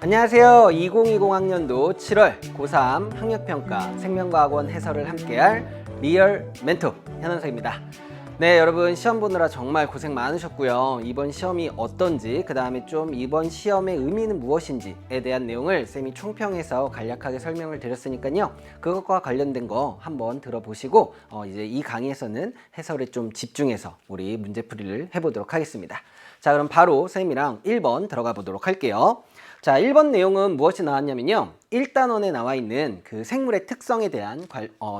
안녕하세요. 2020학년도 7월 고3 학력평가 생명과학원 해설을 함께할 리얼 멘토 현원석입니다. 네, 여러분 시험 보느라 정말 고생 많으셨고요. 이번 시험이 어떤지, 그 다음에 좀 이번 시험의 의미는 무엇인지에 대한 내용을 쌤이 총평해서 간략하게 설명을 드렸으니까요. 그것과 관련된 거 한번 들어보시고 이제 이 강의에서는 해설에 좀 집중해서 우리 문제풀이를 해보도록 하겠습니다. 자, 그럼 바로 쌤이랑 1번 들어가 보도록 할게요. 자, 1번 내용은 무엇이 나왔냐면요. 1단원에 나와 있는 그 생물의 특성에 대한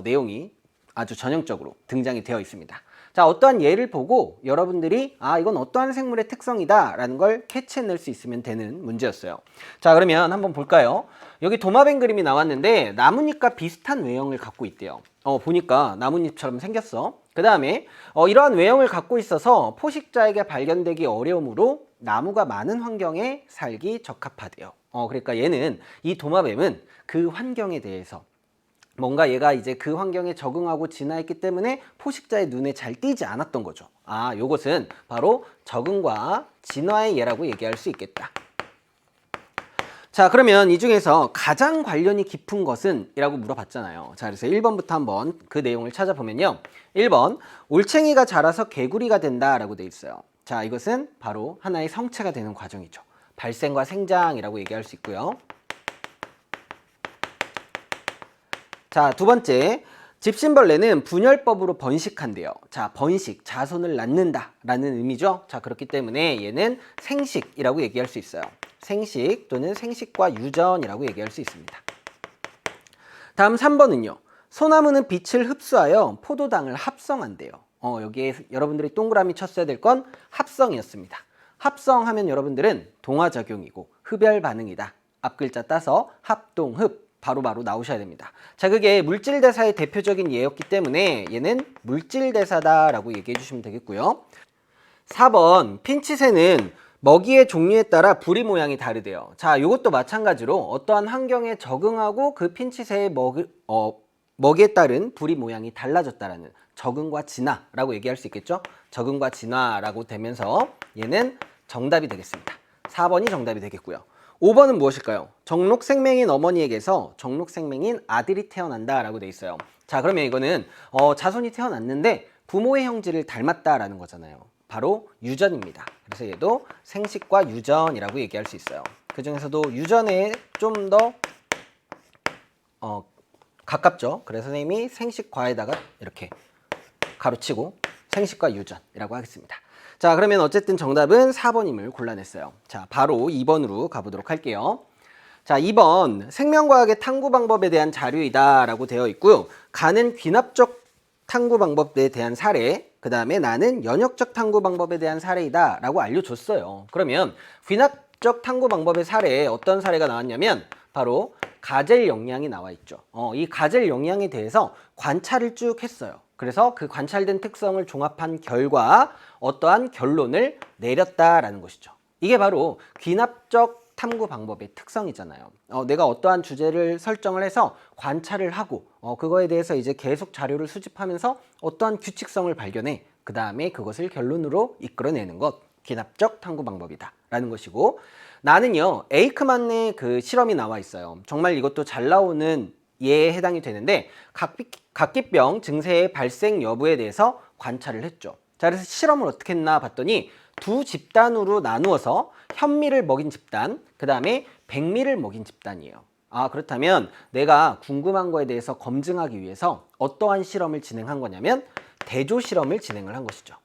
내용이 아주 전형적으로 등장이 되어 있습니다. 자, 어떠한 예를 보고 여러분들이 이건 어떠한 생물의 특성이다 라는 걸 캐치해낼 수 있으면 되는 문제였어요. 자, 그러면 한번 볼까요? 여기 도마뱀 그림이 나왔는데 나뭇잎과 비슷한 외형을 갖고 있대요. 보니까 나뭇잎처럼 생겼어. 그 다음에 이러한 외형을 갖고 있어서 포식자에게 발견되기 어려우므로 나무가 많은 환경에 살기 적합하대요. 그러니까 얘는, 이 도마뱀은 그 환경에 대해서 뭔가 얘가 이제 그 환경에 적응하고 진화했기 때문에 포식자의 눈에 잘 띄지 않았던 거죠. 요것은 바로 적응과 진화의 예라고 얘기할 수 있겠다. 자, 그러면 이 중에서 가장 관련이 깊은 것은? 이라고 물어봤잖아요. 자, 그래서 1번부터 한번 그 내용을 찾아보면요. 1번, 올챙이가 자라서 개구리가 된다 라고 돼 있어요. 자, 이것은 바로 하나의 성체가 되는 과정이죠. 발생과 생장이라고 얘기할 수 있고요. 자, 두 번째, 집신벌레는 분열법으로 번식한대요. 자, 번식, 자손을 낳는다 라는 의미죠. 자, 그렇기 때문에 얘는 생식이라고 얘기할 수 있어요. 생식 또는 생식과 유전이라고 얘기할 수 있습니다. 다음 3번은요. 소나무는 빛을 흡수하여 포도당을 합성한대요. 여기에 여러분들이 동그라미 쳤어야 될 건 합성이었습니다. 합성하면 여러분들은 동화작용이고 흡열 반응이다. 앞글자 따서 합동흡 바로바로 나오셔야 됩니다. 자, 그게 물질대사의 대표적인 예였기 때문에 얘는 물질대사다라고 얘기해 주시면 되겠고요. 4번, 핀치새는 먹이의 종류에 따라 부리 모양이 다르대요. 자, 이것도 마찬가지로 어떠한 환경에 적응하고 그 핀치새의 먹이에 따른 부리 모양이 달라졌다라는 적응과 진화라고 얘기할 수 있겠죠? 적응과 진화라고 되면서 얘는 정답이 되겠습니다. 4번이 정답이 되겠고요. 5번은 무엇일까요? 정록생명인 어머니에게서 정록생명인 아들이 태어난다 라고 돼 있어요. 자, 그러면 이거는 자손이 태어났는데 부모의 형질을 닮았다라는 거잖아요. 바로 유전입니다. 그래서 얘도 생식과 유전이라고 얘기할 수 있어요. 그 중에서도 유전에 좀 더 가깝죠. 그래서 선생님이 생식과에다가 이렇게 가로치고 생식과 유전이라고 하겠습니다. 자, 그러면 어쨌든 정답은 4번임을 골라냈어요. 자, 바로 2번으로 가보도록 할게요. 자, 2번, 생명과학의 탐구 방법에 대한 자료이다 라고 되어 있고요. 가는 귀납적 탐구 방법에 대한 사례, 그 다음에 나는 연역적 탐구 방법에 대한 사례이다 라고 알려줬어요. 그러면 귀납적 탐구 방법의 사례에 어떤 사례가 나왔냐면 바로 가젤 영양이 나와 있죠. 이 가젤 영양에 대해서 관찰을 쭉 했어요. 그래서 그 관찰된 특성을 종합한 결과 어떠한 결론을 내렸다라는 것이죠. 이게 바로 귀납적 탐구 방법의 특성이잖아요. 내가 어떠한 주제를 설정을 해서 관찰을 하고 그거에 대해서 이제 계속 자료를 수집하면서 어떠한 규칙성을 발견해 그 다음에 그것을 결론으로 이끌어내는 것, 귀납적 탐구 방법이다 라는 것이고, 나는요 에이크만의 그 실험이 나와 있어요. 정말 이것도 잘 나오는 예에 해당이 되는데 각기병 증세의 발생 여부에 대해서 관찰을 했죠. 자, 그래서 실험을 어떻게 했나 봤더니 두 집단으로 나누어서 현미를 먹인 집단, 그 다음에 백미를 먹인 집단이에요. 그렇다면 내가 궁금한 거에 대해서 검증하기 위해서 어떠한 실험을 진행한 거냐면 대조 실험을 진행을 한 것이죠.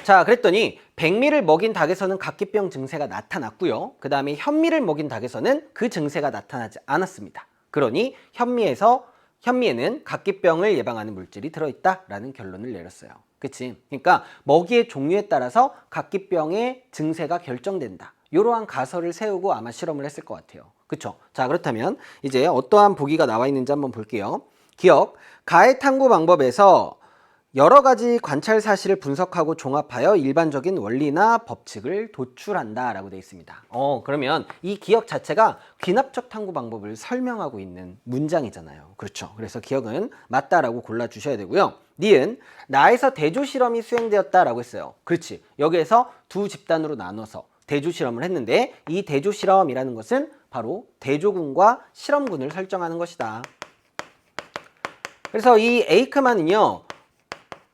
자, 그랬더니 백미를 먹인 닭에서는 각기병 증세가 나타났고요. 그 다음에 현미를 먹인 닭에서는 그 증세가 나타나지 않았습니다. 그러니 현미에는 각기병을 예방하는 물질이 들어있다라는 결론을 내렸어요. 그치? 그러니까 먹이의 종류에 따라서 각기병의 증세가 결정된다. 이러한 가설을 세우고 아마 실험을 했을 것 같아요. 그쵸? 자, 그렇다면 이제 어떠한 보기가 나와 있는지 한번 볼게요. 기억, 가해 탐구 방법에서 여러 가지 관찰 사실을 분석하고 종합하여 일반적인 원리나 법칙을 도출한다 라고 되어 있습니다. 그러면 이 기억 자체가 귀납적 탐구 방법을 설명하고 있는 문장이잖아요. 그렇죠. 그래서 기억은 맞다라고 골라주셔야 되고요. 니은, 나에서 대조 실험이 수행되었다라고 했어요. 그렇지. 여기에서 두 집단으로 나눠서 대조 실험을 했는데 이 대조 실험이라는 것은 바로 대조군과 실험군을 설정하는 것이다. 그래서 이 에이크만은요,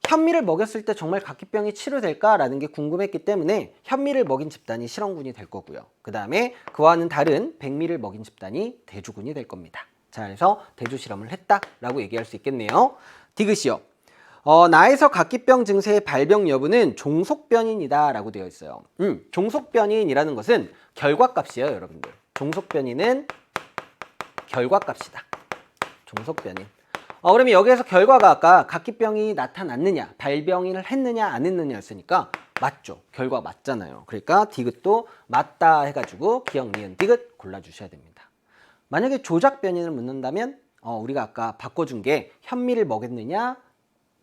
현미를 먹였을 때 정말 각기병이 치료될까라는 게 궁금했기 때문에 현미를 먹인 집단이 실험군이 될 거고요. 그 다음에 그와는 다른 백미를 먹인 집단이 대조군이 될 겁니다. 자, 그래서 대조 실험을 했다라고 얘기할 수 있겠네요. 디귿이요. 나에서 각기병 증세의 발병 여부는 종속변인이다 라고 되어 있어요. 종속변인이라는 것은 결과값이에요, 여러분들. 종속변인은 결과값이다. 종속변인. 그러면 여기에서 결과가 아까 각기병이 나타났느냐, 발병을 했느냐, 안 했느냐였으니까 맞죠. 결과 맞잖아요. 그러니까 디귿도 맞다 해가지고 기억, 니은, 디귿 골라주셔야 됩니다. 만약에 조작변인을 묻는다면 우리가 아까 바꿔준 게 현미를 먹였느냐,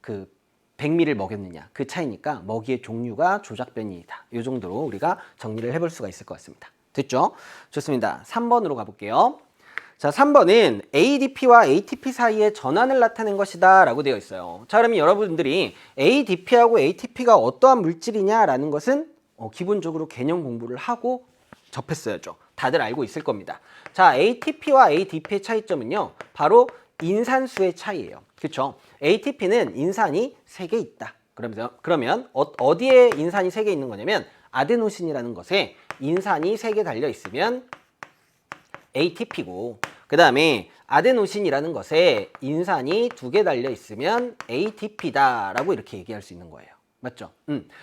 그 백미를 먹였느냐 그 차이니까 먹이의 종류가 조작변인이다. 이 정도로 우리가 정리를 해볼 수가 있을 것 같습니다. 됐죠? 좋습니다. 3번으로 가볼게요. 자, 3번은 ADP와 ATP 사이의 전환을 나타낸 것이다 라고 되어 있어요. 자, 그러면 여러분들이 ADP하고 ATP가 어떠한 물질이냐라는 것은 기본적으로 개념 공부를 하고 접했어야죠. 다들 알고 있을 겁니다. 자, ATP와 ADP의 차이점은요, 바로 인산수의 차이예요. 그렇죠? ATP는 인산이 3개 있다. 그러면 어디에 인산이 3개 있는 거냐면 아데노신이라는 것에 인산이 3개 달려 있으면 ATP고, 그 다음에 아데노신이라는 것에 인산이 2개 달려 있으면 ATP다 라고 이렇게 얘기할 수 있는 거예요. 맞죠?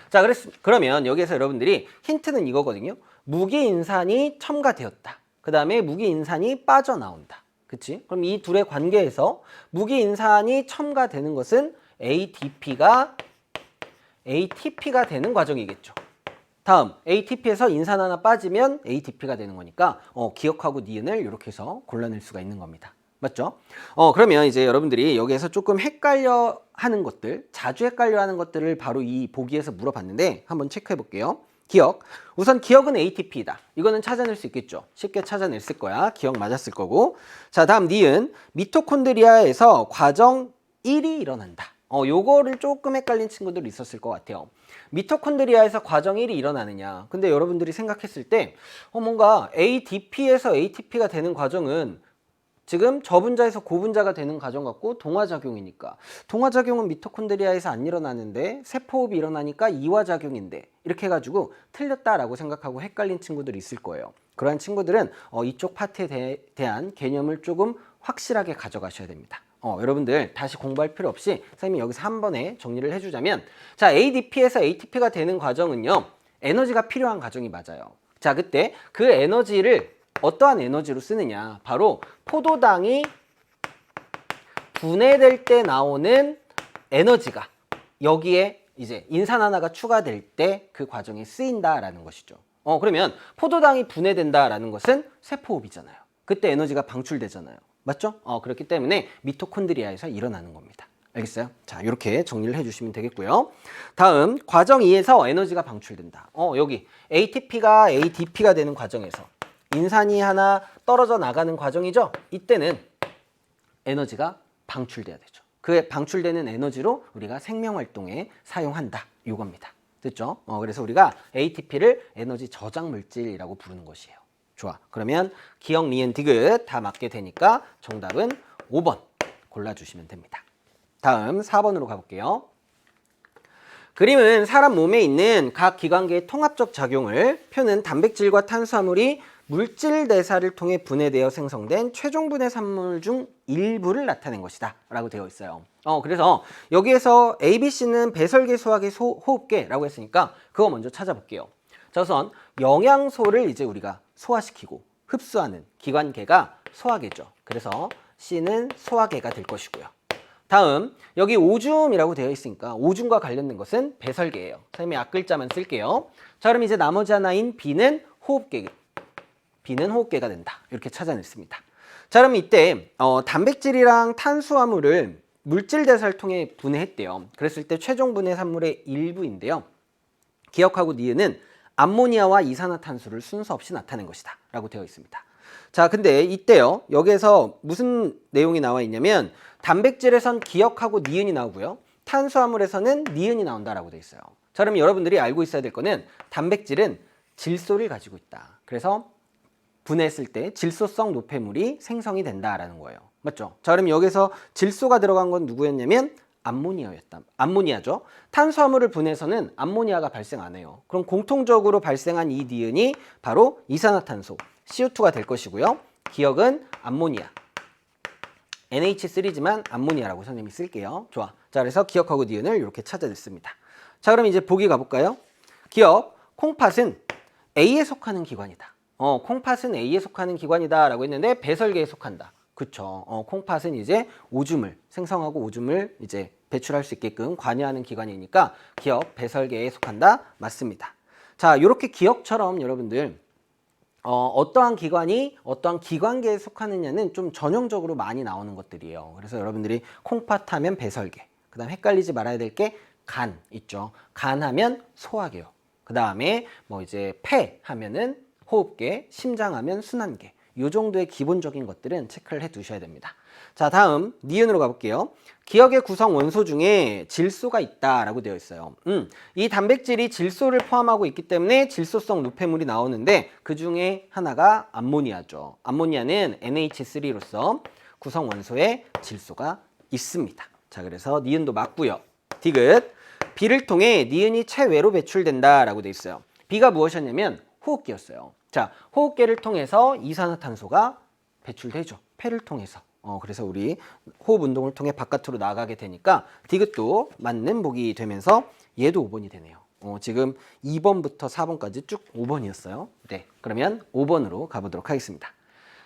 자, 그러면 여기에서 여러분들이 힌트는 이거거든요. 무기인산이 첨가되었다. 그 다음에 무기인산이 빠져나온다. 그치? 그럼 이 둘의 관계에서 무기인산이 첨가되는 것은 ATP가 되는 과정이겠죠. 다음 ATP에서 인산 하나 빠지면 ATP가 되는 거니까 기억하고 니은을 이렇게 해서 골라낼 수가 있는 겁니다. 맞죠? 그러면 이제 여러분들이 여기에서 조금 헷갈려 하는 것들, 자주 헷갈려 하는 것들을 바로 이 보기에서 물어봤는데 한번 체크해 볼게요. 기억. 우선 기억은 ATP다. 이거는 찾아낼 수 있겠죠. 쉽게 찾아냈을 거야. 기억 맞았을 거고. 자, 다음 니은. 미토콘드리아에서 과정 1이 일어난다. 요거를 조금 헷갈린 친구들 있었을 것 같아요. 미토콘드리아에서 과정 1이 일어나느냐. 근데 여러분들이 생각했을 때 뭔가 ADP에서 ATP가 되는 과정은 지금 저분자에서 고분자가 되는 과정 같고 동화작용이니까 동화작용은 미토콘드리아에서 안 일어나는데 세포호흡이 일어나니까 이화작용인데 이렇게 해가지고 틀렸다라고 생각하고 헷갈린 친구들이 있을 거예요. 그러한 친구들은 이쪽 파트에 대한 개념을 조금 확실하게 가져가셔야 됩니다. 여러분들 다시 공부할 필요 없이 선생님이 여기서 한 번에 정리를 해주자면, 자, ADP에서 ATP가 되는 과정은요, 에너지가 필요한 과정이 맞아요. 자, 그때 그 에너지를 어떠한 에너지로 쓰느냐, 바로 포도당이 분해될 때 나오는 에너지가 여기에 이제 인산 하나가 추가될 때 그 과정에 쓰인다라는 것이죠. 그러면 포도당이 분해된다라는 것은 세포호흡이잖아요. 그때 에너지가 방출되잖아요. 맞죠? 그렇기 때문에 미토콘드리아에서 일어나는 겁니다. 알겠어요? 자, 이렇게 정리를 해주시면 되겠고요. 다음, 과정 2에서 에너지가 방출된다. 여기 ATP가 ADP가 되는 과정에서 인산이 하나 떨어져 나가는 과정이죠? 이때는 에너지가 방출돼야 되죠. 그 방출되는 에너지로 우리가 생명활동에 사용한다. 이겁니다. 됐죠? 그래서 우리가 ATP를 에너지 저장 물질이라고 부르는 것이에요. 좋아. 그러면 기억, 니은, 디귿 다 맞게 되니까 정답은 5번 골라주시면 됩니다. 다음 4번으로 가볼게요. 그림은 사람 몸에 있는 각 기관계의 통합적 작용을 표는 단백질과 탄수화물이 물질 대사를 통해 분해되어 생성된 최종 분해 산물 중 일부를 나타낸 것이다 라고 되어 있어요. 그래서 여기에서 ABC는 배설계, 소화계, 호흡계라고 했으니까 그거 먼저 찾아볼게요. 자, 우선 영양소를 이제 우리가 소화시키고 흡수하는 기관계가 소화계죠. 그래서 C는 소화계가 될 것이고요. 다음, 여기 오줌이라고 되어 있으니까 오줌과 관련된 것은 배설계예요. 선생님이 앞글자만 쓸게요. 자, 그럼 이제 나머지 하나인 B는 호흡계가 된다. 이렇게 찾아냈습니다. 자, 그럼 이때 단백질이랑 탄수화물을 물질 대사를 통해 분해했대요. 그랬을 때 최종 분해 산물의 일부인데요. 기억하고 니은은 암모니아와 이산화탄소를 순서 없이 나타낸 것이다 라고 되어 있습니다. 자, 근데 이때요, 여기에서 무슨 내용이 나와 있냐면 단백질에선 기억하고 니은이 나오고요, 탄수화물에서는 니은이 나온다라고 되어 있어요. 자, 그럼 여러분들이 알고 있어야 될 거는 단백질은 질소를 가지고 있다. 그래서 분해했을 때 질소성 노폐물이 생성이 된다라는 거예요. 맞죠? 자, 그럼 여기서 질소가 들어간 건 누구였냐면 암모니아죠. 탄수화물을 분해해서는 암모니아가 발생 안 해요. 그럼 공통적으로 발생한 이 니은이 바로 이산화탄소 CO2가 될 것이고요. 기억은 암모니아. NH3지만 암모니아라고 선생님이 쓸게요. 좋아. 자, 그래서 기억하고 니은을 이렇게 찾아냈습니다. 자, 그럼 이제 보기 가볼까요? 기억, 콩팥은 A에 속하는 기관이다. 콩팥은 A에 속하는 기관이다 라고 했는데 배설계에 속한다. 그쵸. 콩팥은 이제 오줌을 생성하고 오줌을 이제 배출할 수 있게끔 관여하는 기관이니까 기억, 배설계에 속한다. 맞습니다. 자, 이렇게 기억처럼 여러분들 어떠한 기관이 어떠한 기관계에 속하느냐는 좀 전형적으로 많이 나오는 것들이에요. 그래서 여러분들이 콩팥 하면 배설계, 그 다음 헷갈리지 말아야 될 게 간 있죠. 간 하면 소화계요. 그 다음에 뭐 이제 폐 하면은 호흡계, 심장 하면 순환계. 이 정도의 기본적인 것들은 체크를 해 두셔야 됩니다. 자, 다음 니은으로 가볼게요. 기억의 구성 원소 중에 질소가 있다라고 되어 있어요. 이 단백질이 질소를 포함하고 있기 때문에 질소성 노폐물이 나오는데 그 중에 하나가 암모니아죠. 암모니아는 NH3로서 구성 원소에 질소가 있습니다. 자, 그래서 니은도 맞고요. 디귿. 비를 통해 니은이 체외로 배출된다라고 되어 있어요. 비가 무엇이었냐면 호흡기였어요. 자, 호흡기를 통해서 이산화탄소가 배출되죠. 폐를 통해서. 그래서 우리 호흡 운동을 통해 바깥으로 나가게 되니까 디귿도 맞는 복이 되면서 얘도 5번이 되네요. 지금 2번부터 4번까지 쭉 5번이었어요. 네, 그러면 5번으로 가보도록 하겠습니다.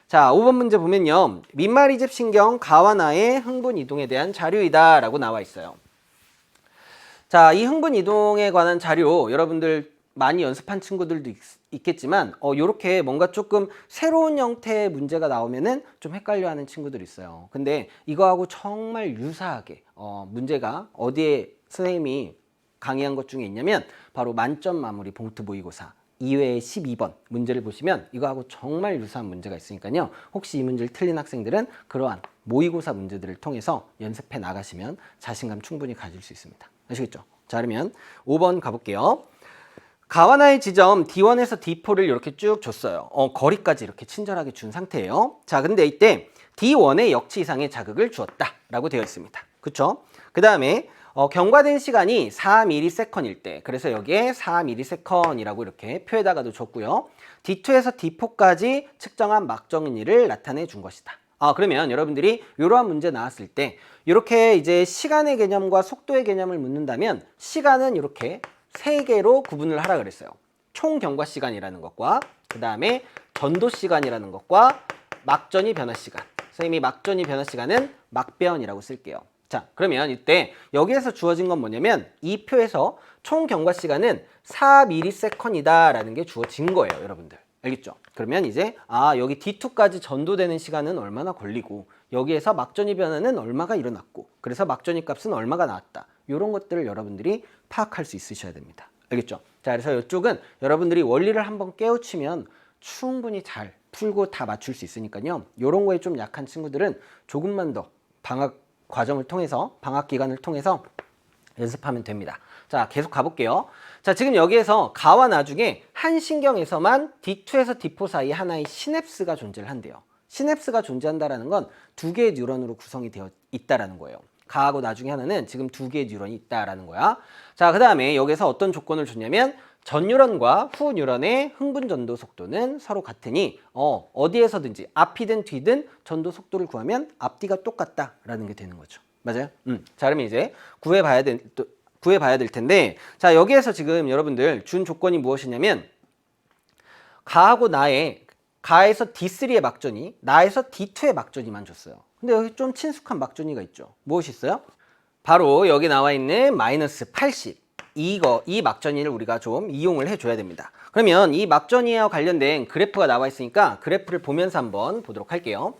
자, 5번 문제 보면요. 민마리집 신경 가와나의 흥분 이동에 대한 자료이다 라고 나와 있어요. 자, 이 흥분 이동에 관한 자료 여러분들 많이 연습한 친구들도 있겠지만 요렇게 뭔가 조금 새로운 형태의 문제가 나오면은 좀 헷갈려하는 친구들이 있어요. 근데 이거하고 정말 유사하게 문제가 어디에 선생님이 강의한 것 중에 있냐면 바로 만점 마무리 봉투 모의고사 2회 12번 문제를 보시면 이거하고 정말 유사한 문제가 있으니까요. 혹시 이 문제를 틀린 학생들은 그러한 모의고사 문제들을 통해서 연습해 나가시면 자신감 충분히 가질 수 있습니다. 아시겠죠? 자, 그러면 5번 가볼게요. 가와나의 지점 D1에서 D4를 이렇게 쭉 줬어요. 거리까지 이렇게 친절하게 준 상태예요. 자, 근데 이때 D1의 역치 이상의 자극을 주었다 라고 되어 있습니다. 그쵸? 그 다음에 경과된 시간이 4ms일 때, 그래서 여기에 4ms이라고 이렇게 표에다가도 줬고요. D2에서 D4까지 측정한 막정인이를 나타내 준 것이다. 그러면 여러분들이 이러한 문제 나왔을 때 이렇게 이제 시간의 개념과 속도의 개념을 묻는다면 시간은 이렇게 3개로 구분을 하라 그랬어요. 총 경과 시간이라는 것과 그 다음에 전도 시간이라는 것과 막전이 변화 시간. 선생님이 막전이 변화 시간은 막변이라고 쓸게요. 자, 그러면 이때 여기에서 주어진 건 뭐냐면 이 표에서 총 경과 시간은 4ms이다 라는 게 주어진 거예요, 여러분들. 알겠죠? 그러면 이제 여기 D2까지 전도되는 시간은 얼마나 걸리고 여기에서 막전이 변화는 얼마가 일어났고 그래서 막전이 값은 얼마가 나왔다. 이런 것들을 여러분들이 파악할 수 있으셔야 됩니다. 알겠죠? 자, 그래서 이쪽은 여러분들이 원리를 한번 깨우치면 충분히 잘 풀고 다 맞출 수 있으니까요. 이런 거에 좀 약한 친구들은 조금만 더 방학 과정을 통해서 방학 기간을 통해서 연습하면 됩니다. 자, 계속 가볼게요. 자, 지금 여기에서 가와 나중에 한 신경에서만 D2에서 D4 사이에 하나의 시냅스가 존재를 한대요. 시냅스가 존재한다는 건 2개의 뉴런으로 구성이 되어 있다는 거예요. 가하고 나중에 하나는 지금 2개의 뉴런이 있다라는 거야. 자, 그 다음에 여기서 어떤 조건을 줬냐면 전 뉴런과 후 뉴런의 흥분 전도 속도는 서로 같으니 어디에서든지 앞이든 뒤든 전도 속도를 구하면 앞뒤가 똑같다라는 게 되는 거죠. 맞아요? 자, 그러면 이제 구해봐야 될 텐데, 자, 여기에서 지금 여러분들 준 조건이 무엇이냐면 가하고 나의 가에서 D3의 막전이 나에서 D2의 막전이만 줬어요. 근데 여기 좀 친숙한 막전이가 있죠. 무엇이 있어요? 바로 여기 나와 있는 마이너스 80. 이 막전이를 우리가 좀 이용을 해줘야 됩니다. 그러면 이 막전이와 관련된 그래프가 나와 있으니까 그래프를 보면서 한번 보도록 할게요.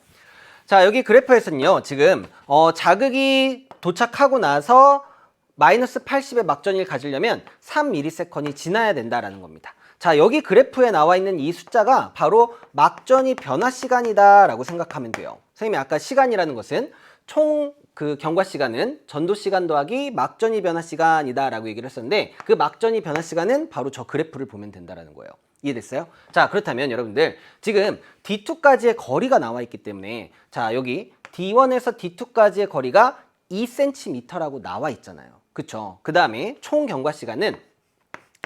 자, 여기 그래프에서는요, 지금 자극이 도착하고 나서 마이너스 80의 막전이를 가지려면 3ms이 지나야 된다라는 겁니다. 자, 여기 그래프에 나와 있는 이 숫자가 바로 막전이 변화 시간이다 라고 생각하면 돼요. 선생님이 아까 시간이라는 것은 총 그 경과 시간은 전도 시간 더하기 막전이 변화 시간이다 라고 얘기를 했었는데 그 막전이 변화 시간은 바로 저 그래프를 보면 된다라는 거예요. 이해됐어요? 자, 그렇다면 여러분들 지금 D2까지의 거리가 나와 있기 때문에 자, 여기 D1에서 D2까지의 거리가 2cm라고 나와 있잖아요. 그쵸? 그 다음에 총 경과 시간은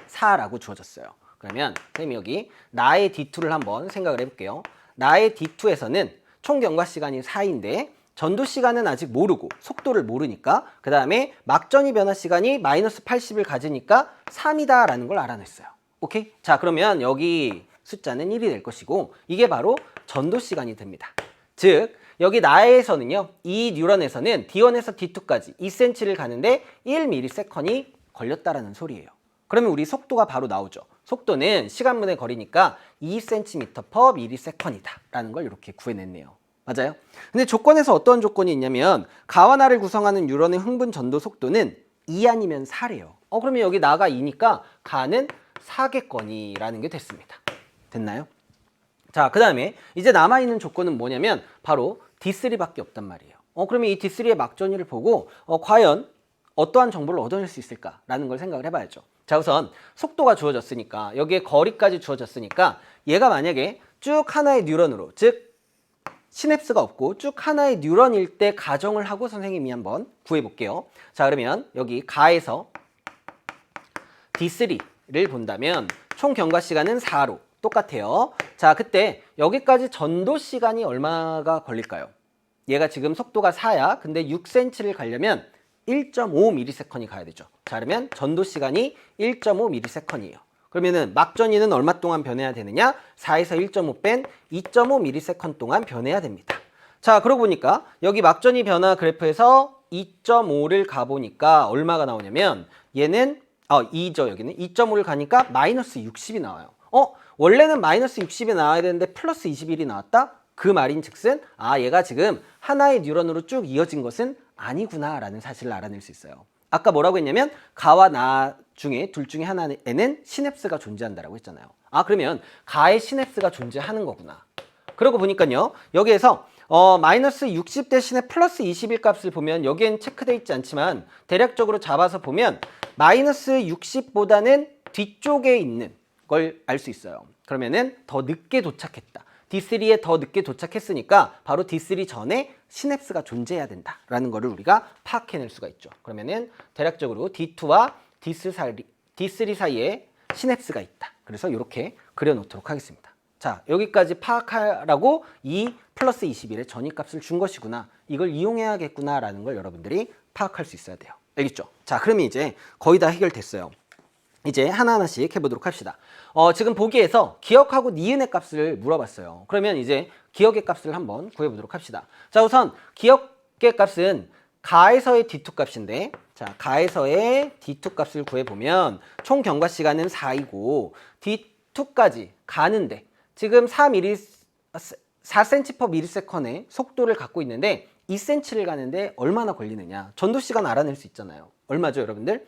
4라고 주어졌어요. 그러면 선생님이 여기 나의 D2를 한번 생각을 해볼게요. 나의 D2에서는 총 경과 시간이 4인데 전도 시간은 아직 모르고 속도를 모르니까 그 다음에 막전이 변화 시간이 마이너스 80을 가지니까 3이다 라는 걸 알아냈어요. 오케이? 자, 그러면 여기 숫자는 1이 될 것이고 이게 바로 전도 시간이 됩니다. 즉 여기 나에서는요, 이 뉴런에서는 D1에서 D2까지 2cm를 가는데 1ms이 걸렸다라는 소리예요. 그러면 우리 속도가 바로 나오죠. 속도는 시간분의 거리니까 2cm/ms이다 라는 걸 이렇게 구해냈네요. 맞아요? 근데 조건에서 어떤 조건이 있냐면 가와 나를 구성하는 뉴런의 흥분 전도 속도는 2 아니면 4래요. 그러면 여기 나가 2니까 가는 4겠거니라는 게 됐습니다. 됐나요? 자, 그 다음에 이제 남아있는 조건은 뭐냐면 바로 D3밖에 없단 말이에요. 그러면 이 D3의 막전이를 보고 과연 어떠한 정보를 얻어낼 수 있을까라는 걸 생각을 해봐야죠. 자, 우선 속도가 주어졌으니까 여기에 거리까지 주어졌으니까 얘가 만약에 쭉 하나의 뉴런으로 즉 시냅스가 없고 쭉 하나의 뉴런일 때 가정을 하고 선생님이 한번 구해볼게요. 자, 그러면 여기 가에서 D3를 본다면 총 경과 시간은 4로 똑같아요. 자, 그때 여기까지 전도 시간이 얼마가 걸릴까요? 얘가 지금 속도가 4야. 근데 6cm를 가려면 1.5ms이 가야 되죠. 자, 그러면 전도 시간이 1.5ms이에요. 그러면은 막전이는 얼마 동안 변해야 되느냐? 4에서 1.5 뺀 2.5ms 동안 변해야 됩니다. 자, 그러고 보니까 여기 막전이 변화 그래프에서 2.5를 가보니까 얼마가 나오냐면 얘는 2죠. 여기는 2.5를 가니까 마이너스 60이 나와요. 원래는 마이너스 60이 나와야 되는데 플러스 21이 나왔다? 그 말인 즉슨 얘가 지금 하나의 뉴런으로 쭉 이어진 것은 아니구나 라는 사실을 알아낼 수 있어요. 아까 뭐라고 했냐면 가와 나 중에 둘 중에 하나에는 시냅스가 존재한다라고 했잖아요. 그러면 가에 시냅스가 존재하는 거구나. 그러고 보니까요, 여기에서 마이너스 60 대신에 플러스 21 값을 보면 여기엔 체크되어 있지 않지만 대략적으로 잡아서 보면 마이너스 60보다는 뒤쪽에 있는 걸 알 수 있어요. 그러면은 더 늦게 도착했다. D3에 더 늦게 도착했으니까 바로 D3 전에 시냅스가 존재해야 된다라는 거를 우리가 파악해낼 수가 있죠. 그러면은 대략적으로 D2와 D3 사이에 시냅스가 있다. 그래서 이렇게 그려놓도록 하겠습니다. 자, 여기까지 파악하라고 이 플러스 21의 전위값을 준 것이구나. 이걸 이용해야겠구나라는 걸 여러분들이 파악할 수 있어야 돼요. 알겠죠? 자, 그러면 이제 거의 다 해결됐어요. 이제 하나하나씩 해보도록 합시다. 지금 보기에서 기억하고 니은의 값을 물어봤어요. 그러면 이제 기억의 값을 한번 구해보도록 합시다. 자, 우선 기억의 값은 가에서의 D2 값인데, 자, 가에서의 D2 값을 구해보면 총 경과 시간은 4이고 D2까지 가는데 지금 4cm/ms의 속도를 갖고 있는데 2cm를 가는데 얼마나 걸리느냐. 전도 시간 알아낼 수 있잖아요. 얼마죠, 여러분들?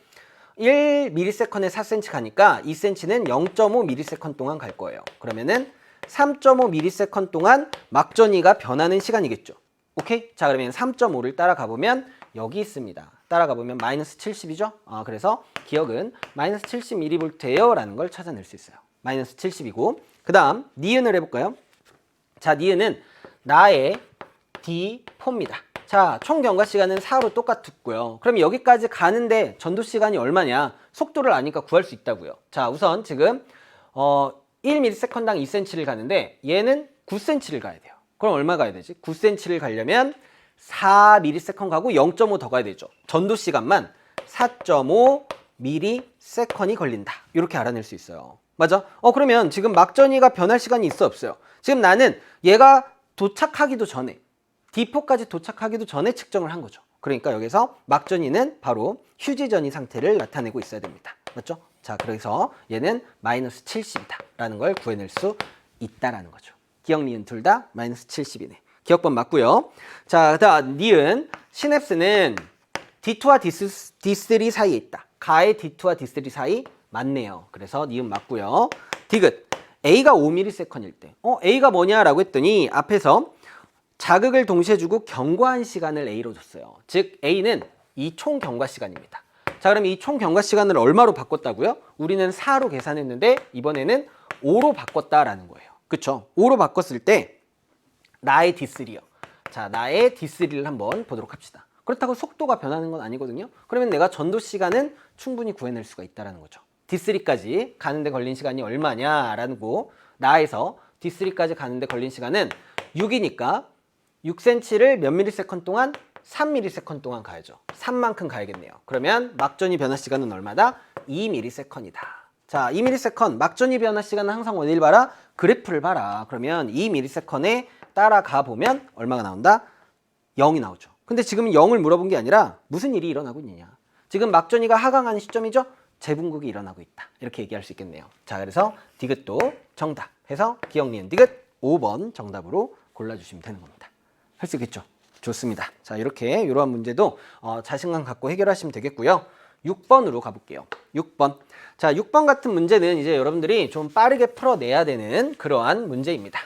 1ms에 4cm 가니까 2cm는 0.5ms 동안 갈 거예요. 그러면은 3.5ms 동안 막전이가 변하는 시간이겠죠. 오케이? 자, 그러면 3.5를 따라가 보면 여기 있습니다. 따라가 보면 마이너스 70이죠? 그래서 기억은 마이너스 70mV예요 라는 걸 찾아낼 수 있어요. 마이너스 70이고 그 다음 니은을 해볼까요? 자, 니은은 나의 D4입니다. 자, 총 경과 시간은 4로 똑같고요. 그럼 여기까지 가는데 전도 시간이 얼마냐? 속도를 아니까 구할 수 있다고요. 자, 우선 지금 1ms당 2cm를 가는데 얘는 9cm를 가야 돼요. 그럼 얼마 가야 되지? 9cm를 가려면 4ms 가고 0.5 더 가야 되죠. 전도 시간만 4.5ms 걸린다. 이렇게 알아낼 수 있어요. 맞아? 그러면 지금 막전이가 변할 시간이 있어 없어요? 지금 나는 얘가 도착하기도 전에 D4까지 도착하기도 전에 측정을 한 거죠. 그러니까 여기서 막전이는 바로 휴지전이 상태를 나타내고 있어야 됩니다. 맞죠? 자, 그래서 얘는 마이너스 70이다 라는 걸 구해낼 수 있다라는 거죠. 기억, 니은 둘 다 마이너스 70이네. 기억번 맞고요. 자, 그다음 니은 시냅스는 D2와 D3 사이에 있다. 가의 D2와 D3 사이 맞네요. 그래서 니은 맞고요. 디귿 A가 5ms일 때 A가 뭐냐라고 했더니 앞에서 자극을 동시에 주고 경과한 시간을 A로 줬어요. 즉 A는 이 총 경과 시간입니다. 자, 그럼 이 총 경과 시간을 얼마로 바꿨다고요? 우리는 4로 계산했는데 이번에는 O로 바꿨다라는 거예요. 그쵸? O로 바꿨을 때 나의 D3요. 자, 나의 D3를 한번 보도록 합시다. 그렇다고 속도가 변하는 건 아니거든요. 그러면 내가 전도 시간은 충분히 구해낼 수가 있다는 거죠. D3까지 가는데 걸린 시간이 얼마냐라는 거, 나에서 D3까지 가는데 걸린 시간은 6이니까 6cm를 몇 mS 동안? 3ms 동안 가야죠. 3만큼 가야겠네요. 그러면 막전이 변화 시간은 얼마다? 2ms이다. 자, 2ms, 막전이 변화 시간은 항상 어딜 봐라? 그래프를 봐라. 그러면 2ms에 따라가 보면 얼마가 나온다? 0이 나오죠. 근데 지금 0을 물어본 게 아니라 무슨 일이 일어나고 있느냐. 지금 막전이가 하강하는 시점이죠. 재분극이 일어나고 있다. 이렇게 얘기할 수 있겠네요. 자, 그래서 디귿도 정답 해서 기억, 니은, 디귿 5번 정답으로 골라주시면 되는 겁니다. 할 수 있겠죠? 좋습니다. 자, 이렇게 이러한 문제도 자신감 갖고 해결하시면 되겠고요. 6번으로 가볼게요. 6번. 자, 6번 같은 문제는 이제 여러분들이 좀 빠르게 풀어내야 되는 그러한 문제입니다.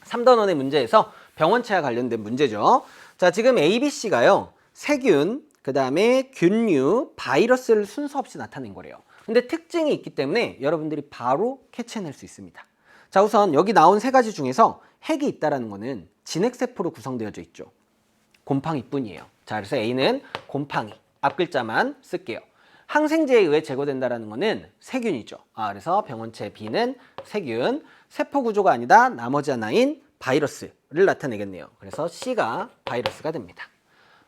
3단원의 문제에서 병원체와 관련된 문제죠. 자, 지금 ABC가요. 세균, 그 다음에 균류, 바이러스를 순서 없이 나타낸 거래요. 근데 특징이 있기 때문에 여러분들이 바로 캐치해낼 수 있습니다. 자, 우선 여기 나온 세 가지 중에서 핵이 있다는 거는 진핵세포로 구성되어져 있죠. 곰팡이뿐이에요. 자, 그래서 A는 곰팡이, 앞글자만 쓸게요. 항생제에 의해 제거된다는 거는 세균이죠. 그래서 병원체 B는 세균, 세포 구조가 아니다 나머지 하나인 바이러스를 나타내겠네요. 그래서 C가 바이러스가 됩니다.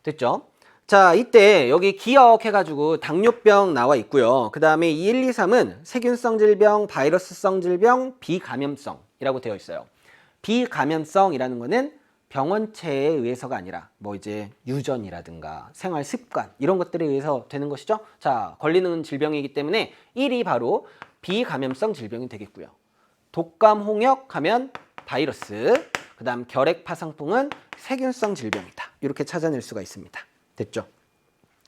됐죠? 자, 이때 여기 기억해가지고 당뇨병 나와 있고요. 그 다음에 2, 1, 2, 3은 세균성 질병, 바이러스성 질병, 비감염성이라고 되어 있어요. 비감염성이라는 거는 병원체에 의해서가 아니라 뭐 이제 유전이라든가 생활 습관 이런 것들에 의해서 되는 것이죠. 자, 걸리는 질병이기 때문에 1이 바로 비감염성 질병이 되겠고요. 독감, 홍역 하면 바이러스, 그 다음 결핵, 파상풍은 세균성 질병이다. 이렇게 찾아낼 수가 있습니다. 됐죠?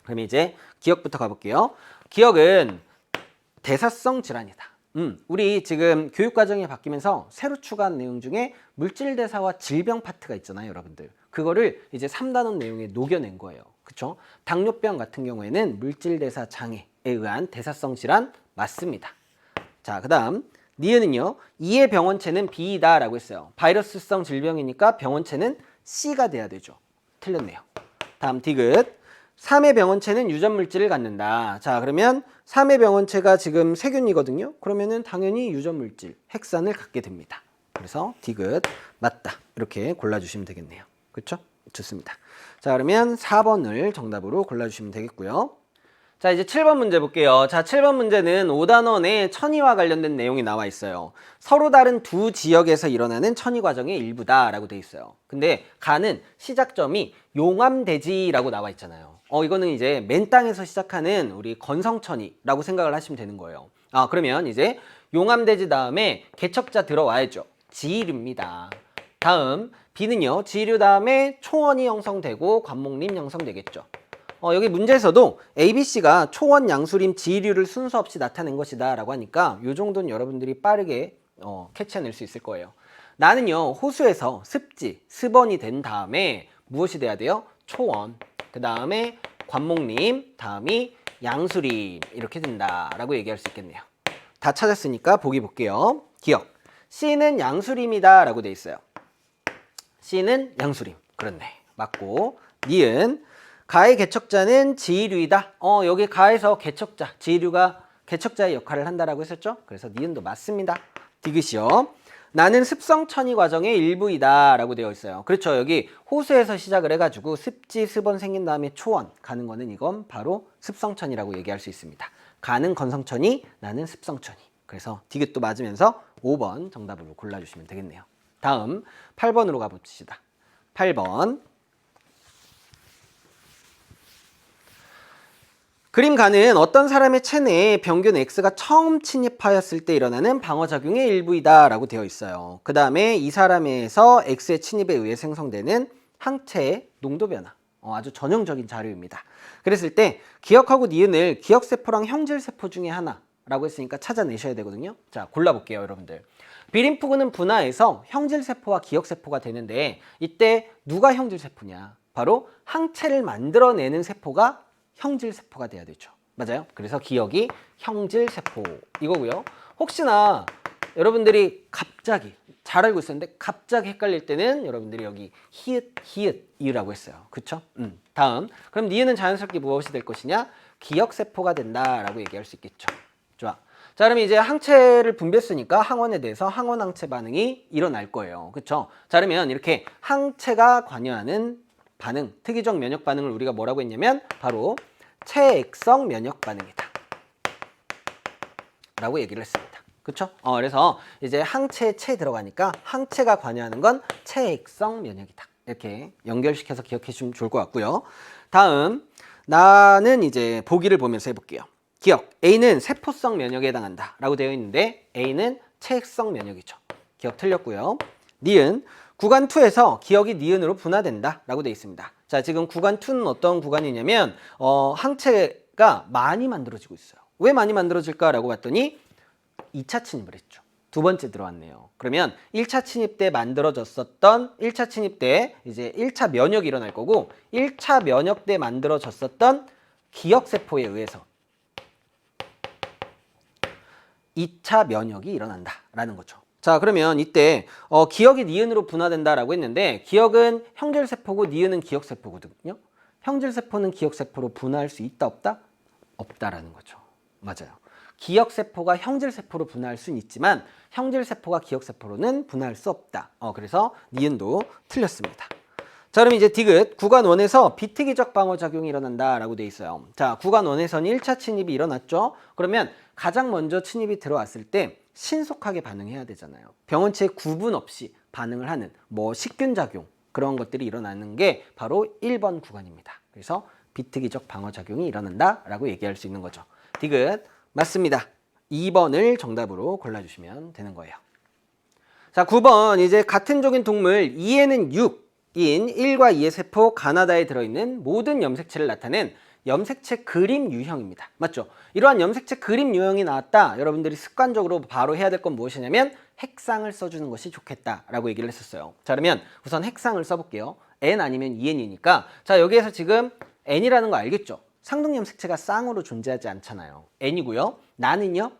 그럼 이제 기억부터 가볼게요. 기억은 대사성 질환이다. 우리 지금 교육과정이 바뀌면서 새로 추가한 내용 중에 물질대사와 질병 파트가 있잖아요, 여러분들. 그거를 이제 3단원 내용에 녹여낸 거예요. 그쵸? 당뇨병 같은 경우에는 물질대사 장애에 의한 대사성 질환 맞습니다. 자, 그 다음 니은은요. 2의 병원체는 B이다 라고 했어요. 바이러스성 질병이니까 병원체는 C가 돼야 되죠. 틀렸네요. 다음 디귿. 3의 병원체는 유전물질을 갖는다. 자, 그러면 3의 병원체가 지금 세균이거든요. 그러면은 당연히 유전물질, 핵산을 갖게 됩니다. 그래서 디귿 맞다. 이렇게 골라주시면 되겠네요. 그렇죠? 좋습니다. 자, 그러면 4번을 정답으로 골라주시면 되겠고요. 자, 이제 7번 문제 볼게요. 자, 7번 문제는 5단원에 천이와 관련된 내용이 나와 있어요. 서로 다른 두 지역에서 일어나는 천이 과정의 일부다라고 돼 있어요. 근데 가는 시작점이 용암대지라고 나와 있잖아요. 이거는 이제 맨 땅에서 시작하는 우리 건성천이라고 생각을 하시면 되는 거예요. 그러면 이제 용암대지 다음에 개척자 들어와야죠. 지류입니다. 다음 B는요. 지류 다음에 초원이 형성되고 관목림 형성되겠죠. 여기 문제에서도 ABC가 초원, 양수림, 지류를 순서 없이 나타낸 것이다 라고 하니까 이 정도는 여러분들이 빠르게 캐치해낼 수 있을 거예요. 나는요. 호수에서 습지, 습원이 된 다음에 무엇이 돼야 돼요? 초원, 그 다음에 관목림, 다음이 양수림 이렇게 된다라고 얘기할 수 있겠네요. 다 찾았으니까 보기 볼게요. 기억. C는 양수림이다 라고 돼 있어요. C는 양수림. 그렇네. 맞고. 니은 가의 개척자는 지류이다. 여기 가에서 개척자, 지류가 개척자의 역할을 한다라고 했었죠. 그래서 니은도 맞습니다. 디귿이요. 나는 습성천이 과정의 일부이다 라고 되어 있어요. 그렇죠. 여기 호수에서 시작을 해가지고 습지, 습원 생긴 다음에 초원 가는 거는 이건 바로 습성천이라고 얘기할 수 있습니다. 가는 건성천이, 나는 습성천이. 그래서 디귿도 맞으면서 5번 정답으로 골라주시면 되겠네요. 다음 8번으로 가봅시다. 8번. 그림 가는 어떤 사람의 체내에 병균 X가 처음 침입하였을 때 일어나는 방어작용의 일부이다 라고 되어 있어요. 그 다음에 이 사람에서 X의 침입에 의해 생성되는 항체의 농도 변화. 아주 전형적인 자료입니다. 그랬을 때 기억하고 니은을 기억세포랑 형질세포 중에 하나라고 했으니까 찾아내셔야 되거든요. 자, 골라볼게요, 여러분들. 비림프근은 분화해서 형질세포와 기억세포가 되는데 이때 누가 형질세포냐? 바로 항체를 만들어내는 세포가 형질세포가 돼야 되죠. 맞아요? 그래서 기억이 형질세포 이거고요. 혹시나 여러분들이 갑자기 잘 알고 있었는데 갑자기 헷갈릴 때는 여러분들이 여기 히읗 이라고 했어요. 그쵸? 다음. 그럼 니은은 자연스럽게 무엇이 될 것이냐? 기억세포가 된다라고 얘기할 수 있겠죠. 좋아. 자, 그럼 이제 항체를 분비했으니까 항원에 대해서 항원항체 반응이 일어날 거예요. 그쵸? 자, 그러면 이렇게 항체가 관여하는 반응, 특이적 면역 반응을 우리가 뭐라고 했냐면 바로 체액성 면역 반응이다 라고 얘기를 했습니다. 그쵸? 그래서 이제 항체에 체 들어가니까 항체가 관여하는 건 체액성 면역이다. 이렇게 연결시켜서 기억해 주시면 좋을 것 같고요. 다음, 나는 이제 보기를 보면서 해볼게요. 기억, A는 세포성 면역에 해당한다 라고 되어 있는데 A는 체액성 면역이죠. 기억 틀렸고요. 니은, 구간 2에서 기억이 니은으로 분화된다 라고 되어 있습니다. 자, 지금 구간 2는 어떤 구간이냐면 항체가 많이 만들어지고 있어요. 왜 많이 만들어질까 라고 봤더니 2차 침입을 했죠. 두 번째 들어왔네요. 그러면 1차 침입 때 만들어졌었던 1차 침입 때 이제 1차 면역이 일어날 거고 1차 면역 때 만들어졌었던 기억세포에 의해서 2차 면역이 일어난다라는 거죠. 자, 그러면 이때 기억이 니은으로 분화된다라고 했는데 기억은 형질세포고 니은은 기억세포거든요. 형질세포는 기억세포로 분화할 수 있다 없다? 없다라는 거죠. 맞아요. 기억세포가 형질세포로 분화할 수는 있지만 형질세포가 기억세포로는 분화할 수 없다. 그래서 니은도 틀렸습니다. 자, 그럼 이제 디귿 구간 1에서 비특이적 방어작용이 일어난다라고 돼 있어요. 자, 구간 1에서는 1차 침입이 일어났죠. 그러면 가장 먼저 침입이 들어왔을 때 신속하게 반응해야 되잖아요. 병원체에 구분 없이 반응을 하는 뭐 식균작용 그런 것들이 일어나는 게 바로 1번 구간입니다. 그래서 비특이적 방어작용이 일어난다라고 얘기할 수 있는 거죠. 디귿 맞습니다. 2번을 정답으로 골라주시면 되는 거예요. 자, 9번 이제 같은 종인 동물 2에는 6인 1과 2의 세포 가나다에 들어있는 모든 염색체를 나타낸 염색체 그림 유형입니다. 맞죠? 이러한 염색체 그림 유형이 나왔다. 여러분들이 습관적으로 바로 해야 될 건 무엇이냐면 핵상을 써주는 것이 좋겠다라고 얘기를 했었어요. 자, 그러면 우선 핵상을 써볼게요. N 아니면 EN이니까 자, 여기에서 지금 N이라는 거 알겠죠? 상등 염색체가 쌍으로 존재하지 않잖아요. N이고요. 나는요?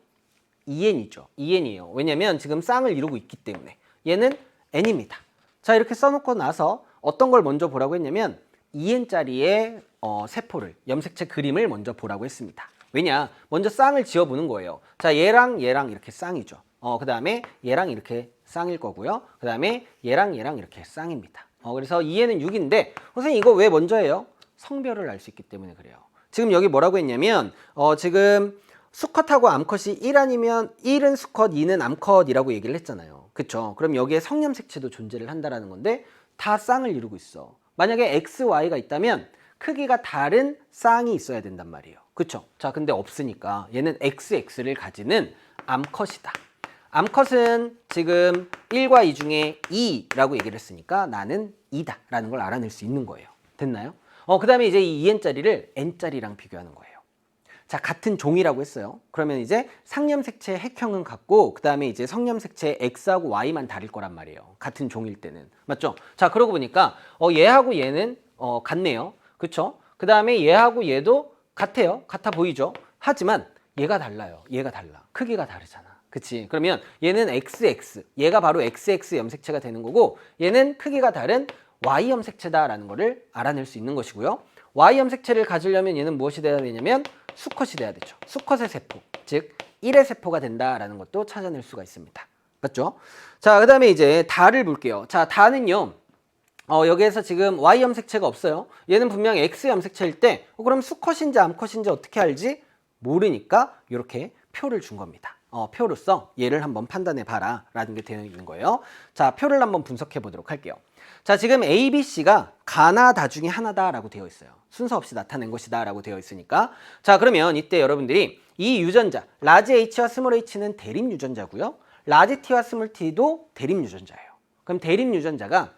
EN이죠. EN이에요. 왜냐면 지금 쌍을 이루고 있기 때문에 얘는 N입니다. 자, 이렇게 써놓고 나서 어떤 걸 먼저 보라고 했냐면 EN짜리의 세포를 염색체 그림을 먼저 보라고 했습니다. 왜냐? 먼저 쌍을 지어보는 거예요. 자, 얘랑 이렇게 쌍이죠. 그 다음에 얘랑 이렇게 쌍일 거고요. 그 다음에 얘랑 이렇게 쌍입니다. 그래서 EN은 6인데 선생님 이거 왜 먼저 해요? 성별을 알 수 있기 때문에 그래요. 지금 여기 뭐라고 했냐면 지금 수컷하고 암컷이 1 아니면 1은 수컷, 2는 암컷이라고 얘기를 했잖아요. 그쵸? 그럼 여기에 성염색체도 존재를 한다라는 건데 다 쌍을 이루고 있어. 만약에 X, Y가 있다면 크기가 다른 쌍이 있어야 된단 말이에요. 그쵸? 자, 근데 없으니까 얘는 XX를 가지는 암컷이다. 암컷은 지금 1과 2 중에 2라고 얘기를 했으니까 나는 2다 라는 걸 알아낼 수 있는 거예요. 됐나요? 그 다음에 이제 이 EN짜리를 N짜리랑 비교하는 거예요. 자, 같은 종이라고 했어요. 그러면 이제 상염색체 핵형은 같고 그 다음에 이제 성염색체 X하고 Y만 다를 거란 말이에요. 같은 종일 때는. 맞죠? 자, 그러고 보니까 얘하고 얘는 같네요. 그쵸? 그 다음에 얘하고 얘도 같아요. 같아 보이죠? 하지만 얘가 달라요. 얘가 달라. 크기가 다르잖아. 그치? 그러면 얘는 XX, 얘가 바로 XX 염색체가 되는 거고 얘는 크기가 다른 Y 염색체다라는 거를 알아낼 수 있는 것이고요. Y 염색체를 가지려면 얘는 무엇이 돼야 되냐면 수컷이 돼야 되죠. 수컷의 세포, 즉 1의 세포가 된다라는 것도 찾아낼 수가 있습니다. 맞죠? 자, 그 다음에 이제 다를 볼게요. 자, 다는요. 여기에서 지금 Y 염색체가 없어요. 얘는 분명 X 염색체일 때 그럼 수컷인지 암컷인지 어떻게 알지? 모르니까 이렇게 표를 준 겁니다. 표로서 얘를 한번 판단해 봐라 라는 게 되어 있는 거예요. 자, 표를 한번 분석해 보도록 할게요. 자, 지금 A, B, C가 가나다 중에 하나다라고 되어 있어요. 순서 없이 나타낸 것이다 라고 되어 있으니까. 자, 그러면 이때 여러분들이 이 유전자 라지 H와 스몰 h는 대립 유전자고요. 라지 T와 스몰 t도 대립 유전자예요. 그럼 대립 유전자가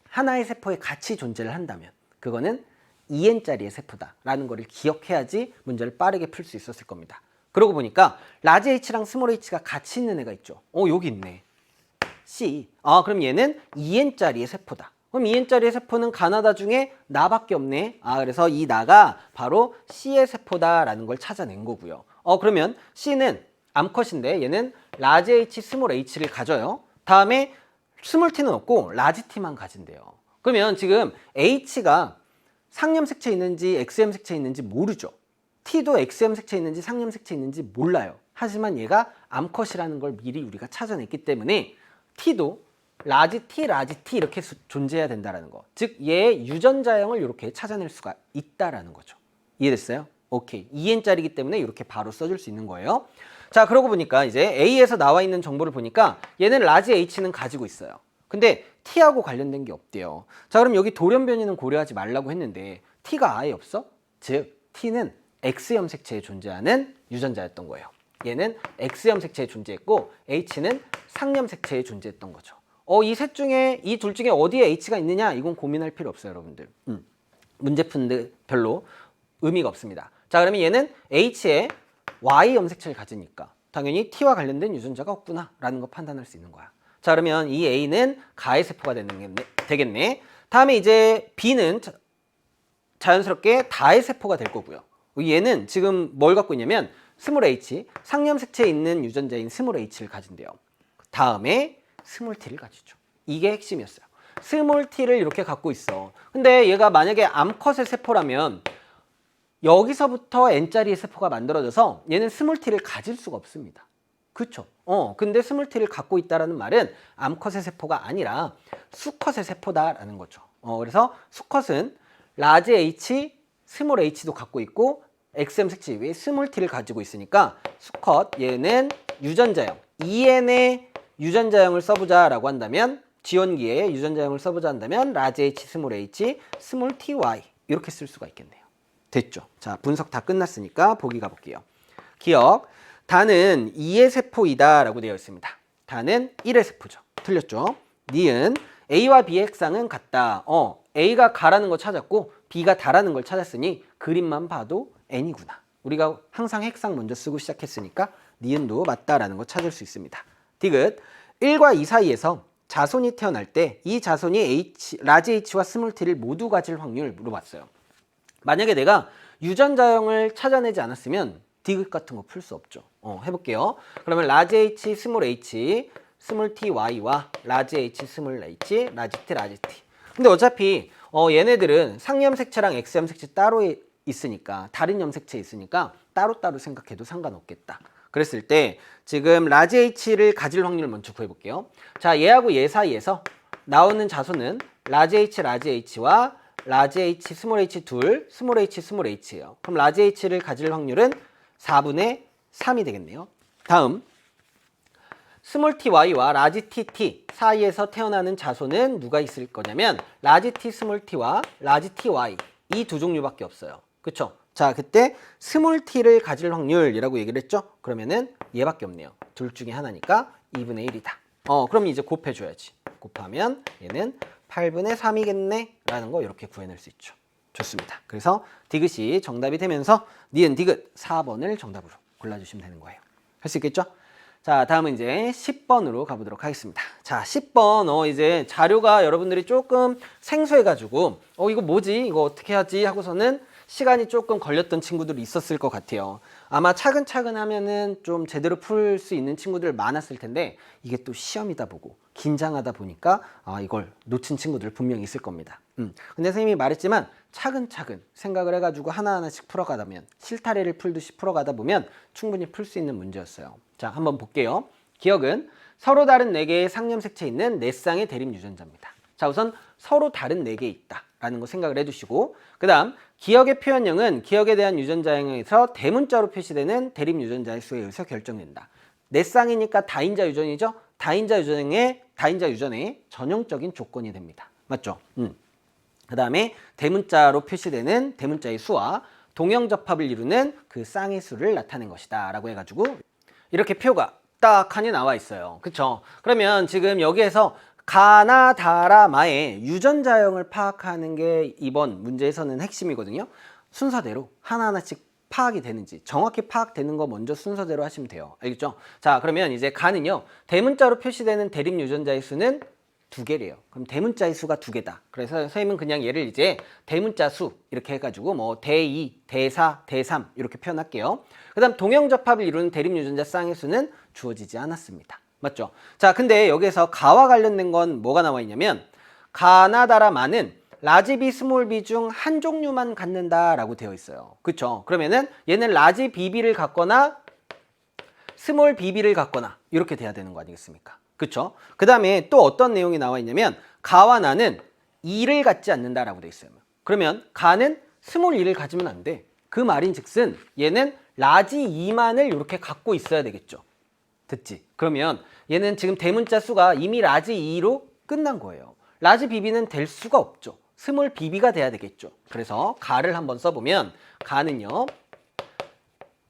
하나의 세포에 같이 존재를 한다면 그거는 EN짜리의 세포다라는 거를 기억해야지 문제를 빠르게 풀 수 있었을 겁니다. 그러고 보니까 라지 H랑 스몰 h가 같이 있는 애가 있죠. 여기 있네. C. 그럼 얘는 EN짜리의 세포다. 그럼 EN짜리의 세포는 가나다 중에 나밖에 없네. 그래서 이 나가 바로 C의 세포다라는 걸 찾아낸 거고요. 그러면 C는 암컷인데 얘는 라지 H, 스몰 H를 가져요. 다음에 스몰 T는 없고 라지 T만 가진대요. 그러면 지금 H가 상염 색채 있는지 XM 색채 있는지 모르죠. T도 XM 색채 있는지 상염 색채 있는지 몰라요. 하지만 얘가 암컷이라는 걸 미리 우리가 찾아냈기 때문에 T도 라지 T 이렇게 존재해야 된다는 거. 즉 얘의 유전자형을 이렇게 찾아낼 수가 있다라는 거죠. 이해됐어요? 오케이. 2N짜리이기 때문에 이렇게 바로 써줄 수 있는 거예요. 자, 그러고 보니까 이제 A에서 나와 있는 정보를 보니까 얘는 라지 H는 가지고 있어요. 근데 T하고 관련된 게 없대요. 자, 그럼 여기 돌연변이는 고려하지 말라고 했는데 T가 아예 없어? 즉 T는 X형 색채에 존재하는 유전자였던 거예요. 얘는 X형 색채에 존재했고 H는 상염 색채에 존재했던 거죠. 이 셋 중에 이 둘 중에 어디에 H가 있느냐? 이건 고민할 필요 없어요, 여러분들. 문제 푸는데 별로 의미가 없습니다. 자, 그러면 얘는 H에 Y 염색체를 가지니까 당연히 T와 관련된 유전자가 없구나라는 거 판단할 수 있는 거야. 자, 그러면 이 A는 가해 세포가 되겠네. 다음에 이제 B는 자연스럽게 다해 세포가 될 거고요. 얘는 지금 뭘 갖고 있냐면 스몰 H, 상염 색채에 있는 유전자인 스몰 H를 가진대요. 다음에 스몰 T를 가지죠. 이게 핵심이었어요. 스몰 T를 이렇게 갖고 있어. 근데 얘가 만약에 암컷의 세포라면 여기서부터 N자리의 세포가 만들어져서 얘는 스몰 T를 가질 수가 없습니다. 그쵸? 근데 스몰 T를 갖고 있다는 말은 암컷의 세포가 아니라 수컷의 세포다라는 거죠. 그래서 수컷은 라지 H, 스몰 H도 갖고 있고 XM 색채 위에 스몰 T를 가지고 있으니까 수컷 얘는 유전자형 2N의 유전자형을 써보자라고 한다면 지원기에 유전자형을 써보자 한다면 라지 H, 스몰 H, 스몰 TY 이렇게 쓸 수가 있겠네요. 됐죠? 자, 분석 다 끝났으니까 보기 가볼게요. 기억, 다는 2의 세포이다 라고 되어 있습니다. 다는 1의 세포죠. 틀렸죠? 니은 A와 B의 핵상은 같다. A가 가라는 거 찾았고 B가 다라는 걸 찾았으니 그림만 봐도 N이구나. 우리가 항상 핵상 먼저 쓰고 시작했으니까 니은도 맞다라는 거 찾을 수 있습니다. 디귿 1과 2 사이에서 자손이 태어날 때 이 자손이 라지 H와 스몰 T를 모두 가질 확률을 물어봤어요. 만약에 내가 유전자형을 찾아내지 않았으면 디귿 같은 거 풀 수 없죠. 해볼게요. 그러면 라지 H, 스몰 H, 스몰 TY와 라지 H, 스몰 H, 라지 T, 라지 T. 근데 어차피 얘네들은 상염 색채랑 X염 색채 따로 있으니까 다른 염색체에 있으니까 따로따로 생각해도 상관없겠다. 그랬을 때 지금 라지 H를 가질 확률을 먼저 구해볼게요. 자, 얘하고 얘 사이에서 나오는 자손은 라지 H, 라지 H와 라지 H, 스몰 H 둘, 스몰 H, 스몰 H예요. 그럼 라지 H를 가질 확률은 4분의 3이 되겠네요. 다음 스몰 TY와 라지 TT 사이에서 태어나는 자손은 누가 있을 거냐면 라지 T, 스몰 T와 라지 TY 이 두 종류밖에 없어요. 그쵸? 자, 그때 스몰 T를 가질 확률이라고 얘기를 했죠? 그러면은 얘밖에 없네요. 둘 중에 하나니까 2분의 1이다. 그럼 이제 곱해줘야지. 곱하면 얘는 8분의 3이겠네? 라는 거 이렇게 구해낼 수 있죠. 좋습니다. 그래서 디귿이 정답이 되면서 니은 디귿 4번을 정답으로 골라주시면 되는 거예요. 할 수 있겠죠? 자, 다음은 이제 10번으로 가보도록 하겠습니다. 자, 10번 이제 자료가 여러분들이 조금 생소해가지고 이거 뭐지? 이거 어떻게 하지? 하고서는 시간이 조금 걸렸던 친구들이 있었을 것 같아요. 아마 차근차근 하면은 좀 제대로 풀 수 있는 친구들 많았을 텐데 이게 또 시험이다 보고 긴장하다 보니까 이걸 놓친 친구들 분명히 있을 겁니다. 근데 선생님이 말했지만 차근차근 생각을 해가지고 하나하나씩 풀어가다 보면 실타래를 풀듯이 풀어가다 보면 충분히 풀 수 있는 문제였어요. 자, 한번 볼게요. 기억은 서로 다른 4개의 상염색체 있는 4쌍의 대립 유전자입니다. 자, 우선 서로 다른 4개 있다라는 거 생각을 해두시고 그 다음 기억의 표현형은 기억에 대한 유전자형에서 대문자로 표시되는 대립 유전자의 수에 의해서 결정된다. 4쌍이니까 다인자 유전이죠. 다인자 유전의 전형적인 조건이 됩니다. 맞죠? 그 다음에 대문자로 표시되는 대문자의 수와 동형접합을 이루는 그 쌍의 수를 나타낸 것이다 라고 해가지고 이렇게 표가 딱하니 나와 있어요. 그쵸? 그러면 지금 여기에서 가나 다라 마의 유전자형을 파악하는 게 이번 문제에서는 핵심이거든요. 순서대로 하나하나씩 파악이 되는지 정확히 파악되는 거 먼저 순서대로 하시면 돼요. 알겠죠? 자, 그러면 이제 가는요 대문자로 표시되는 대립 유전자의 수는 두 개래요. 그럼 대문자의 수가 두 개다. 그래서 선생님은 그냥 얘를 이제 대문자 수 이렇게 해가지고 뭐 대2, 대4, 대3 이렇게 표현할게요. 그 다음 동형접합을 이루는 대립유전자 쌍의 수는 주어지지 않았습니다. 맞죠? 자, 근데 여기에서 가와 관련된 건 뭐가 나와 있냐면 가나 다라마는 라지 B, 스몰 b 중 한 종류만 갖는다라고 되어 있어요. 그쵸? 그러면은 얘는 라지 BB를 갖거나 스몰 BB를 갖거나 이렇게 돼야 되는 거 아니겠습니까? 그쵸? 그 다음에 또 어떤 내용이 나와 있냐면 가와 나는 2를 갖지 않는다라고 되어 있어요. 그러면 가는 스몰 2를 가지면 안 돼. 그 말인즉슨 얘는 라지 2만을 이렇게 갖고 있어야 되겠죠. 됐지? 그러면 얘는 지금 대문자 수가 이미 라지 2로 끝난 거예요. 라지 BB는 될 수가 없죠. 스몰 BB가 돼야 되겠죠. 그래서 가를 한번 써보면 가는요.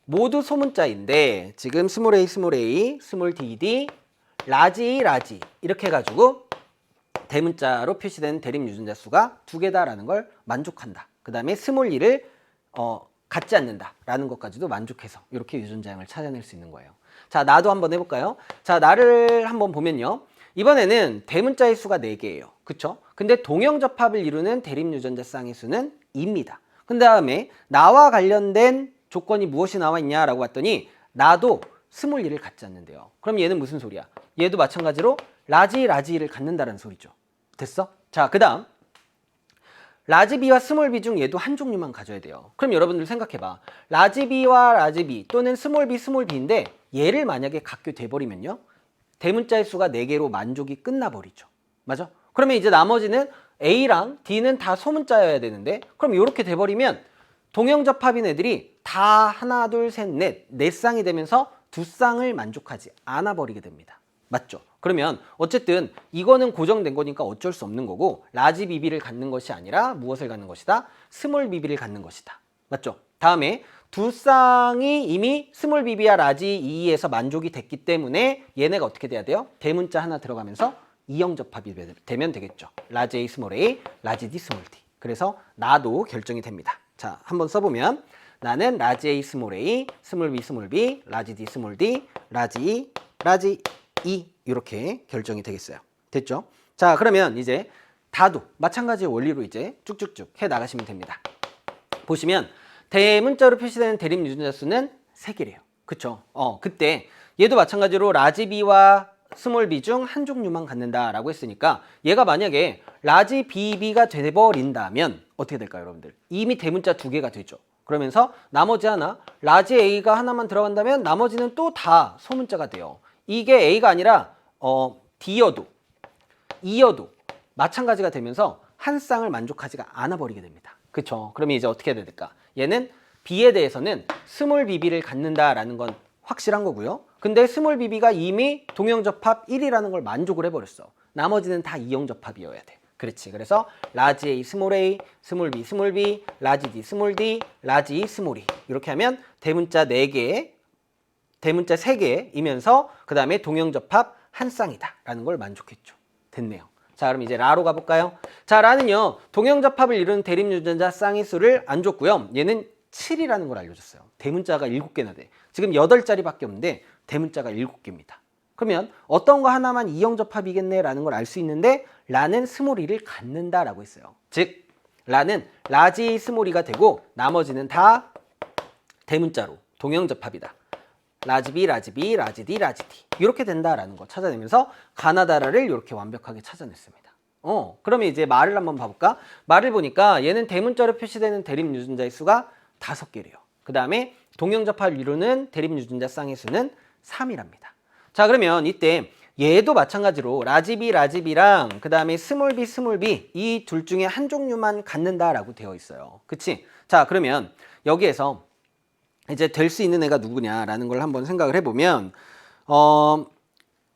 모두 소문자인데 지금 스몰 a, 스몰 dd, 라지 라지 이렇게 해가지고 대문자로 표시된 대립 유전자 수가 두 개다라는 걸 만족한다. 그 다음에 스몰 2를 갖지 않는다라는 것까지도 만족해서 이렇게 유전자형을 찾아낼 수 있는 거예요. 자, 나도 한번 해볼까요? 자, 나를 한번 보면요. 이번에는 대문자의 수가 4개예요. 그쵸? 근데 동형접합을 이루는 대립 유전자 쌍의 수는 2입니다. 그 다음에 나와 관련된 조건이 무엇이 나와 있냐라고 봤더니 나도 스몰 2를 갖지 않는데요. 그럼 얘는 무슨 소리야? 얘도 마찬가지로 라지를 갖는다는 소리죠. 됐어? 자, 그 다음 라지 B와 스몰 B 중 얘도 한 종류만 가져야 돼요. 그럼 여러분들 생각해봐. 라지 B와 라지 B 또는 스몰 B인데 얘를 만약에 갖게 돼버리면요. 대문자의 수가 4개로 만족이 끝나버리죠. 맞아? 그러면 이제 나머지는 A랑 D는 다 소문자여야 되는데 그럼 이렇게 돼버리면 동형접합인 애들이 다 하나, 둘, 셋, 네 쌍이 되면서 두 쌍을 만족하지 않아 버리게 됩니다. 맞죠? 그러면 어쨌든 이거는 고정된 거니까 어쩔 수 없는 거고 라지 BB를 갖는 것이 아니라 무엇을 갖는 것이다? 스몰 BB를 갖는 것이다. 맞죠? 다음에 두 쌍이 이미 스몰 BB와 라지 2에서 만족이 됐기 때문에 얘네가 어떻게 돼야 돼요? 대문자 하나 들어가면서 이형접합이 되면 되겠죠. 라지 A, 스몰 a, 라지 D, 스몰 d. 그래서 나도 결정이 됩니다. 자, 한번 써보면 나는 라지 A, 스몰 a, 스몰 B, 라지 D, 스몰 d, 라지 E 이렇게 결정이 되겠어요. 됐죠? 자, 그러면 이제 다도 마찬가지 원리로 이제 쭉쭉쭉 해 나가시면 됩니다. 보시면 대문자로 표시되는 대립 유전자 수는 3개래요. 그쵸? 그때 얘도 마찬가지로 라지 B와 스몰 b 중 한 종류만 갖는다라고 했으니까 얘가 만약에 라지 BB가 돼버린다면 어떻게 될까요, 여러분들? 이미 대문자 2개가 되죠. 그러면서 나머지 하나, 라지 A가 하나만 들어간다면 나머지는 또 다 소문자가 돼요. 이게 A가 아니라 D여도, E여도 마찬가지가 되면서 한 쌍을 만족하지가 않아 버리게 됩니다. 그쵸? 그러면 이제 어떻게 해야 될까? 얘는 B에 대해서는 스몰 BB를 갖는다라는 건 확실한 거고요. 근데 스몰 BB가 이미 동형접합 1이라는 걸 만족을 해버렸어. 나머지는 다 이형접합이어야 돼. 그렇지. 그래서 라지 A, 스몰 B, 라지 D, 스몰 D, 라지 E, 스몰 E 이렇게 하면 대문자 4개, 대문자 3개이면서 그 다음에 동형접합 한 쌍이다 라는 걸 만족했죠. 됐네요. 자, 그럼 이제 라로 가볼까요? 자, 라는요 동형접합을 이루는 대립유전자 쌍의 수를 안 줬고요. 얘는 7이라는 걸 알려줬어요. 대문자가 7개나 돼. 지금 8자리밖에 없는데 대문자가 7개입니다. 그러면 어떤 거 하나만 이형접합이겠네 라는 걸 알 수 있는데 라는 스몰 2를 갖는다라고 했어요. 즉 라는 라지 스몰 2가 되고 나머지는 다 대문자로 동형접합이다. 라지 B, 라지 D, 라지 D 이렇게 된다라는 거 찾아내면서 가나다라를 이렇게 완벽하게 찾아냈습니다. 그러면 이제 말을 한번 봐볼까? 말을 보니까 얘는 대문자로 표시되는 대립 유전자의 수가 5개래요. 그 다음에 동형접합을 이루는 대립 유전자 쌍의 수는 3이랍니다. 자, 그러면 이때 얘도 마찬가지로 라지 B랑 그 다음에 스몰 B 이 둘 중에 한 종류만 갖는다라고 되어 있어요. 그치? 자, 그러면 여기에서 이제 될 수 있는 애가 누구냐라는 걸 한번 생각을 해보면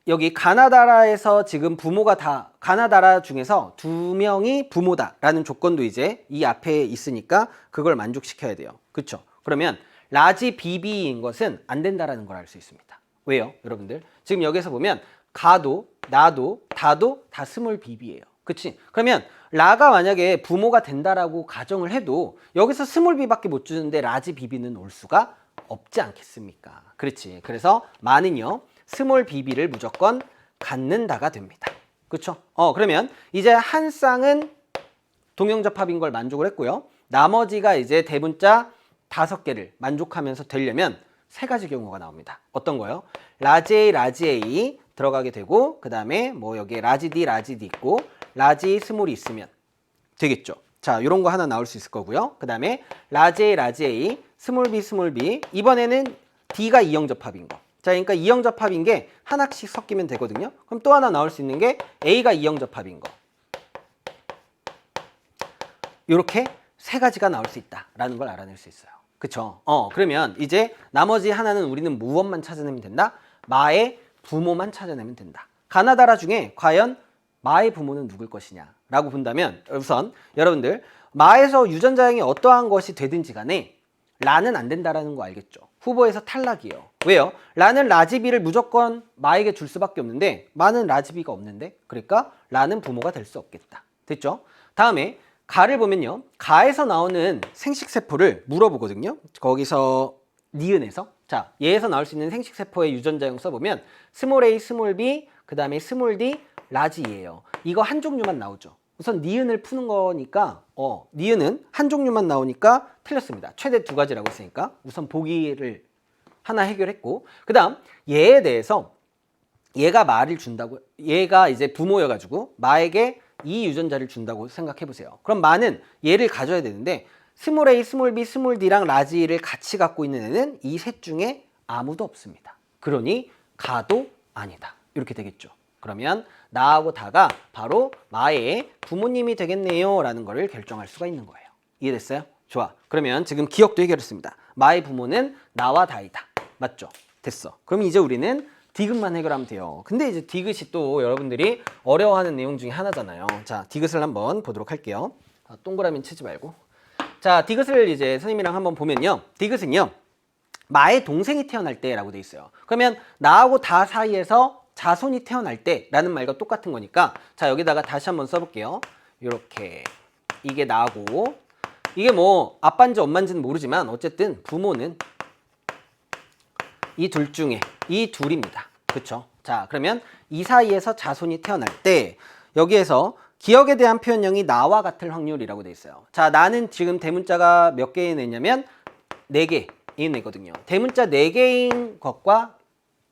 여기 가나다라에서 지금 부모가 다 가나다라 중에서 2명이 부모다라는 조건도 이제 이 앞에 있으니까 그걸 만족시켜야 돼요. 그쵸? 그러면 라지 BB인 것은 안 된다라는 걸 알 수 있습니다. 왜요? 여러분들 지금 여기서 보면 가도 나도 다도 다 스몰 BB예요. 그치? 그러면 라가 만약에 부모가 된다라고 가정을 해도 여기서 스몰 b밖에 못 주는데 라지 BB는 올 수가 없지 않겠습니까? 그렇지. 그래서 마는요 스몰 BB를 무조건 갖는다가 됩니다. 그쵸? 그러면 이제 한 쌍은 동형접합인 걸 만족을 했고요. 나머지가 이제 대문자 5개를 만족하면서 되려면 세 가지 경우가 나옵니다. 어떤 거요? 라지 A, 라지 A 들어가게 되고 그 다음에 뭐 여기에 라지 D, 라지 D 있고 라지 스몰이 있으면 되겠죠. 자, 이런 거 하나 나올 수 있을 거고요. 그 다음에 라지 A, 라지 A, 스몰 B, 스몰 B. 이번에는 D가 이형접합인 거. 자, 그러니까 이형접합인 게 하나씩 섞이면 되거든요. 그럼 또 하나 나올 수 있는 게 A가 이형접합인 거. 이렇게 세 가지가 나올 수 있다라는 걸 알아낼 수 있어요. 그쵸? 그러면 이제 나머지 하나는 우리는 무엇만 찾아내면 된다? 마의 부모만 찾아내면 된다. 가나다라 중에 과연 마의 부모는 누굴 것이냐 라고 본다면 우선 여러분들 마에서 유전자형이 어떠한 것이 되든지 간에 라는 안 된다라는 거 알겠죠? 후보에서 탈락이에요. 왜요? 라는 라지비를 무조건 마에게 줄 수밖에 없는데 마는 라지비가 없는데 그러니까 라는 부모가 될 수 없겠다. 됐죠? 다음에 가를 보면요. 가에서 나오는 생식세포를 물어보거든요. 거기서 니은에서 자 얘에서 나올 수 있는 생식세포의 유전자형 써보면 스몰 a, 스몰 b, 그 다음에 스몰 d, 라지예요. 이거 한 종류만 나오죠. 우선 니은을 푸는 거니까 니은은 한 종류만 나오니까 틀렸습니다. 최대 2가지라고 했으니까 우선 보기를 하나 해결했고 그 다음 얘에 대해서 얘가 말을 준다고 얘가 이제 부모여가지고 마에게 이 유전자를 준다고 생각해 보세요. 그럼 마는 얘를 가져야 되는데 스몰 a, 스몰 b, 스몰 d랑 라지를 같이 갖고 있는 애는 이 셋 중에 아무도 없습니다. 그러니 가도 아니다. 이렇게 되겠죠. 그러면 나하고 다가 바로 마의 부모님이 되겠네요 라는 거를 결정할 수가 있는 거예요. 이해됐어요? 좋아. 그러면 지금 기억도 해결했습니다. 마의 부모는 나와 다이다. 맞죠? 됐어. 그럼 이제 우리는 디귿만 해결하면 돼요. 근데 이제 디귿이 또 여러분들이 어려워하는 내용 중에 하나잖아요. 자, 디귿을 한번 보도록 할게요. 동그라미 치지 말고. 자, 디귿을 이제 선생님이랑 한번 보면요. 디귿은요. 마의 동생이 태어날 때라고 돼 있어요. 그러면 나하고 다 사이에서 자손이 태어날 때라는 말과 똑같은 거니까 자, 여기다가 다시 한번 써볼게요. 이렇게 이게 나고 이게 뭐 아빠인지 엄마인지는 모르지만 어쨌든 부모는 이 둘 중에 이 둘입니다. 그쵸? 자, 그러면 이 사이에서 자손이 태어날 때 여기에서 기억에 대한 표현형이 나와 같을 확률이라고 돼 있어요. 자, 나는 지금 대문자가 몇 개인 애냐면 4개인 애거든요. 대문자 4개인 것과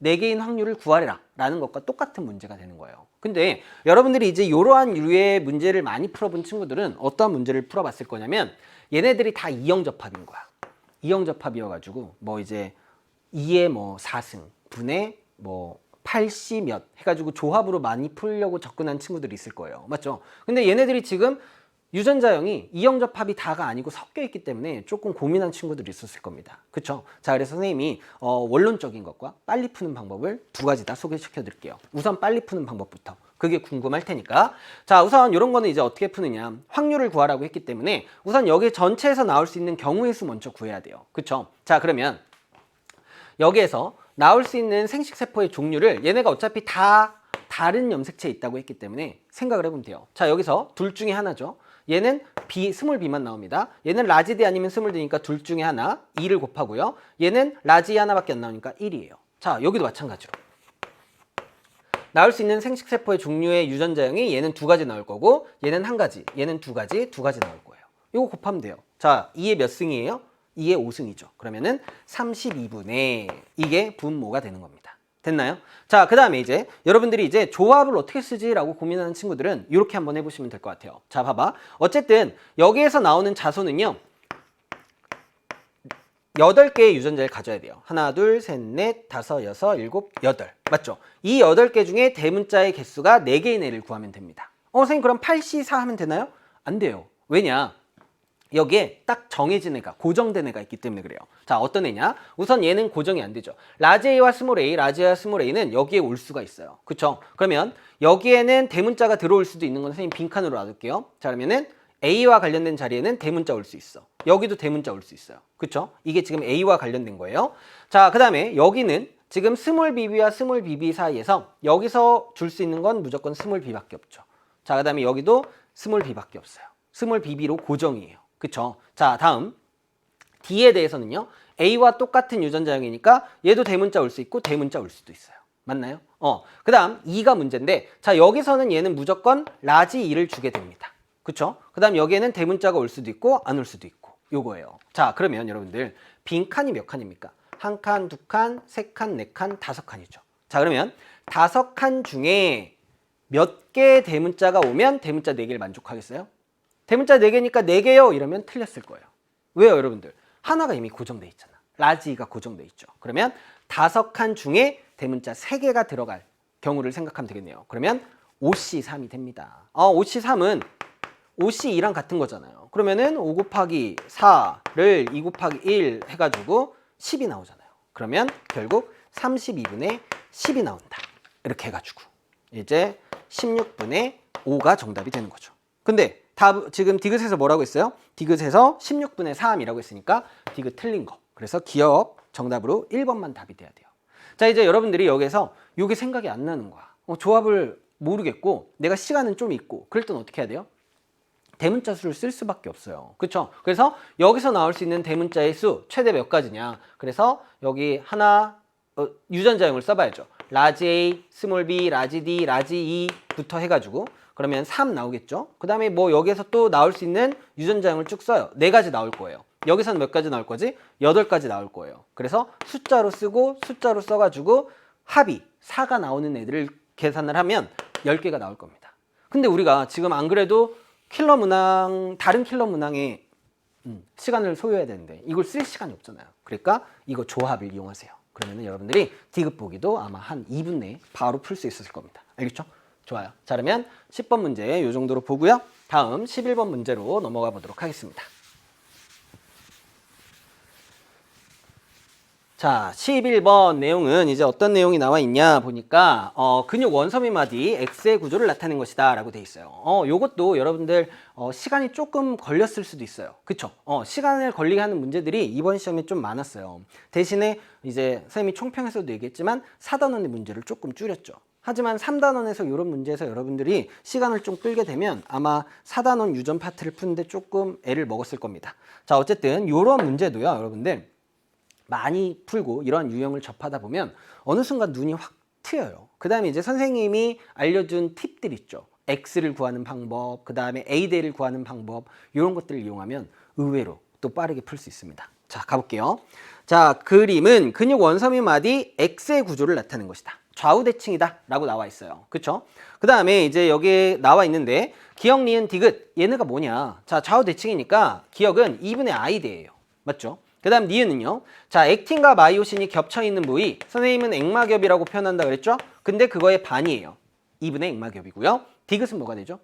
4개인 확률을 구하래라 라는 것과 똑같은 문제가 되는 거예요. 근데 여러분들이 이제 이러한 류의 문제를 많이 풀어본 친구들은 어떠한 문제를 풀어봤을 거냐면 얘네들이 다 이형접합인 거야. 이형접합이어가지고 뭐 이제 2의 뭐 4승 분의 뭐 80 몇 해가지고 조합으로 많이 풀려고 접근한 친구들이 있을 거예요. 맞죠? 근데 얘네들이 지금 유전자형이 이형접합이 다가 아니고 섞여 있기 때문에 조금 고민한 친구들이 있었을 겁니다. 그쵸? 자, 그래서 선생님이 원론적인 것과 빨리 푸는 방법을 2가지 다 소개시켜 드릴게요. 우선 빨리 푸는 방법부터. 그게 궁금할 테니까. 자, 우선 이런 거는 이제 어떻게 푸느냐. 확률을 구하라고 했기 때문에 우선 여기 전체에서 나올 수 있는 경우의 수 먼저 구해야 돼요. 그쵸? 자, 그러면 여기에서 나올 수 있는 생식세포의 종류를 얘네가 어차피 다 다른 염색체에 있다고 했기 때문에 생각을 해보면 돼요. 자, 여기서 둘 중에 하나죠. 얘는 B, 스몰 b만 나옵니다. 얘는 라지 D 아니면 스몰 d니까 둘 중에 하나 2를 곱하고요. 얘는 라지 하나밖에 안 나오니까 1이에요. 자, 여기도 마찬가지로 나올 수 있는 생식세포의 종류의 유전자형이 얘는 2가지 나올 거고 얘는 1가지, 얘는 2가지, 2가지 나올 거예요. 이거 곱하면 돼요. 자, 2의 몇 승이에요? 2의 5승이죠. 그러면은 32분의 이게 분모가 되는 겁니다. 됐나요? 자, 그 다음에 이제 여러분들이 이제 조합을 어떻게 쓰지라고 고민하는 친구들은 이렇게 한번 해보시면 될 것 같아요. 자, 봐봐. 어쨌든 여기에서 나오는 자손은요 8개의 유전자를 가져야 돼요. 하나, 둘, 셋, 넷, 다섯, 여섯, 일곱, 여덟. 맞죠? 이 8개 중에 대문자의 개수가 4개인 애를 구하면 됩니다. 선생님 그럼 8C4 하면 되나요? 안 돼요. 왜냐? 여기에 딱 정해진 애가 고정된 애가 있기 때문에 그래요. 자, 어떤 애냐? 우선 얘는 고정이 안 되죠. 라지 A와 스몰 A, 라지와 스몰 A는 여기에 올 수가 있어요. 그쵸? 그러면 여기에는 대문자가 들어올 수도 있는 건 선생님 빈칸으로 놔둘게요. 자, 그러면은 A와 관련된 자리에는 대문자 올 수 있어. 여기도 대문자 올 수 있어요. 그쵸? 이게 지금 A와 관련된 거예요. 자, 그 다음에 여기는 지금 스몰 BB와 스몰 BB 사이에서 여기서 줄 수 있는 건 무조건 스몰 B밖에 없죠. 자, 그 다음에 여기도 스몰 B밖에 없어요. 스몰 BB로 고정이에요. 그쵸? 자, 다음 D에 대해서는요 A와 똑같은 유전자형이니까 얘도 대문자 올 수 있고 대문자 올 수도 있어요. 맞나요? 그 다음 2가 문제인데, 자, 여기서는 얘는 무조건 라지 2를 주게 됩니다. 그쵸? 그 다음 여기에는 대문자가 올 수도 있고 안 올 수도 있고 요거예요. 자, 그러면 여러분들 빈칸이 몇 칸입니까? 한 칸, 두 칸, 세 칸, 네 칸, 다섯 칸이죠. 자, 그러면 다섯 칸 중에 몇 개의 대문자가 오면 대문자 4개를 만족하겠어요? 대문자 4개니까 4개요 이러면 틀렸을 거예요. 왜요, 여러분들? 하나가 이미 고정돼 있잖아. 라지가 고정돼 있죠. 그러면 다섯 칸 중에 대문자 3개가 들어갈 경우를 생각하면 되겠네요. 그러면 OC3이 됩니다. OC3은 OC2랑 같은 거잖아요. 그러면은 5 곱하기 4를 2 곱하기 1 해가지고 10이 나오잖아요. 그러면 결국 32분의 10이 나온다. 이렇게 해가지고 이제 16분의 5가 정답이 되는 거죠. 근데 지금 디귿에서 뭐라고 했어요? 디귿에서 16분의 3이라고 했으니까 디귿 틀린 거. 그래서 기억 정답으로 1번만 답이 돼야 돼요. 자, 이제 여러분들이 여기서 이게 생각이 안 나는 거야. 조합을 모르겠고 내가 시간은 좀 있고 그럴 땐 어떻게 해야 돼요? 대문자 수를 쓸 수밖에 없어요. 그렇죠? 그래서 여기서 나올 수 있는 대문자의 수 최대 몇 가지냐? 그래서 여기 하나 유전자형을 써봐야죠. 라지 A, 스몰 b, 라지 D, 라지 E부터 해가지고 그러면 3 나오겠죠? 그 다음에 뭐 여기에서 또 나올 수 있는 유전자형을 쭉 써요. 4가지 나올 거예요. 여기서는 몇 가지 나올 거지? 8가지 나올 거예요. 그래서 숫자로 쓰고 숫자로 써가지고 합이 4가 나오는 애들을 계산을 하면 10개가 나올 겁니다. 근데 우리가 지금 안 그래도 킬러 문항, 다른 킬러 문항에 시간을 소요해야 되는데 이걸 쓸 시간이 없잖아요. 그러니까 이거 조합을 이용하세요. 그러면 여러분들이 디귿 보기도 아마 한 2분 내에 바로 풀 수 있을 겁니다. 알겠죠? 좋아요. 자, 그러면 10번 문제 이 정도로 보고요. 다음 11번 문제로 넘어가 보도록 하겠습니다. 자, 11번 내용은 이제 어떤 내용이 나와 있냐 보니까 근육 원섬유 마디 X의 구조를 나타낸 것이다 라고 돼 있어요. 요것도 여러분들 시간이 조금 걸렸을 수도 있어요. 그쵸? 시간을 걸리게 하는 문제들이 이번 시험에 좀 많았어요. 대신에 이제 선생님이 총평에서도 얘기했지만 4단원의 문제를 조금 줄였죠. 하지만 3단원에서 이런 문제에서 여러분들이 시간을 좀 끌게 되면 아마 4단원 유전 파트를 푸는데 조금 애를 먹었을 겁니다. 자, 어쨌든 이런 문제도요, 여러분들 많이 풀고 이런 유형을 접하다 보면 어느 순간 눈이 확 트여요. 그 다음에 이제 선생님이 알려준 팁들 있죠. X를 구하는 방법, 그 다음에 A대를 구하는 방법, 이런 것들을 이용하면 의외로 또 빠르게 풀 수 있습니다. 자, 가볼게요. 자, 그림은 근육 원섬유 마디 X의 구조를 나타내는 것이다. 좌우 대칭이다 라고 나와 있어요. 그쵸? 그 다음에 이제 여기에 나와 있는데 기억, 니은, 디귿 얘네가 뭐냐? 자, 좌우 대칭이니까 기억은 2분의 I대예요. 맞죠? 그 다음 니은은요. 자, 액틴과 마이오신이 겹쳐있는 부위, 선생님은 액막엽이라고 표현한다 그랬죠? 근데 그거의 반이에요. 2분의 액막엽이고요. 디귿은 뭐가 되죠?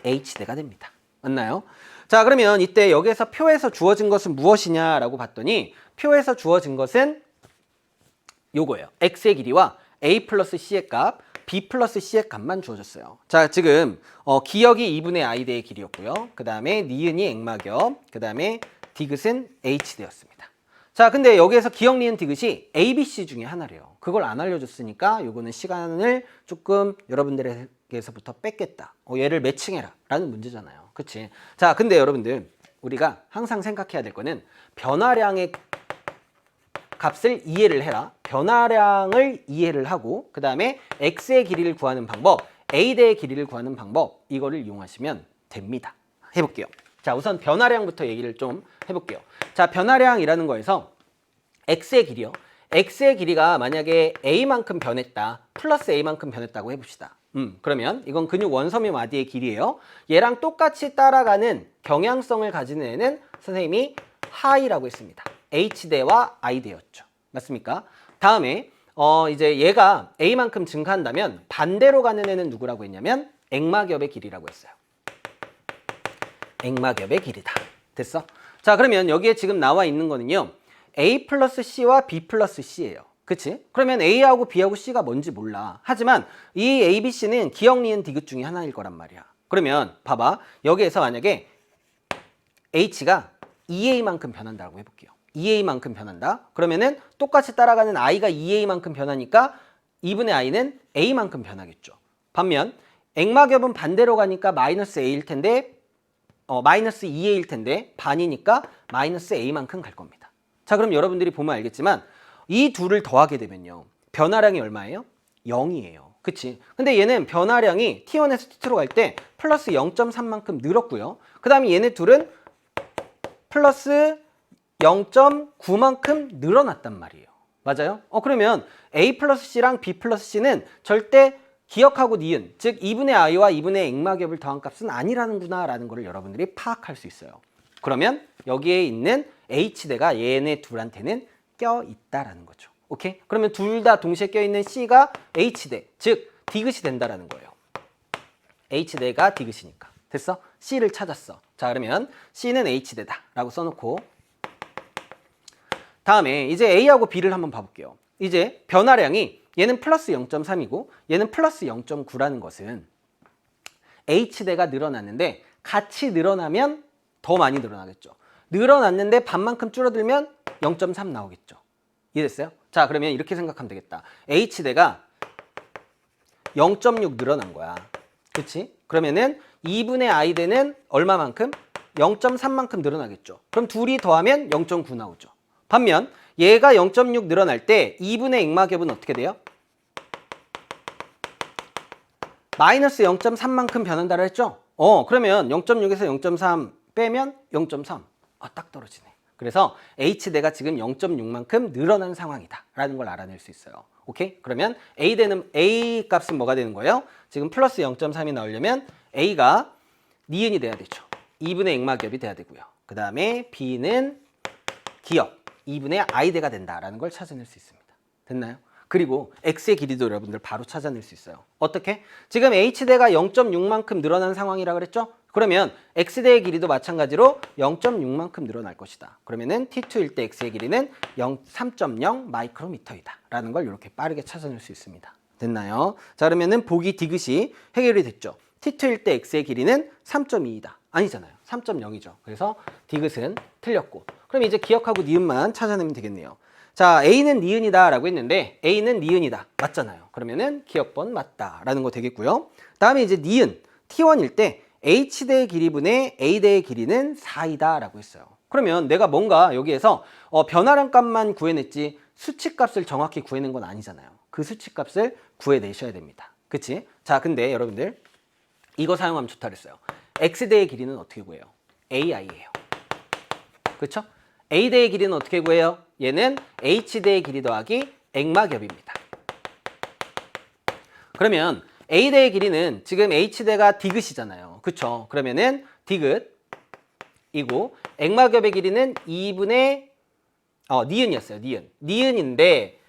H대가 됩니다. 맞나요? 자, 그러면 이때 여기에서 표에서 주어진 것은 무엇이냐라고 봤더니 표에서 주어진 것은 요거예요. X의 길이와 A 플러스 C의 값, B 플러스 C의 값만 주어졌어요. 자, 지금 기억이 2분의 I대의 길이였고요. 그 다음에 니은이 액막엽, 그 다음에 디귿은 H대였습니다. 자, 근데 여기에서 기억, 니은, 디귿이 A, B, C 중에 하나래요. 그걸 안 알려줬으니까 요거는 시간을 조금 여러분들에게서부터 뺏겠다. 얘를 매칭해라 라는 문제잖아요. 그치? 자, 근데 여러분들 우리가 항상 생각해야 될 거는 변화량의 값을 이해를 해라. 변화량을 이해를 하고 그 다음에 X의 길이를 구하는 방법, A대의 길이를 구하는 방법 이거를 이용하시면 됩니다. 해볼게요. 자, 우선 변화량부터 얘기를 좀 해볼게요. 자, 변화량이라는 거에서 X의 길이요. X의 길이가 만약에 A만큼 변했다. 플러스 A만큼 변했다고 해봅시다. 그러면 이건 근육 원섬유 마디의 길이에요. 얘랑 똑같이 따라가는 경향성을 가지는 애는 선생님이 하이라고 했습니다. H대와 I대였죠. 맞습니까? 다음에 이제 얘가 A만큼 증가한다면 반대로 가는 애는 누구라고 했냐면 액막엽의 길이라고 했어요. 액막엽의 길이다. 됐어? 자, 그러면 여기에 지금 나와 있는 거는요. A 플러스 C와 B 플러스 C예요. 그치? 그러면 A하고 B하고 C가 뭔지 몰라. 하지만 이 A, B, C는 기억, 니은, 디귿 중에 하나일 거란 말이야. 그러면 봐봐. 여기에서 만약에 H가 2A만큼 변한다고 해볼게요. 2A만큼 변한다. 그러면은 똑같이 따라가는 I가 2A만큼 변하니까 2분의 I는 A만큼 변하겠죠. 반면 액막엽은 반대로 가니까 마이너스 A일 텐데 마이너스 2A일 텐데 반이니까 마이너스 A만큼 갈 겁니다. 자, 그럼 여러분들이 보면 알겠지만 이 둘을 더하게 되면요. 변화량이 얼마예요? 0이에요. 그치? 근데 얘는 변화량이 T1에서 T2로 갈 때 플러스 0.3만큼 늘었고요. 그 다음에 얘네 둘은 플러스 0.9만큼 늘어났단 말이에요. 맞아요? 그러면 A 플러스 C랑 B 플러스 C는 절대 기억하고 니은, 즉 2분의 i와 2분의 액마겹을 더한 값은 아니라는구나 라는 거를 여러분들이 파악할 수 있어요. 그러면 여기에 있는 H대가 얘네 둘한테는 껴있다라는 거죠. 오케이? 그러면 둘 다 동시에 껴있는 C가 H대, 즉 디귿이 된다라는 거예요. H대가 디귿이니까. 됐어? C를 찾았어. 자, 그러면 C는 H대다 라고 써놓고 다음에 이제 A하고 B를 한번 봐볼게요. 이제 변화량이 얘는 플러스 0.3이고 얘는 플러스 0.9라는 것은 H대가 늘어났는데 같이 늘어나면 더 많이 늘어나겠죠. 늘어났는데 반만큼 줄어들면 0.3 나오겠죠. 이해됐어요? 자, 그러면 이렇게 생각하면 되겠다. H대가 0.6 늘어난 거야. 그치? 그러면은 2분의 i대는 얼마만큼? 0.3만큼 늘어나겠죠. 그럼 둘이 더하면 0.9 나오죠. 반면 얘가 0.6 늘어날 때 2분의 액마겹은 어떻게 돼요? 마이너스 0.3만큼 변한다고 했죠? 그러면 0.6에서 0.3 빼면 0.3. 딱 떨어지네. 그래서 H대가 지금 0.6만큼 늘어난 상황이다 라는 걸 알아낼 수 있어요. 오케이? 그러면 A 값은 뭐가 되는 거예요? 지금 플러스 0.3이 나오려면 A가 니은이 돼야 되죠. 2분의 액마겹이 돼야 되고요. 그 다음에 B는 기억 2분의 i대가 된다라는 걸 찾아낼 수 있습니다. 됐나요? 그리고 x의 길이도 여러분들 바로 찾아낼 수 있어요. 어떻게? 지금 h대가 0.6만큼 늘어난 상황이라 그랬죠? 그러면 x대의 길이도 마찬가지로 0.6만큼 늘어날 것이다. 그러면은 t2일 때 x의 길이는 3.0 마이크로미터이다 라는 걸 이렇게 빠르게 찾아낼 수 있습니다. 됐나요? 자, 그러면은 보기 디귿이 해결이 됐죠. t2일 때 x의 길이는 3.2이다. 아니잖아요. 3.0이죠. 그래서 디귿은 틀렸고. 그럼 이제 기억하고 니은만 찾아내면 되겠네요. 자, A는 니은이다 라고 했는데 A는 니은이다. 맞잖아요. 그러면은 기억번 맞다 라는 거 되겠고요. 다음에 이제 니은 T1일 때 H대의 길이분의 A대의 길이는 4이다 라고 했어요. 그러면 내가 뭔가 여기에서 변화량 값만 구해냈지 수치값을 정확히 구해낸 건 아니잖아요. 그 수치값을 구해내셔야 됩니다. 그치? 자, 근데 여러분들 이거 사용하면 좋다 그랬어요. X대의 길이는 어떻게 구해요? AI예요. 그렇죠? A대의 길이는 어떻게 구해요? 얘는 H대의 길이 더하기 액마겹입니다. 그러면 A대의 길이는 지금 H대가 디귿이잖아요. 그렇죠? 그러면은 디귿이고 액마겹의 길이는 2분의 니은이었어요. 니은인데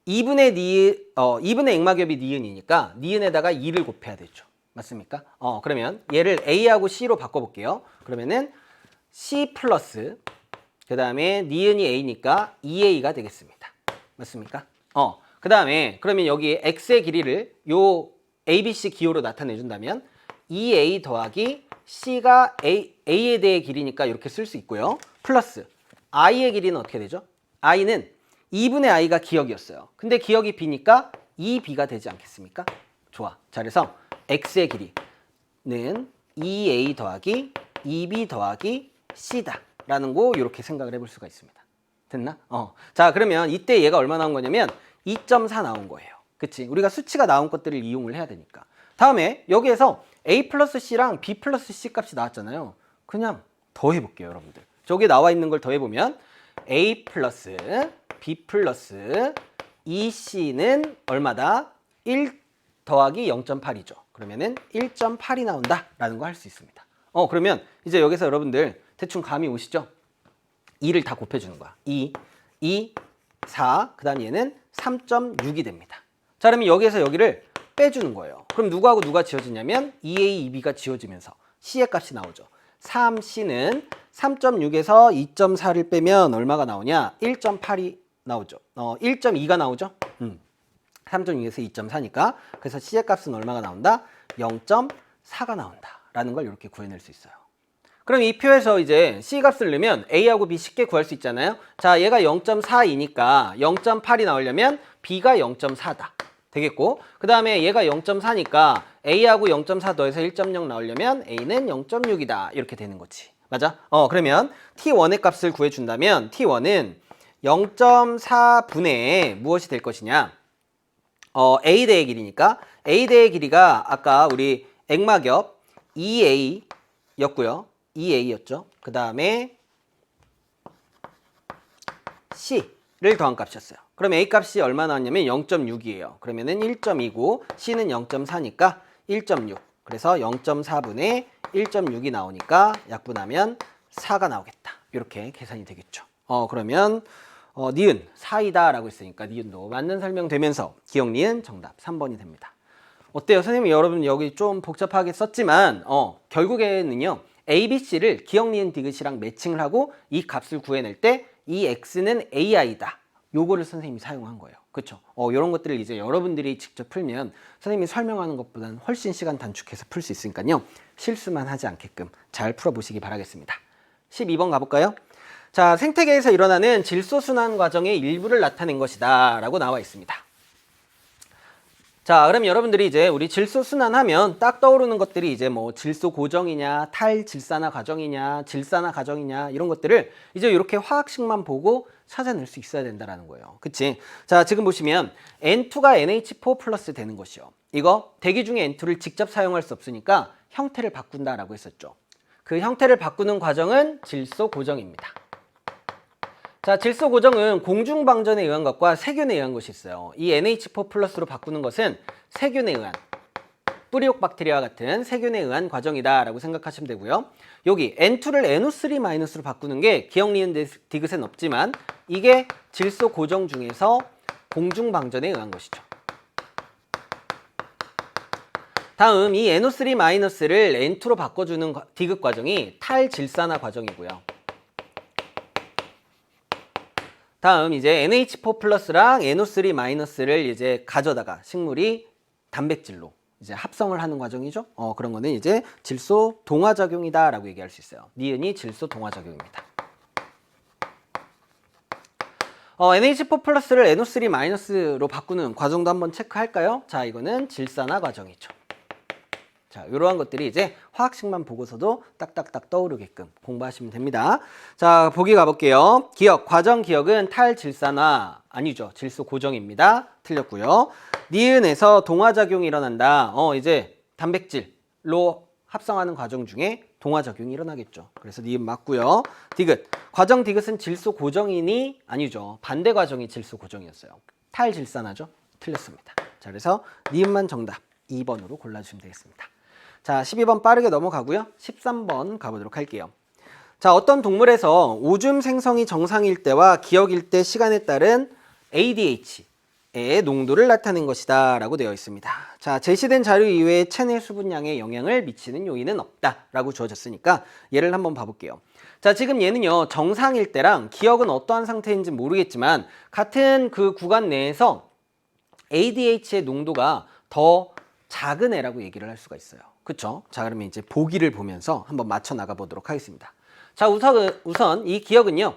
2분의 액마겹이 니은이니까 니은에다가 2를 곱해야 되죠. 맞습니까? 그러면 얘를 A하고 C로 바꿔볼게요. 그러면은 C 플러스 그 다음에 니은이 A니까 2A가 되겠습니다. 맞습니까? 그 다음에 그러면 여기 X의 길이를 요 ABC 기호로 나타내준다면 2A 더하기 C가 A에 대해 길이니까 이렇게 쓸 수 있고요. 플러스 I의 길이는 어떻게 되죠? I는 2분의 I가 기억이었어요. 근데 기억이 B니까 2B가 되지 않겠습니까? 좋아. 자, 그래서 X의 길이는 2A 더하기 2B 더하기 C다 라는 거 이렇게 생각을 해볼 수가 있습니다. 됐나? 자, 그러면 이때 얘가 얼마 나온 거냐면 2.4 나온 거예요. 그치? 우리가 수치가 나온 것들을 이용을 해야 되니까. 다음에 여기에서 A 플러스 C랑 B 플러스 C 값이 나왔잖아요. 그냥 더해볼게요, 여러분들. 저기 나와 있는 걸 더해보면 A 플러스 B 플러스 2C는 얼마다? 1 더하기 0.8이죠. 그러면은 1.8이 나온다라는 거 할 수 있습니다. 그러면 이제 여기서 여러분들 대충 감이 오시죠? 2를 다 곱해주는 거야. 2, 4, 그 다음 얘는 3.6이 됩니다. 자, 그러면 여기에서 여기를 빼주는 거예요. 그럼 누구하고 누가 지워지냐면 2A, 2B가 지워지면서 C의 값이 나오죠. 3C는 3.6에서 2.4를 빼면 얼마가 나오냐? 1.8이 나오죠. 1.2가 나오죠? 3.6에서 2.4니까. 그래서 C의 값은 얼마가 나온다? 0.4가 나온다. 라는 걸 이렇게 구해낼 수 있어요. 그럼 이 표에서 이제 C 값을 넣으면 A하고 B 쉽게 구할 수 있잖아요. 자, 얘가 0.4이니까 0.8이 나오려면 B가 0.4다. 되겠고, 그 다음에 얘가 0.4니까 A하고 0.4 더해서 1.0 나오려면 A는 0.6이다. 이렇게 되는 거지. 맞아? 그러면 T1의 값을 구해준다면 T1은 0.4분의 무엇이 될 것이냐? A대의 길이니까 A대의 길이가 아까 우리 액막엽 2A였고요. 2A였죠. 그 다음에 C를 더한 값이었어요. 그럼 A 값이 얼마 나왔냐면 0.6이에요. 그러면은 1.2고 C는 0.4니까 1.6. 그래서 0.4분의 1.6이 나오니까 약분하면 4가 나오겠다. 이렇게 계산이 되겠죠. 그러면 니은 4이다 라고 했으니까 니은도 맞는 설명되면서 기억 니은 정답 3번이 됩니다. 어때요? 선생님이 여러분 여기 좀 복잡하게 썼지만 결국에는요. A, B, C를 기억 니은 디귿이랑 매칭을 하고 이 값을 구해낼 때 이 X는 AI다. 요거를 선생님이 사용한 거예요. 그렇죠? 이런 것들을 이제 여러분들이 직접 풀면 선생님이 설명하는 것보다는 훨씬 시간 단축해서 풀 수 있으니까요. 실수만 하지 않게끔 잘 풀어보시기 바라겠습니다. 12번 가볼까요? 자, 생태계에서 일어나는 질소순환 과정의 일부를 나타낸 것이다 라고 나와 있습니다. 자, 그럼 여러분들이 이제 우리 질소순환하면 딱 떠오르는 것들이 이제 뭐 질소 고정이냐, 탈질산화 과정이냐, 질산화 과정이냐 이런 것들을 이제 이렇게 화학식만 보고 찾아낼 수 있어야 된다는 거예요. 그치? 자, 지금 보시면 N2가 NH4 플러스 되는 것이요. 이거 대기 중에 N2를 직접 사용할 수 없으니까 형태를 바꾼다라고 했었죠. 그 형태를 바꾸는 과정은 질소 고정입니다. 자, 질소 고정은 공중방전에 의한 것과 세균에 의한 것이 있어요. 이 NH4 플러스로 바꾸는 것은 세균에 의한, 뿌리옥 박테리아와 같은 세균에 의한 과정이다 라고 생각하시면 되고요. 여기 N2를 NO3 마이너스로 바꾸는 게 기억 니은 디귿엔 없지만 이게 질소 고정 중에서 공중방전에 의한 것이죠. 다음 이 NO3 마이너스를 N2로 바꿔주는 디귿 과정이 탈질산화 과정이고요. 다음 이제 NH4 플러스랑 NO3 마이너스를 이제 가져다가 식물이 단백질로 이제 합성을 하는 과정이죠. 그런 거는 이제 질소 동화작용이다 라고 얘기할 수 있어요. 니은이 질소 동화작용입니다. NH4 플러스를 NO3 마이너스로 바꾸는 과정도 한번 체크할까요? 자, 이거는 질산화 과정이죠. 자, 이러한 것들이 이제 화학식만 보고서도 딱딱딱 떠오르게끔 공부하시면 됩니다. 자, 보기 가볼게요. 기억, 과정 기억은 탈질산화 아니죠. 질소 고정입니다. 틀렸고요. 니은에서 동화작용이 일어난다. 이제 단백질로 합성하는 과정 중에 동화작용이 일어나겠죠. 그래서 니은 맞고요. 디귿, 과정 디귿은 질소 고정이니 아니죠. 반대 과정이 질소 고정이었어요. 탈질산화죠. 틀렸습니다. 자, 그래서 니은만 정답 2번으로 골라주시면 되겠습니다. 자, 12번 빠르게 넘어가고요. 13번 가보도록 할게요. 자, 어떤 동물에서 오줌 생성이 정상일 때와 기억일 때 시간에 따른 ADH의 농도를 나타낸 것이다 라고 되어 있습니다. 자, 제시된 자료 이외에 체내 수분량에 영향을 미치는 요인은 없다 라고 주어졌으니까 얘를 한번 봐볼게요. 자, 지금 얘는요 정상일 때랑 기억은 어떠한 상태인지 모르겠지만 같은 그 구간 내에서 ADH의 농도가 더 작은 애라고 얘기를 할 수가 있어요. 그쵸? 자, 그러면 이제 보기를 보면서 한번 맞춰 나가 보도록 하겠습니다. 자, 우선 이 기억은요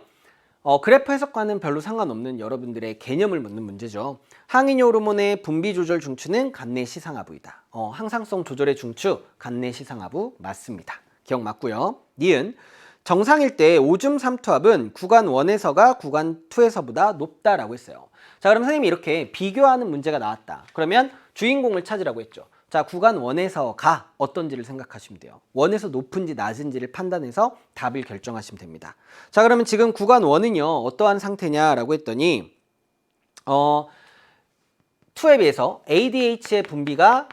그래프 해석과는 별로 상관없는 여러분들의 개념을 묻는 문제죠. 항인효 호르몬의 분비 조절 중추는 간내시상하부이다. 항상성 조절의 중추 간내시상하부 맞습니다. 기억 맞고요. 니은, 정상일 때 오줌 삼투압은 구간 1에서가 구간 2에서보다 높다라고 했어요. 자, 그럼 선생님이 이렇게 비교하는 문제가 나왔다. 그러면 주인공을 찾으라고 했죠. 자, 구간 1에서가 어떤지를 생각하시면 돼요. 1에서 높은지 낮은지를 판단해서 답을 결정하시면 됩니다. 자, 그러면 지금 구간 1은요 어떠한 상태냐라고 했더니 2에 비해서 ADH의 분비가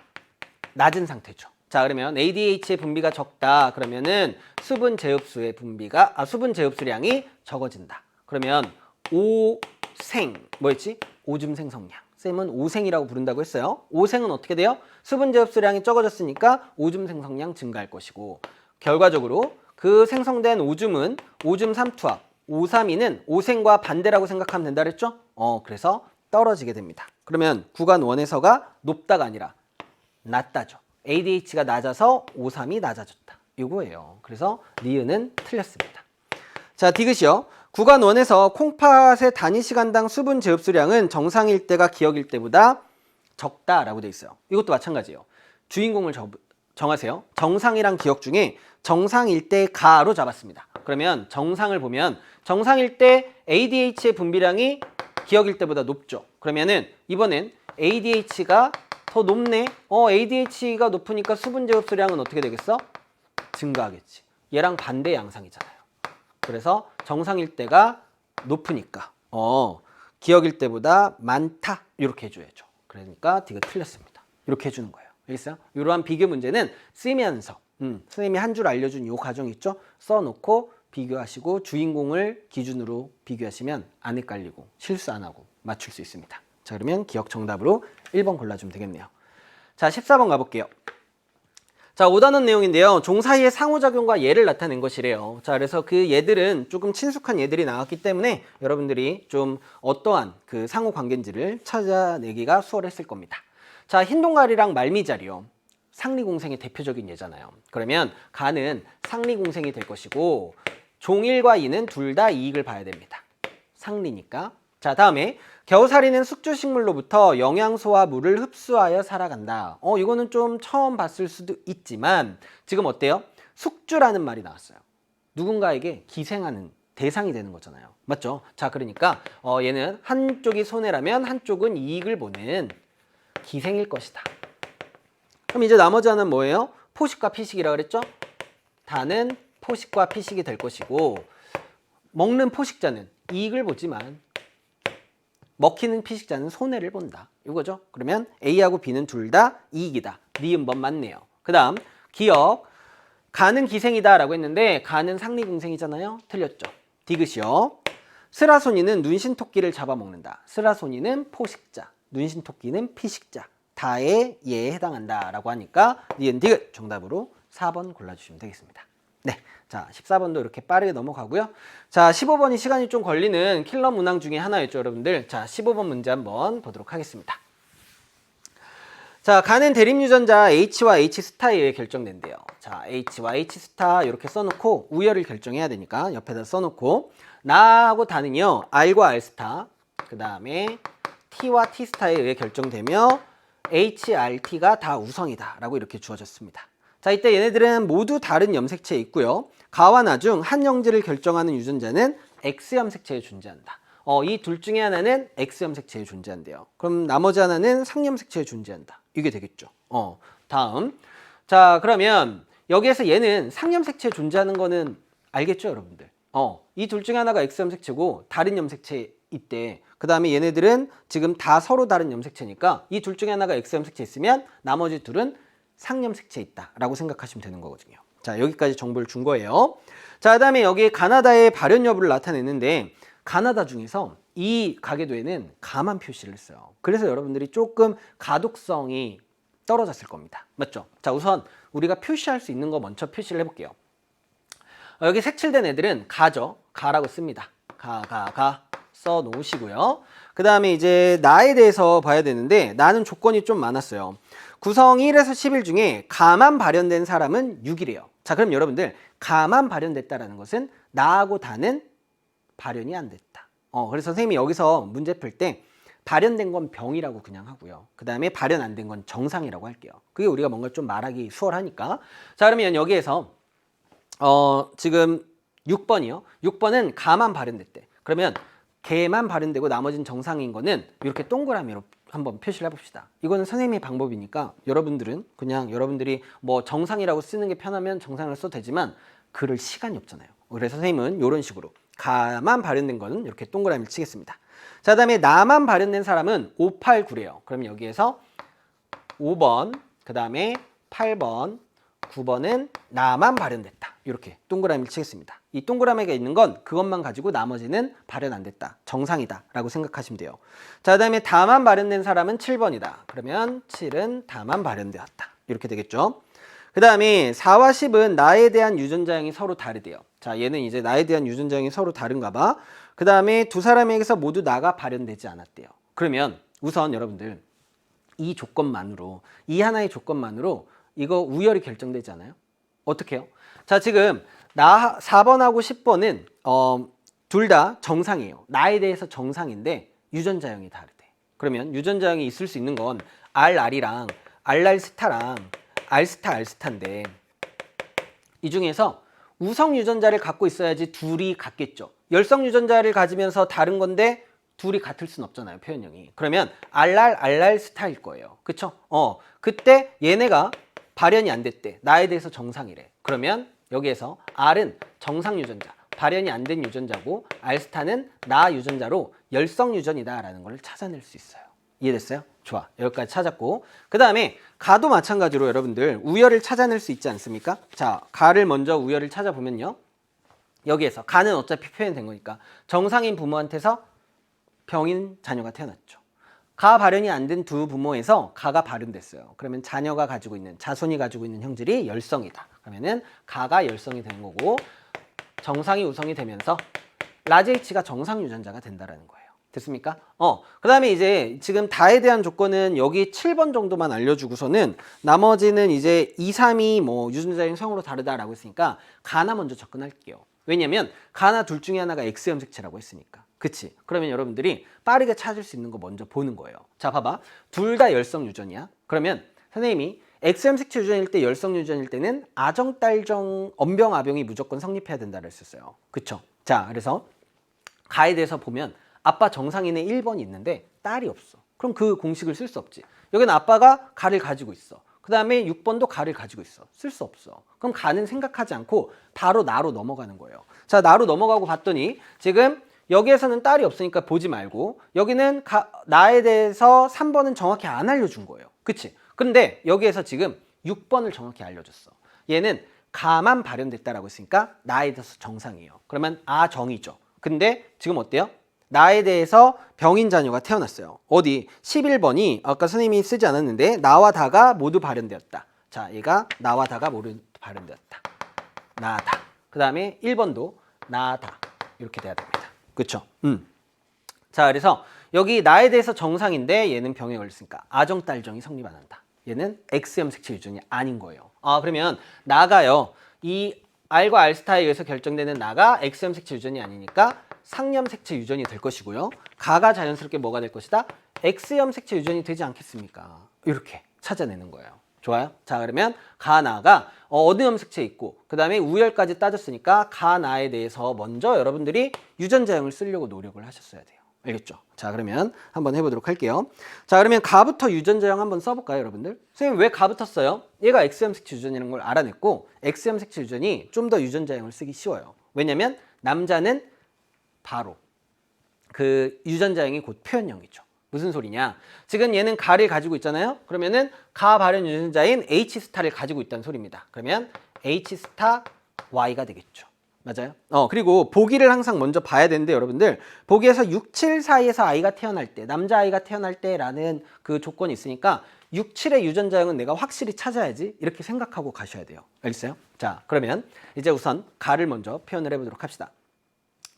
낮은 상태죠. 자, 그러면 ADH의 분비가 적다. 그러면은 수분 제흡수의 분비가 수분 제흡수량이 적어진다. 그러면 오생 뭐였지? 오줌 생성량. 쌤은 오생이라고 부른다고 했어요. 오생은 어떻게 돼요? 수분 제흡수량이 적어졌으니까 오줌 생성량 증가할 것이고 결과적으로 그 생성된 오줌은 오줌 삼투압 O3는 오생과 반대라고 생각하면 된다 그랬죠? 그래서 떨어지게 됩니다. 그러면 구간 1에서가 높다가 아니라 낮다죠. ADH가 낮아서 O3이 낮아졌다. 이거예요. 그래서 니은은 틀렸습니다. 자, 디귿이요. 구간 1에서 콩팥의 단위 시간당 수분 제흡수량은 정상일 때가 기억일 때보다 적다라고 돼 있어요. 이것도 마찬가지예요. 주인공을 정하세요. 정상이랑 기억 중에 정상일 때가로 잡았습니다. 그러면 정상을 보면 정상일 때 ADH의 분비량이 기억일 때보다 높죠. 그러면은 이번엔 ADH가 더 높네. ADH가 높으니까 수분 제흡수량은 어떻게 되겠어? 증가하겠지. 얘랑 반대 양상이잖아요. 그래서 정상일 때가 높으니까 기억일 때보다 많다 이렇게 해줘야죠. 그러니까 D가 틀렸습니다. 이렇게 해주는 거예요. 알겠어요? 이러한 비교 문제는 쓰면서 선생님이 한 줄 알려준 이 과정 있죠? 써놓고 비교하시고 주인공을 기준으로 비교하시면 안 헷갈리고 실수 안 하고 맞출 수 있습니다. 자, 그러면 기억 정답으로 1번 골라주면 되겠네요. 자, 14번 가볼게요. 자, 5단원 내용인데요. 종 사이의 상호작용과 예를 나타낸 것이래요. 자, 그래서 그 예들은 조금 친숙한 예들이 나왔기 때문에 여러분들이 좀 어떠한 그 상호 관계인지를 찾아내기가 수월했을 겁니다. 자, 흰동가리랑 말미잘이요. 상리공생의 대표적인 예잖아요. 그러면 가는 상리공생이 될 것이고 종 1과 2는 둘 다 이익을 봐야 됩니다. 상리니까. 자, 다음에 겨우살이는 숙주식물로부터 영양소와 물을 흡수하여 살아간다. 이거는 좀 처음 봤을 수도 있지만 지금 어때요? 숙주라는 말이 나왔어요. 누군가에게 기생하는 대상이 되는 거잖아요. 맞죠? 자, 그러니까 얘는 한쪽이 손해라면 한쪽은 이익을 보는 기생일 것이다. 그럼 이제 나머지 하나는 뭐예요? 포식과 피식이라 그랬죠? 다는 포식과 피식이 될 것이고 먹는 포식자는 이익을 보지만 먹히는 피식자는 손해를 본다. 이거죠. 그러면 A하고 B는 둘 다 이익이다. 니은번 맞네요. 그 다음 기억. 가는 기생이다 라고 했는데 가는 상리공생이잖아요. 틀렸죠. 디귿이요. 스라소니는 눈신토끼를 잡아먹는다. 스라소니는 포식자, 눈신토끼는 피식자. 다의 예에 해당한다 라고 하니까 니은 디귿 정답으로 4번 골라주시면 되겠습니다. 네, 자 14번도 이렇게 빠르게 넘어가고요. 자 15번이 시간이 좀 걸리는 킬러 문항 중에 하나였죠 여러분들. 자 15번 문제 한번 보도록 하겠습니다. 자, 가는 대립유전자 H와 H 스타에 의해 결정된대요. 자, H와 H 스타 이렇게 써놓고 우열을 결정해야 되니까 옆에다 써놓고 나하고 다는요 R과 R 스타 그 다음에 T와 T 스타에 의해 결정되며 HRT가 다 우성이다 라고 이렇게 주어졌습니다. 자, 이때 얘네들은 모두 다른 염색체에 있고요. 가와 나 중 한 영지를 결정하는 유전자는 X염색체에 존재한다. 이 둘 중에 하나는 X염색체에 존재한대요. 그럼 나머지 하나는 상염색체에 존재한다. 이게 되겠죠. 다음. 자, 그러면 여기에서 얘는 상염색체에 존재하는 거는 알겠죠, 여러분들? 이 둘 중에 하나가 X염색체고 다른 염색체에 있대. 그 다음에 얘네들은 지금 다 서로 다른 염색체니까 이 둘 중에 하나가 X염색체에 있으면 나머지 둘은 상염색체에 있다 라고 생각하시면 되는 거거든요. 자, 여기까지 정보를 준 거예요. 자, 그 다음에 여기 가나다의 발현 여부를 나타냈는데 가나다 중에서 이 가계도에는 가만 표시를 했어요. 그래서 여러분들이 조금 가독성이 떨어졌을 겁니다. 맞죠? 자, 우선 우리가 표시할 수 있는 거 먼저 표시를 해볼게요. 여기 색칠된 애들은 가죠. 가라고 씁니다. 가 써 놓으시고요. 그 다음에 이제 나에 대해서 봐야 되는데 나는 조건이 좀 많았어요. 구성 1에서 10일 중에 가만 발현된 사람은 6이래요. 자, 그럼 여러분들 가만 발현됐다라는 것은 나하고 다는 발현이 안 됐다. 그래서 선생님이 여기서 문제 풀 때 발현된 건 병이라고 그냥 하고요. 그 다음에 발현 안 된 건 정상이라고 할게요. 그게 우리가 뭔가 좀 말하기 수월하니까. 자, 그러면 여기에서 지금 6번이요. 6번은 가만 발현됐대. 그러면 개만 발현되고 나머지는 정상인 거는 이렇게 동그라미로 한번 표시를 해봅시다. 이거는 선생님의 방법이니까 여러분들은 그냥 여러분들이 뭐 정상이라고 쓰는 게 편하면 정상을 써도 되지만 그럴 시간이 없잖아요. 그래서 선생님은 이런 식으로 가만 발현된 거는 이렇게 동그라미를 치겠습니다. 자, 그다음에 나만 발현된 사람은 5, 8, 9래요. 그럼 여기에서 5번, 그 다음에 8번, 9번은 나만 발현됐다. 이렇게 동그라미를 치겠습니다. 이 동그라미가 있는 건 그것만 가지고 나머지는 발현 안 됐다. 정상이다. 라고 생각하시면 돼요. 자, 그 다음에 다만 발현된 사람은 7번이다. 그러면 7은 다만 발현되었다. 이렇게 되겠죠. 그 다음에 4와 10은 나에 대한 유전자형이 서로 다르대요. 자, 얘는 이제 나에 대한 유전자형이 서로 다른가 봐. 그 다음에 두 사람에게서 모두 나가 발현되지 않았대요. 그러면 우선 여러분들 이 조건만으로 이 하나의 조건만으로 이거 우열이 결정되지 않아요? 어떻게 해요? 자, 지금 나 4번하고 10번은 둘 다 정상이에요. 나에 대해서 정상인데 유전자형이 다르대. 그러면 유전자형이 있을 수 있는 건 RR이랑 RR스타랑 R스타인데 이 중에서 우성 유전자를 갖고 있어야지 둘이 같겠죠. 열성 유전자를 가지면서 다른 건데 둘이 같을 순 없잖아요, 표현형이. 그러면 RR 스타일 거예요. 그쵸? 그때 얘네가 발현이 안 됐대. 나에 대해서 정상이래. 그러면 여기에서 R은 정상 유전자, 발현이 안 된 유전자고 R스타는 나 유전자로 열성 유전이다라는 걸 찾아낼 수 있어요. 이해됐어요? 좋아. 여기까지 찾았고, 그 다음에 가도 마찬가지로 여러분들 우열을 찾아낼 수 있지 않습니까? 자, 가를 먼저 우열을 찾아보면요. 여기에서 가는 어차피 표현된 거니까 정상인 부모한테서 병인 자녀가 태어났죠. 가 발현이 안 된 두 부모에서 가가 발현됐어요. 그러면 자녀가 가지고 있는, 자손이 가지고 있는 형질이 열성이다. 그러면은 가가 열성이 되는 거고, 정상이 우성이 되면서 라지 H가 정상 유전자가 된다라는 거예요. 됐습니까? 그 다음에 이제 지금 다에 대한 조건은 여기 7번 정도만 알려주고서는 나머지는 이제 2, 3이 뭐 유전자의 성으로 다르다라고 했으니까 가나 먼저 접근할게요. 왜냐면 가나 둘 중에 하나가 X염색체라고 했으니까. 그치? 그러면 여러분들이 빠르게 찾을 수 있는 거 먼저 보는 거예요. 자, 봐봐. 둘 다 열성 유전이야. 그러면 선생님이 X염색체 유전일 때, 열성 유전일 때는 아정, 딸정, 언병, 아병이 무조건 성립해야 된다고 했었어요. 그쵸? 자, 그래서 가에 대해서 보면 아빠 정상인의 1번이 있는데 딸이 없어. 그럼 그 공식을 쓸 수 없지. 여기는 아빠가 가를 가지고 있어. 그 다음에 6번도 가를 가지고 있어. 쓸 수 없어. 그럼 가는 생각하지 않고 바로 나로 넘어가는 거예요. 자, 나로 넘어가고 봤더니 지금 여기에서는 딸이 없으니까 보지 말고, 여기는 나에 대해서 3번은 정확히 안 알려준 거예요. 그치? 근데 여기에서 지금 6번을 정확히 알려줬어. 얘는 가만 발현됐다라고 했으니까 나에 대해서 정상이에요. 그러면 아정이죠. 근데 지금 어때요? 나에 대해서 병인 자녀가 태어났어요. 어디? 11번이 아까 선생님이 쓰지 않았는데 나와 다가 모두 발현되었다. 자, 얘가 나와 다가 모두 발현되었다. 나다. 그 다음에 1번도 나다. 이렇게 돼야 됩니다. 그쵸? 자, 그래서 여기 나에 대해서 정상인데 얘는 병에 걸렸으니까 아정, 딸정이 성립 안 한다. 얘는 X염색체 유전이 아닌 거예요. 그러면 나가요. 이 R과 R스타에 의해서 결정되는 나가 X염색체 유전이 아니니까 상염색체 유전이 될 것이고요. 가가 자연스럽게 뭐가 될 것이다? X염색체 유전이 되지 않겠습니까? 이렇게 찾아내는 거예요. 좋아요? 자, 그러면 가나가 어느 염색체 있고 그 다음에 우열까지 따졌으니까 가나에 대해서 먼저 여러분들이 유전자형을 쓰려고 노력을 하셨어야 돼요. 알겠죠? 자, 그러면 한번 해보도록 할게요. 자, 그러면 가부터 유전자형 한번 써볼까요, 여러분들? 선생님 왜 가부터 써요? 얘가 X염색체 유전이라는 걸 알아냈고 X염색체 유전이 좀 더 유전자형을 쓰기 쉬워요. 왜냐면 남자는 바로 그 유전자형이 곧 표현형이죠. 무슨 소리냐? 지금 얘는 가를 가지고 있잖아요. 그러면은 가 발현 유전자인 H스타를 가지고 있다는 소리입니다. 그러면 H스타 Y가 되겠죠. 맞아요? 그리고 보기를 항상 먼저 봐야 되는데 여러분들 보기에서 6, 7 사이에서 아이가 태어날 때, 남자 아이가 태어날 때라는 그 조건이 있으니까 6, 7의 유전자형은 내가 확실히 찾아야지 이렇게 생각하고 가셔야 돼요. 알겠어요? 자, 그러면 이제 우선 가를 먼저 표현을 해보도록 합시다.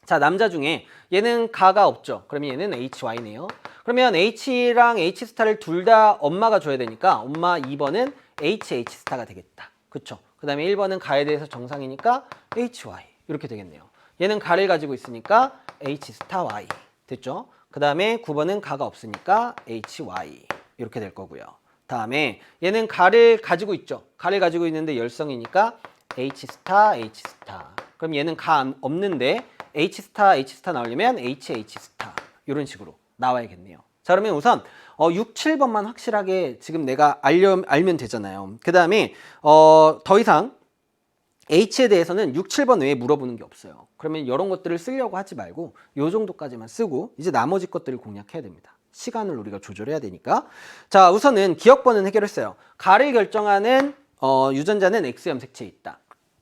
자, 남자 중에 얘는 가가 없죠. 그러면 얘는 HY네요. 그러면 H랑 H스타를 둘 다 엄마가 줘야 되니까 엄마 2번은 HH스타가 되겠다. 그쵸? 그 다음에 1번은 가에 대해서 정상이니까 HY 이렇게 되겠네요. 얘는 가를 가지고 있으니까 H스타 Y 됐죠? 그 다음에 9번은 가가 없으니까 HY 이렇게 될 거고요. 다음에 얘는 가를 가지고 있죠. 가를 가지고 있는데 열성이니까 H스타 H스타. 그럼 얘는 가 없는데 H스타 나오려면 HH스타 이런 식으로 나와야겠네요. 자, 그러면 우선 6, 7번만 확실하게 지금 내가 알면 되잖아요. 그 다음에 더 이상 H에 대해서는 6, 7번 외에 물어보는 게 없어요. 그러면 이런 것들을 쓰려고 하지 말고 이 정도까지만 쓰고 이제 나머지 것들을 공략해야 됩니다. 시간을 우리가 조절해야 되니까. 자, 우선은 기억번은 해결했어요. 가를 결정하는 유전자는 X염색체에 있다.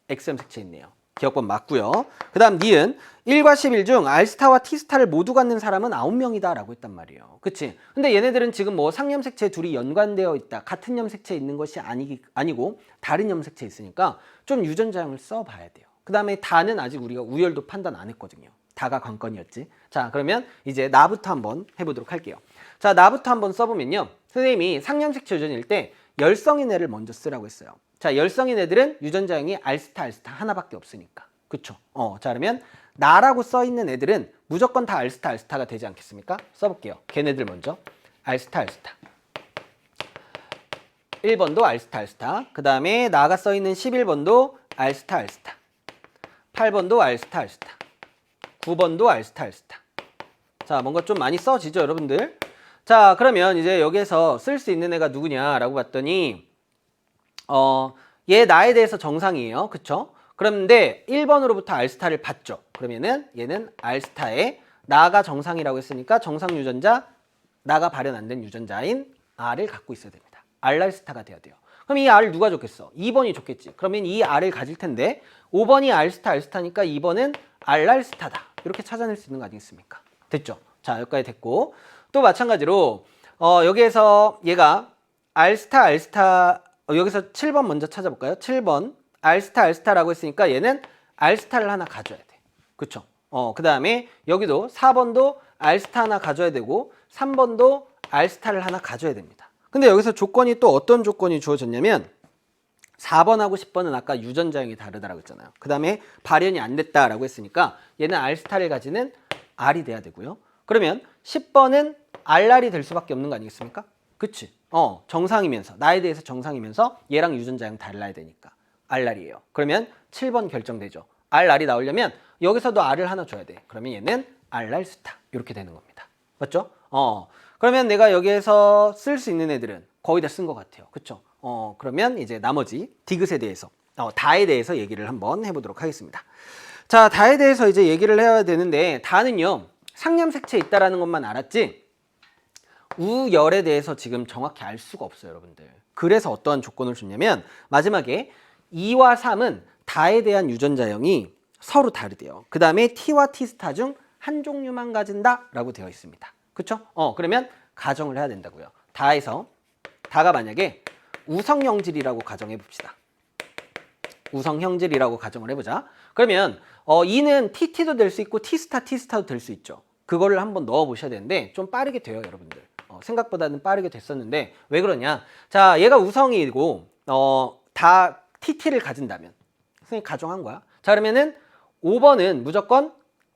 X염색체에 있네요. 기억번 맞고요. 그 다음 니은 1과 11 중 R스타와 T스타를 모두 갖는 사람은 9명이다 라고 했단 말이에요. 그치? 근데 얘네들은 지금 뭐 상염색체 둘이 연관되어 있다. 같은 염색체에 있는 것이 아니고 다른 염색체에 있으니까 좀 유전자형을 써봐야 돼요. 그 다음에 다는 아직 우리가 우열도 판단 안 했거든요. 다가 관건이었지. 자, 그러면 이제 나부터 한번 해보도록 할게요. 자, 나부터 한번 써보면요. 선생님이 상염색체 유전일 때 열성인 애를 먼저 쓰라고 했어요. 자, 열성인 애들은 유전자형이 R스타 하나밖에 없으니까. 그쵸? 자, 그러면 나라고 써있는 애들은 무조건 다 R스타가 되지 않겠습니까? 써볼게요. 걔네들 먼저. R스타. 1번도 R스타. 그 다음에 나가 써있는 11번도 R스타. 8번도 R스타. 9번도 R스타. 자, 뭔가 좀 많이 써지죠, 여러분들? 자, 그러면 이제 여기에서 쓸 수 있는 애가 누구냐라고 봤더니 얘 나에 대해서 정상이에요. 그쵸? 그런데 1번으로부터 R스타를 받죠. 그러면은 얘는 R스타에 나가 정상이라고 했으니까 정상 유전자, 나가 발현 안 된 유전자인 R을 갖고 있어야 됩니다. R스타가 돼야 돼요. 그럼 이 R을 누가 줬겠어? 2번이 줬겠지. 그러면 이 R을 가질 텐데 5번이 R스타니까 2번은 RR스타다. 이렇게 찾아낼 수 있는 거 아니겠습니까? 됐죠? 자, 여기까지 됐고 또 마찬가지로 여기에서 얘가 R스타 여기서 7번 먼저 찾아볼까요? 7번 R스타라고 했으니까 얘는 R스타를 하나 가져야 돼. 그쵸? 그 다음에 여기도 4번도 R스타 하나 가져야 되고 3번도 R스타를 하나 가져야 됩니다. 근데 여기서 조건이 또 어떤 조건이 주어졌냐면 4번하고 10번은 아까 유전자형이 다르다라고 했잖아요. 그 다음에 발현이 안 됐다라고 했으니까 얘는 R스타를 가지는 R이 돼야 되고요. 그러면 10번은 RR이 될 수밖에 없는 거 아니겠습니까? 그치? 정상이면서 나에 대해서 정상이면서 얘랑 유전자형 달라야 되니까 RR이에요. 그러면 7번 결정되죠. RR이 나오려면 여기서도 R을 하나 줘야 돼. 그러면 얘는 RR스타 이렇게 되는 겁니다. 맞죠? 그러면 내가 여기에서 쓸 수 있는 애들은 거의 다 쓴 것 같아요. 그쵸? 그러면 이제 나머지 디귿에 대해서 다에 대해서 얘기를 한번 해보도록 하겠습니다. 자, 다에 대해서 이제 얘기를 해야 되는데 다는요 상념색체에 있다라는 것만 알았지 우열에 대해서 지금 정확히 알 수가 없어요, 여러분들. 그래서 어떠한 조건을 줬냐면 마지막에 2와 3은 다에 대한 유전자형이 서로 다르대요. 그 다음에 T와 T스타 중 한 종류만 가진다 라고 되어 있습니다. 그쵸? 그러면 가정을 해야 된다고요. 다가 만약에 우성형질이라고 가정해 봅시다. 우성형질이라고 가정을 해보자. 그러면 2는 TT도 될 수 있고 T스타도 될 수 있죠. 그거를 한번 넣어 보셔야 되는데 좀 빠르게 돼요, 여러분들. 생각보다는 빠르게 됐었는데 왜 그러냐? 자, 얘가 우성이고 다 TT를 가진다면 선생님 가정한 거야. 자, 그러면은 5번은 무조건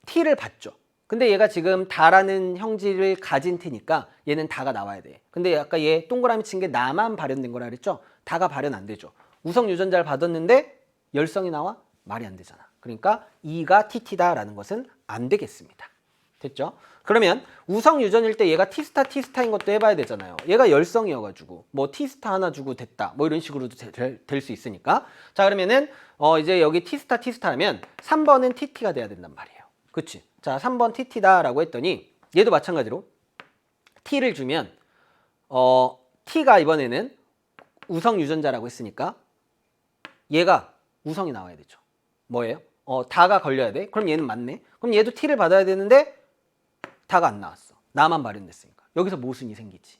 T를 받죠. 근데 얘가 지금 다라는 형질을 가진 T니까 얘는 다가 나와야 돼. 근데 아까 얘 동그라미 친 게 나만 발현된 거라 그랬죠? 다가 발현 안 되죠. 우성 유전자를 받았는데 열성이 나와? 말이 안 되잖아. 그러니까 2가 TT다라는 것은 안 되겠습니다. 됐죠? 그러면 우성 유전일 때 얘가 T스타인 것도 해봐야 되잖아요. 얘가 열성이어가지고 뭐 T스타 하나 주고 됐다 뭐 이런 식으로도 될 수 있으니까. 자, 그러면은 이제 여기 T스타라면 3번은 TT가 돼야 된단 말이에요. 그치? 자, 3번 TT다라고 했더니 얘도 마찬가지로 T를 주면 T가 이번에는 우성 유전자라고 했으니까 얘가 우성이 나와야 되죠. 뭐예요? 다가 걸려야 돼. 그럼 얘는 맞네. 그럼 얘도 T를 받아야 되는데 다가 안 나왔어. 나만 발현됐으니까. 여기서 모순이 생기지.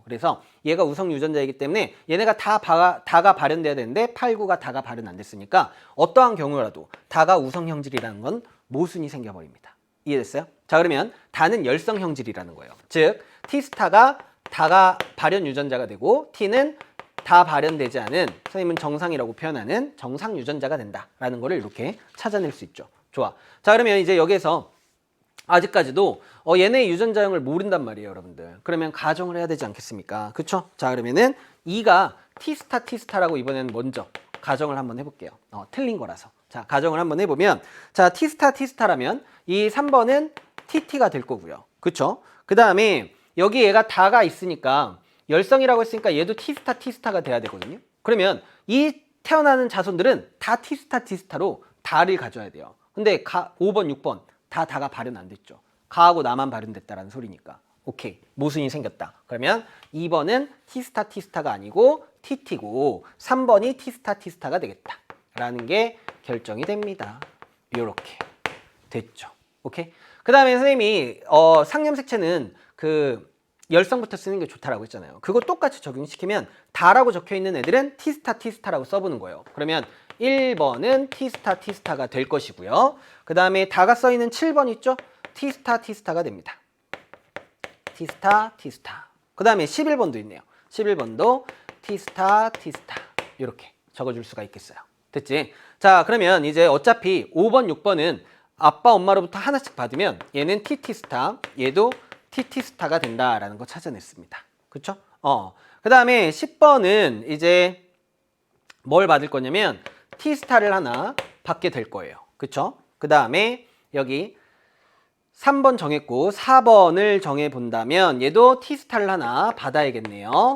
그래서 얘가 우성 유전자이기 때문에 얘네가 다가 발현돼야 되는데 8, 9가 다가 발현 안 됐으니까 어떠한 경우라도 다가 우성 형질이라는 건 모순이 생겨버립니다. 이해됐어요? 자, 그러면 다는 열성 형질이라는 거예요. 즉 T스타가 다가 발현 유전자가 되고 T는 다 발현되지 않은 선생님은 정상이라고 표현하는 정상 유전자가 된다라는 거를 이렇게 찾아낼 수 있죠. 좋아. 자, 그러면 이제 여기에서 아직까지도 얘네의 유전자형을 모른단 말이에요, 여러분들. 그러면 가정을 해야 되지 않겠습니까? 그쵸? 자, 그러면은 2가 T스타라고 이번에는 먼저 가정을 한번 해볼게요. 틀린 거라서. 자, 가정을 한번 해보면 자, T스타라면 이 3번은 TT가 될 거고요. 그쵸? 그 다음에 여기 얘가 다가 있으니까 열성이라고 했으니까 얘도 T스타가 돼야 되거든요. 그러면 이 태어나는 자손들은 다 T스타로 다를 가져야 돼요. 근데 5번, 6번 다가 발현 안 됐죠. 가하고 나만 발현됐다라는 소리니까. 오케이. 모순이 생겼다. 그러면 2번은 T스타가 아니고 TT고 3번이 T스타가 되겠다. 라는 게 결정이 됩니다. 요렇게 됐죠. 오케이. 그 다음에 선생님이 상념색체는 그 열성부터 쓰는 게 좋다라고 했잖아요. 그거 똑같이 적용시키면 다라고 적혀있는 애들은 T스타라고 써보는 거예요. 그러면 1번은 T스타가 될 것이고요. 그 다음에 다가 써있는 7번 있죠? T스타가 됩니다. T스타. 그 다음에 11번도 있네요. 11번도 T스타 이렇게 적어줄 수가 있겠어요. 됐지? 자, 그러면 이제 어차피 5번, 6번은 아빠, 엄마로부터 하나씩 받으면 얘는 TT스타, 얘도 TT스타가 된다라는 거 찾아냈습니다. 그쵸? 그 다음에 10번은 이제 뭘 받을 거냐면 T스타를 하나 받게 될 거예요. 그쵸? 그 다음에 여기 3번 정했고 4번을 정해본다면 얘도 T스타를 하나 받아야겠네요.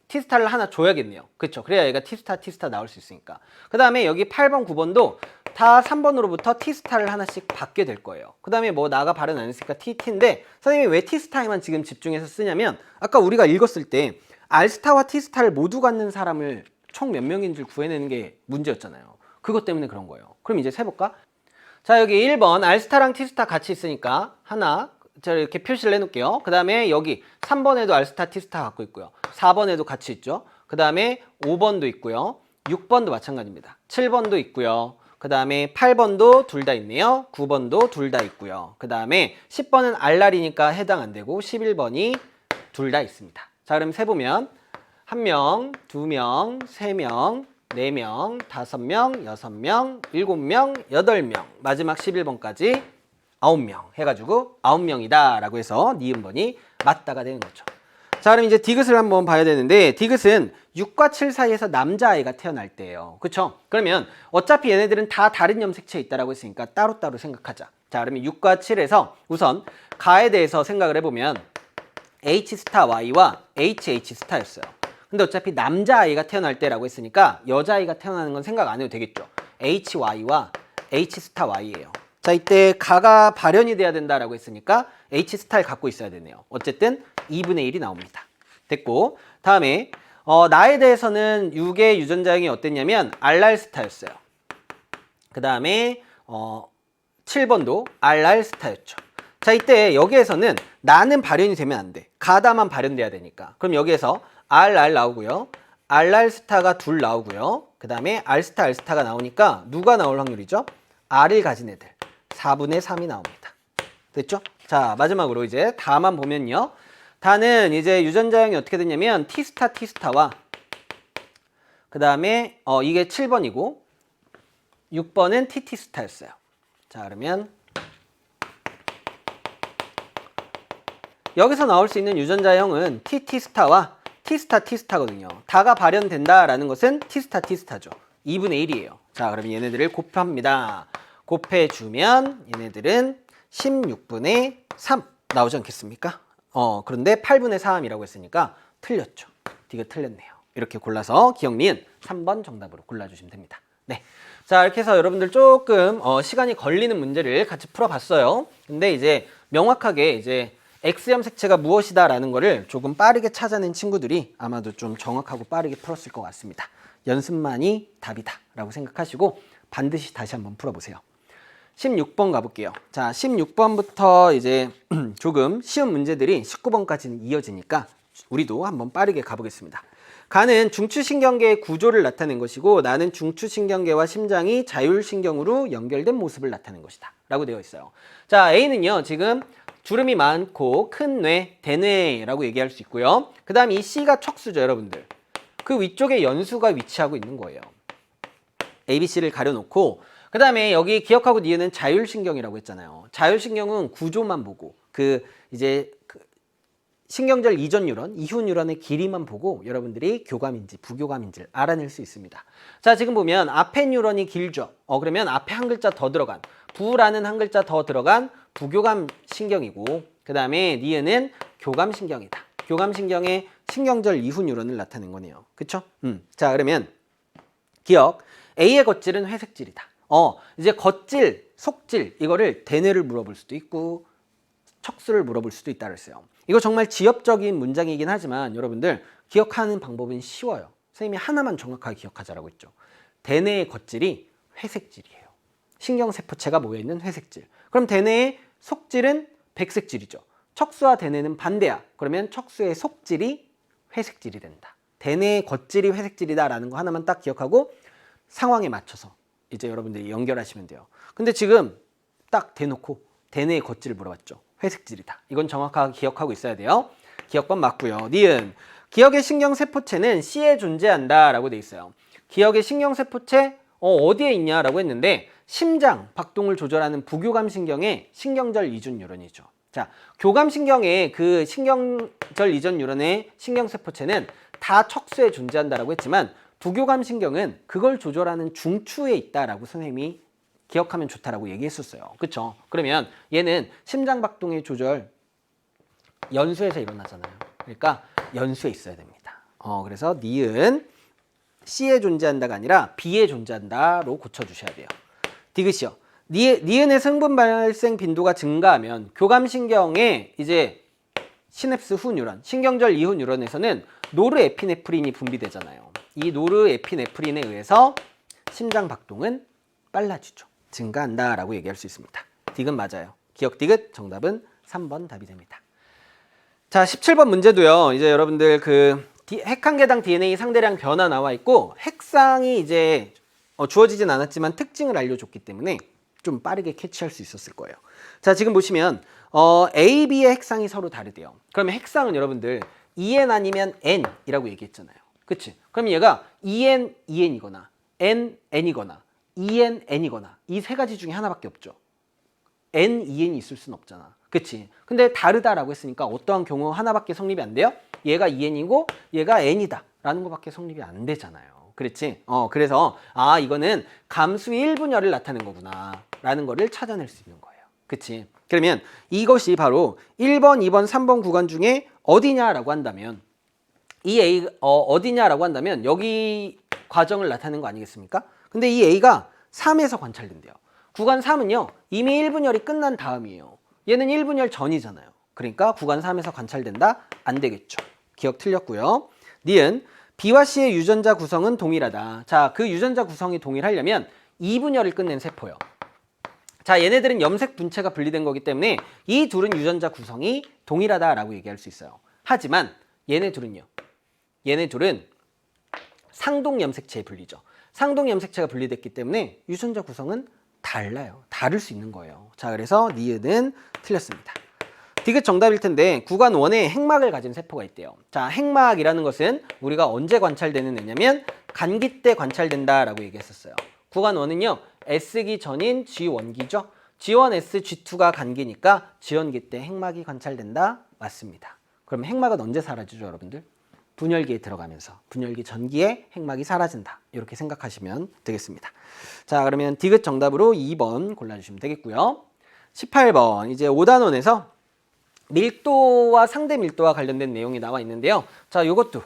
T스타를 하나 줘야겠네요. 그쵸? 그래야 얘가 T스타 나올 수 있으니까. 그 다음에 여기 8번, 9번도 다 3번으로부터 T스타를 하나씩 받게 될 거예요. 그 다음에 뭐 나가 발음 안 했으니까 T인데 선생님이 왜 T스타에만 지금 집중해서 쓰냐면 아까 우리가 읽었을 때 R스타와 T스타를 모두 갖는 사람을 총 몇 명인 줄 구해내는 게 문제였잖아요. 그것 때문에 그런 거예요. 그럼 이제 세볼까? 자, 여기 1번 R스타랑 T스타 같이 있으니까 하나 제가 이렇게 표시를 해놓을게요. 그 다음에 여기 3번에도 R스타, T스타 갖고 있고요. 4번에도 같이 있죠. 그 다음에 5번도 있고요. 6번도 마찬가지입니다. 7번도 있고요. 그 다음에 8번도 둘 다 있네요. 9번도 둘 다 있고요. 그 다음에 10번은 R날이니까 해당 안 되고 11번이 둘 다 있습니다. 자, 그럼 세보면 1명, 2명, 3명, 4명, 5명, 6명, 7명, 8명, 마지막 11번까지 9명 해가지고 9명이다 라고 해서 니은번이 맞다가 되는 거죠. 자, 그럼 이제 디귿을 한번 봐야 되는데 디귿은 6과 7 사이에서 남자아이가 태어날 때예요. 그쵸? 그러면 어차피 얘네들은 다 다른 염색체에 있다라고 했으니까 따로따로 생각하자. 자, 그러면 6과 7에서 우선 가에 대해서 생각을 해보면 H스타 Y와 HH 스타였어요. 근데 어차피 남자아이가 태어날 때라고 했으니까 여자아이가 태어나는 건 생각 안 해도 되겠죠. HY와 H스타 Y예요. 자, 이때 가가 발현이 돼야 된다라고 했으니까 H스타를 갖고 있어야 되네요. 어쨌든 2분의 1이 나옵니다. 됐고, 다음에 나에 대해서는 6의 유전자형이 어땠냐면 RR 스타였어요. 그 다음에 7번도 RR 스타였죠. 자, 이때 여기에서는 나는 발현이 되면 안 돼. 가다만 발현돼야 되니까. 그럼 여기에서 RR 나오고요. RR 스타가 둘 나오고요. 그 다음에 R스타, R스타가 나오니까 누가 나올 확률이죠? R을 가진 애들. 4분의 3이 나옵니다. 됐죠? 자, 마지막으로 이제 다만 보면요. 다는 이제 유전자형이 어떻게 됐냐면 T스타, T스타와 그 다음에 이게 7번이고 6번은 TT스타였어요. 자, 그러면 여기서 나올 수 있는 유전자형은 TT스타와 T스타, T스타거든요. 다가 발현된다라는 것은 T스타, T스타죠. 2분의 1이에요. 자, 그러면 얘네들을 곱합니다. 곱해주면 얘네들은 16분의 3 나오지 않겠습니까? 그런데 8분의 3이라고 했으니까 틀렸죠. 디귿 틀렸네요. 이렇게 골라서 기억 니은 3번 정답으로 골라주시면 됩니다. 네. 자, 이렇게 해서 여러분들 조금 시간이 걸리는 문제를 같이 풀어봤어요. 근데 이제 명확하게 이제 X염색체가 무엇이다라는 거를 조금 빠르게 찾아낸 친구들이 아마도 좀 정확하고 빠르게 풀었을 것 같습니다. 연습만이 답이다라고 생각하시고 반드시 다시 한번 풀어보세요. 16번 가볼게요. 자, 16번부터 이제 조금 쉬운 문제들이 19번까지는 이어지니까 우리도 한번 빠르게 가보겠습니다. 가는 중추신경계의 구조를 나타낸 것이고 나는 중추신경계와 심장이 자율신경으로 연결된 모습을 나타낸 것이다 라고 되어 있어요. 자, A는요 지금 주름이 많고 큰 뇌, 대뇌라고 얘기할 수 있고요. 그 다음 이 C가 척수죠, 여러분들. 그 위쪽에 연수가 위치하고 있는 거예요. A, B, C를 가려놓고 그 다음에 여기 기억하고 니은은 자율신경이라고 했잖아요. 자율신경은 구조만 보고 이제 신경절 이전 뉴런, 이후 뉴런의 길이만 보고 여러분들이 교감인지 부교감인지를 알아낼 수 있습니다. 자, 지금 보면 앞에 뉴런이 길죠. 그러면 앞에 한 글자 더 들어간 부라는 한 글자 더 들어간 부교감 신경이고 그 다음에 니은은 교감 신경이다. 교감 신경의 신경절 이후 뉴런을 나타낸 거네요. 그쵸? 자, 그러면 기억. A의 겉질은 회색질이다. 이제 겉질, 속질 이거를 대뇌를 물어볼 수도 있고 척수를 물어볼 수도 있다 그랬어요. 이거 정말 지엽적인 문장이긴 하지만 여러분들 기억하는 방법은 쉬워요. 선생님이 하나만 정확하게 기억하자라고 했죠. 대뇌의 겉질이 회색질이에요. 신경세포체가 모여있는 회색질. 그럼 대뇌의 속질은 백색질이죠. 척수와 대뇌는 반대야. 그러면 척수의 속질이 회색질이 된다. 대뇌의 겉질이 회색질이다라는 거 하나만 딱 기억하고 상황에 맞춰서 이제 여러분들이 연결하시면 돼요. 근데 지금 딱 대놓고 대뇌의 겉질을 물어봤죠. 회색질이다. 이건 정확하게 기억하고 있어야 돼요. 기억번 맞고요. 니은. 기억의 신경세포체는 C에 존재한다 라고 돼 있어요. 기억의 신경세포체 어디에 있냐라고 했는데 심장 박동을 조절하는 부교감신경의 신경절 이전 뉴런이죠. 자, 교감신경의 그 신경절 이전 뉴런의 신경세포체는 다 척수에 존재한다라고 했지만 부교감신경은 그걸 조절하는 중추에 있다라고 선생님이 기억하면 좋다라고 얘기했었어요. 그쵸? 그러면 얘는 심장박동의 조절 연수에서 일어나잖아요. 그러니까 연수에 있어야 됩니다. 그래서 니은 C에 존재한다가 아니라 B에 존재한다로 고쳐주셔야 돼요. 디귿이요. 니은의 성분 발생 빈도가 증가하면 교감신경의 이제 시냅스 후 뉴런, 신경절 이후 뉴런에서는 노르에피네프린이 분비되잖아요. 이 노르에피네프린에 의해서 심장 박동은 빨라지죠. 증가한다라고 얘기할 수 있습니다. 디귿 맞아요. 기억 디귿 정답은 3번 답이 됩니다. 자, 17번 문제도요. 이제 여러분들 그 핵 한 개당 DNA 상대량 변화 나와 있고 핵상이 이제 주어지진 않았지만 특징을 알려줬기 때문에 좀 빠르게 캐치할 수 있었을 거예요. 자, 지금 보시면 A, B의 핵상이 서로 다르대요. 그러면 핵상은 여러분들 EN 아니면 N이라고 얘기했잖아요. 그치? 그럼 얘가 EN, EN이거나 N, N이거나 EN, N이거나 이 세 가지 중에 하나밖에 없죠. N, EN이 있을 수는 없잖아. 그치? 근데 다르다라고 했으니까 어떠한 경우 하나밖에 성립이 안 돼요? 얘가 EN이고 얘가 N이다 라는 것밖에 성립이 안 되잖아요. 그렇지? 그래서 이거는 감수의 일분열을 나타낸 거구나 라는 거를 찾아낼 수 있는 거예요. 그치? 그러면 이것이 바로 1번, 2번, 3번 구간 중에 어디냐라고 한다면 이 A 어디냐라고 한다면 여기 과정을 나타내는 거 아니겠습니까? 근데 이 A가 3에서 관찰된대요. 구간 3은요 이미 1분열이 끝난 다음이에요. 얘는 1분열 전이잖아요. 그러니까 구간 3에서 관찰된다? 안 되겠죠. 기억 틀렸고요. 니은 B와 C의 유전자 구성은 동일하다. 자, 그 유전자 구성이 동일하려면 2분열을 끝낸 세포요. 자, 얘네들은 염색 분체가 분리된 거기 때문에 이 둘은 유전자 구성이 동일하다라고 얘기할 수 있어요. 하지만 얘네 둘은 상동 염색체에 분리죠. 상동 염색체가 분리됐기 때문에 유전자 구성은 달라요. 다를 수 있는 거예요. 자, 그래서 니은은 틀렸습니다. 디귿 정답일 텐데 구간 1에 핵막을 가진 세포가 있대요. 자, 핵막이라는 것은 우리가 언제 관찰되는 애냐면 간기 때 관찰된다라고 얘기했었어요. 구간 1은요 S기 전인 G1기죠. G1S, G2가 간기니까 G1기 때 핵막이 관찰된다. 맞습니다. 그럼 핵막은 언제 사라지죠, 여러분들? 분열기에 들어가면서 분열기 전기에 핵막이 사라진다. 이렇게 생각하시면 되겠습니다. 자, 그러면 디귿 정답으로 2번 골라주시면 되겠고요. 18번 이제 5단원에서 밀도와 상대 밀도와 관련된 내용이 나와 있는데요. 자, 이것도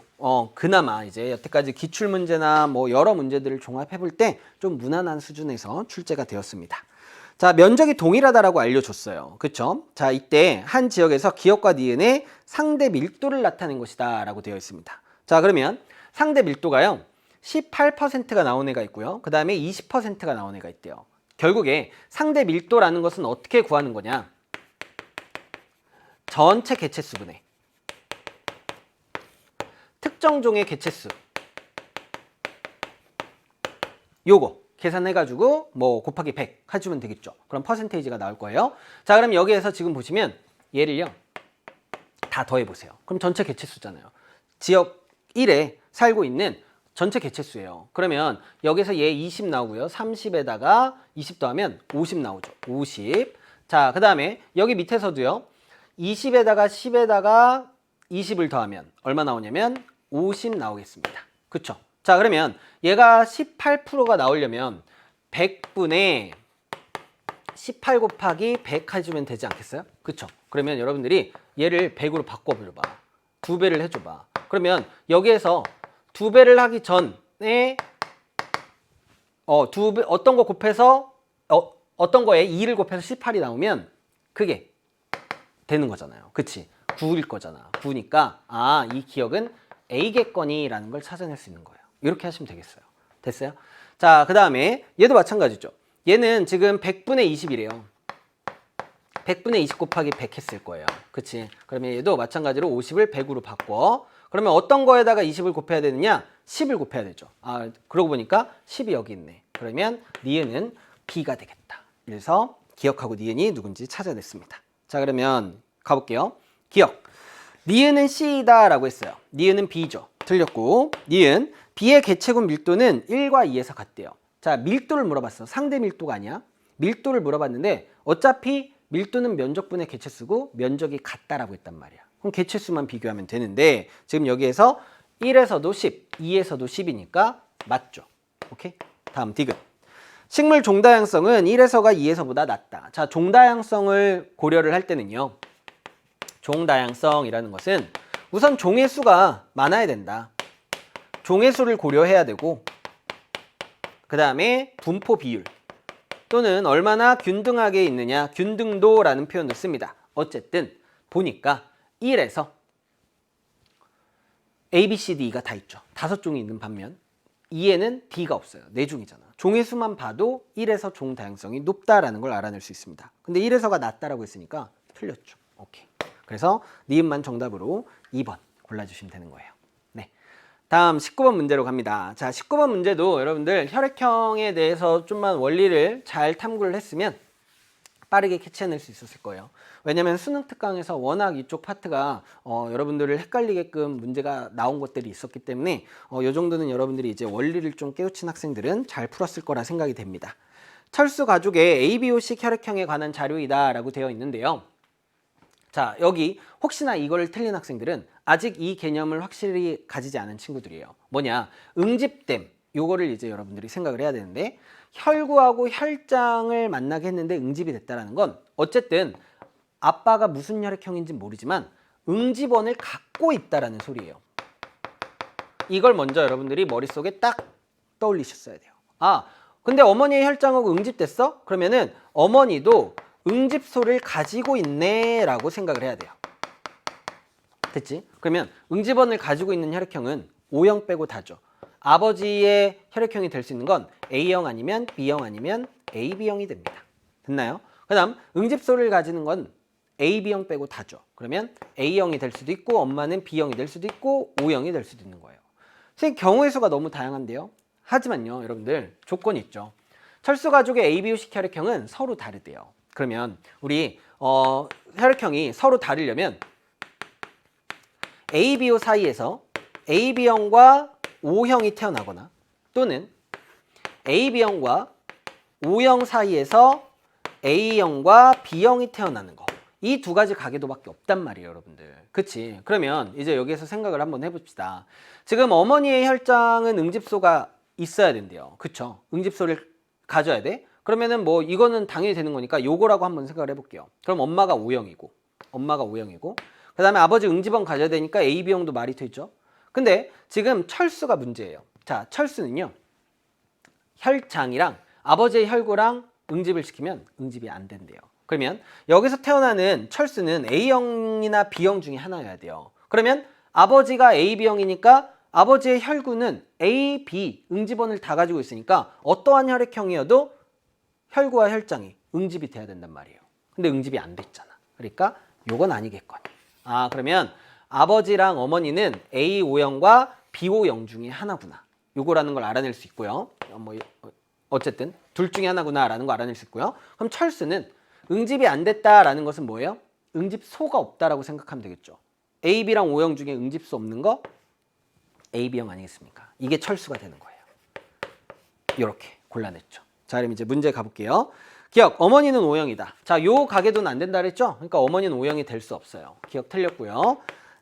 그나마 이제 여태까지 기출 문제나 뭐 여러 문제들을 종합해 볼 때 좀 무난한 수준에서 출제가 되었습니다. 자, 면적이 동일하다라고 알려줬어요. 그쵸? 자, 이때 한 지역에서 기억과 니은의 상대 밀도를 나타낸 것이다 라고 되어 있습니다. 자, 그러면 상대 밀도가요 18%가 나온 애가 있고요. 그 다음에 20%가 나온 애가 있대요. 결국에 상대 밀도라는 것은 어떻게 구하는 거냐? 전체 개체수분의 특정 종의 개체수 요거 계산해가지고 뭐 곱하기 100 해주면 되겠죠. 그럼 퍼센테이지가 나올 거예요. 자, 그럼 여기에서 지금 보시면 얘를요 다 더해보세요. 그럼 전체 개체수잖아요. 지역 1에 살고 있는 전체 개체수예요. 그러면 여기서 얘 20 나오고요. 30에다가 20 더하면 50 나오죠. 50. 자, 그 다음에 여기 밑에서도요. 20에다가 10에다가 20을 더하면 얼마 나오냐면 50 나오겠습니다. 그쵸? 자, 그러면 얘가 18%가 나오려면 100분의 18 곱하기 100 해주면 되지 않겠어요? 그쵸? 그러면 여러분들이 얘를 100으로 바꿔줘봐. 2배를 해줘봐. 그러면 여기에서 2배를 하기 전에 어떤 거 곱해서 어떤 거에 2를 곱해서 18이 나오면 그게 되는 거잖아요. 그치? 9일 거잖아. 9니까 이 기억은 A겠거니라는 걸 찾아낼 수 있는 거예요. 이렇게 하시면 되겠어요. 됐어요? 자, 그 다음에 얘도 마찬가지죠. 얘는 지금 100분의 20이래요. 100분의 20 곱하기 100 했을 거예요. 그치? 그러면 얘도 마찬가지로 50을 100으로 바꿔. 그러면 어떤 거에다가 20을 곱해야 되느냐? 10을 곱해야 되죠. 그러고 보니까 10이 여기 있네. 그러면 니은은 B가 되겠다. 그래서 기억하고 니은이 누군지 찾아냈습니다. 자, 그러면 가볼게요. 기억. 니은은 C이다 라고 했어요. 니은은 B죠. 틀렸고, 니은 B의 개체군 밀도는 1과 2에서 같대요. 자, 밀도를 물어봤어. 상대 밀도가 아니야. 밀도를 물어봤는데 어차피 밀도는 면적분의 개체수고 면적이 같다라고 했단 말이야. 그럼 개체수만 비교하면 되는데 지금 여기에서 1에서도 10, 2에서도 10이니까 맞죠. 오케이? 다음 디귿. 식물 종다양성은 1에서가 2에서보다 낮다. 자, 종다양성을 고려를 할 때는요. 종다양성이라는 것은 우선 종의 수가 많아야 된다. 종의 수를 고려해야 되고 그 다음에 분포 비율 또는 얼마나 균등하게 있느냐, 균등도라는 표현도 씁니다. 어쨌든 보니까 1에서 A, B, C, D가 다 있죠. 5종이 있는 반면 2에는 D가 없어요. 4종이잖아. 종의 수만 봐도 1에서 종 다양성이 높다라는 걸 알아낼 수 있습니다. 근데 1에서가 낮다라고 했으니까 틀렸죠. 오케이. 그래서 니은만 정답으로 2번 골라주시면 되는 거예요. 네. 다음 19번 문제로 갑니다. 자, 19번 문제도 여러분들 혈액형에 대해서 좀만 원리를 잘 탐구를 했으면 빠르게 캐치해낼 수 있었을 거예요. 왜냐면 수능 특강에서 워낙 이쪽 파트가 여러분들을 헷갈리게끔 문제가 나온 것들이 있었기 때문에 이 정도는 여러분들이 이제 원리를 좀 깨우친 학생들은 잘 풀었을 거라 생각이 됩니다. 철수 가족의 ABO식 혈액형에 관한 자료이다 라고 되어 있는데요. 자, 여기 혹시나 이거를 틀린 학생들은 아직 이 개념을 확실히 가지지 않은 친구들이에요. 뭐냐? 응집됨. 요거를 이제 여러분들이 생각을 해야 되는데 혈구하고 혈장을 만나게 했는데 응집이 됐다라는 건 어쨌든 아빠가 무슨 혈액형인지 모르지만 응집원을 갖고 있다라는 소리예요. 이걸 먼저 여러분들이 머릿속에 딱 떠올리셨어야 돼요. 아, 근데 어머니의 혈장하고 응집됐어? 그러면은 어머니도 응집소를 가지고 있네 라고 생각을 해야 돼요. 됐지? 그러면 응집원을 가지고 있는 혈액형은 O형 빼고 다죠. 아버지의 혈액형이 될 수 있는 건 A형 아니면 B형 아니면 AB형이 됩니다. 됐나요? 그 다음 응집소를 가지는 건 AB형 빼고 다죠. 그러면 A형이 될 수도 있고 엄마는 B형이 될 수도 있고 O형이 될 수도 있는 거예요. 선생님 경우의 수가 너무 다양한데요. 하지만요 여러분들 조건이 있죠. 철수 가족의 ABO식 혈액형은 서로 다르대요. 그러면 우리 혈액형이 서로 다르려면 ABO 사이에서 AB형과 O형이 태어나거나 또는 AB형과 O형 사이에서 A형과 B형이 태어나는 거. 이 두 가지 가계도밖에 없단 말이에요, 여러분들. 그치? 그러면 이제 여기에서 생각을 한번 해봅시다. 지금 어머니의 혈장은 응집소가 있어야 된대요. 그쵸? 응집소를 가져야 돼? 그러면은 뭐 이거는 당연히 되는 거니까 요거라고 한번 생각을 해볼게요. 그럼 엄마가 O형이고 그 다음에 아버지 응집원 가져야 되니까 AB형도 말이 되죠? 근데 지금 철수가 문제예요. 자, 철수는요 혈장이랑 아버지의 혈구랑 응집을 시키면 응집이 안 된대요. 그러면 여기서 태어나는 철수는 A형이나 B형 중에 하나여야 돼요. 그러면 아버지가 AB형이니까 아버지의 혈구는 A, B 응집원을 다 가지고 있으니까 어떠한 혈액형이어도 혈구와 혈장이 응집이 돼야 된단 말이에요. 근데 응집이 안 됐잖아. 그러니까 요건 아니겠거니. 아, 그러면 아버지랑 어머니는 A5형과 B5형 중에 하나구나. 요거라는 걸 알아낼 수 있고요. 어쨌든 둘 중에 하나구나 라는 거 알아낼 수 있고요. 그럼 철수는 응집이 안 됐다라는 것은 뭐예요? 응집소가 없다라고 생각하면 되겠죠. AB랑 O형 중에 응집소 없는 거 AB형 아니겠습니까? 이게 철수가 되는 거예요. 이렇게 골라냈죠. 자, 그럼 이제 문제 가볼게요. 기억, 어머니는 O형이다. 자, 요 가계도는 안 된다 그랬죠? 그러니까 어머니는 O형이 될 수 없어요. 기억 틀렸고요.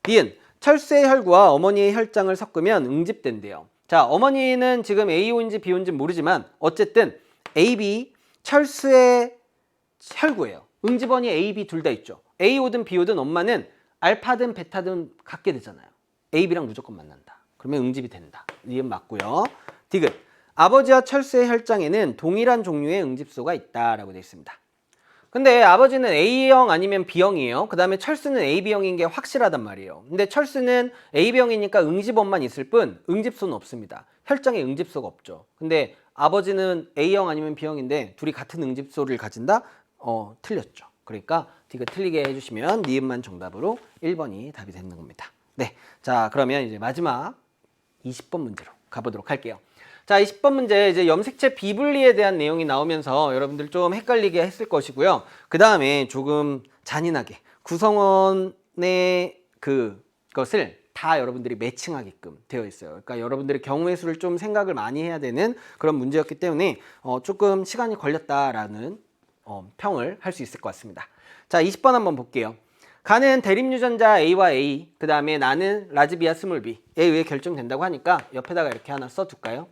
니은, 철수의 혈구와 어머니의 혈장을 섞으면 응집된대요. 자, 어머니는 지금 AO인지 B인지 모르지만 어쨌든 AB, 철수의 혈구예요. 응집원이 A, B 둘 다 있죠. AO든 B오든 엄마는 알파든 베타든 갖게 되잖아요. AB랑 무조건 만난다. 그러면 응집이 된다. 니은 맞고요. 디귿, 아버지와 철수의 혈장에는 동일한 종류의 응집소가 있다라고 되어 있습니다. 근데 아버지는 A형 아니면 B형이에요. 그 다음에 철수는 AB형인 게 확실하단 말이에요. 근데 철수는 AB형이니까 응집원만 있을 뿐 응집소는 없습니다. 혈장에 응집소가 없죠. 근데 아버지는 A형 아니면 B형인데 둘이 같은 응집소를 가진다? 틀렸죠. 그러니까 디귿 틀리게 해주시면 니은만 정답으로 1번이 답이 되는 겁니다. 네, 자 그러면 이제 마지막 20번 문제로 가보도록 할게요. 자, 20번 문제 이제 염색체 비분리에 대한 내용이 나오면서 여러분들 좀 헷갈리게 했을 것이고요. 그 다음에 조금 잔인하게 구성원의 그것을 다 여러분들이 매칭하게끔 되어 있어요. 그러니까 여러분들의 경우의 수를 좀 생각을 많이 해야 되는 그런 문제였기 때문에 조금 시간이 걸렸다라는 평을 할 수 있을 것 같습니다. 자, 20번 한번 볼게요. 가는 대립유전자 A와 A, 그 다음에 나는 라지 B와 스몰 B에 의해 결정된다고 하니까 옆에다가 이렇게 하나 써둘까요?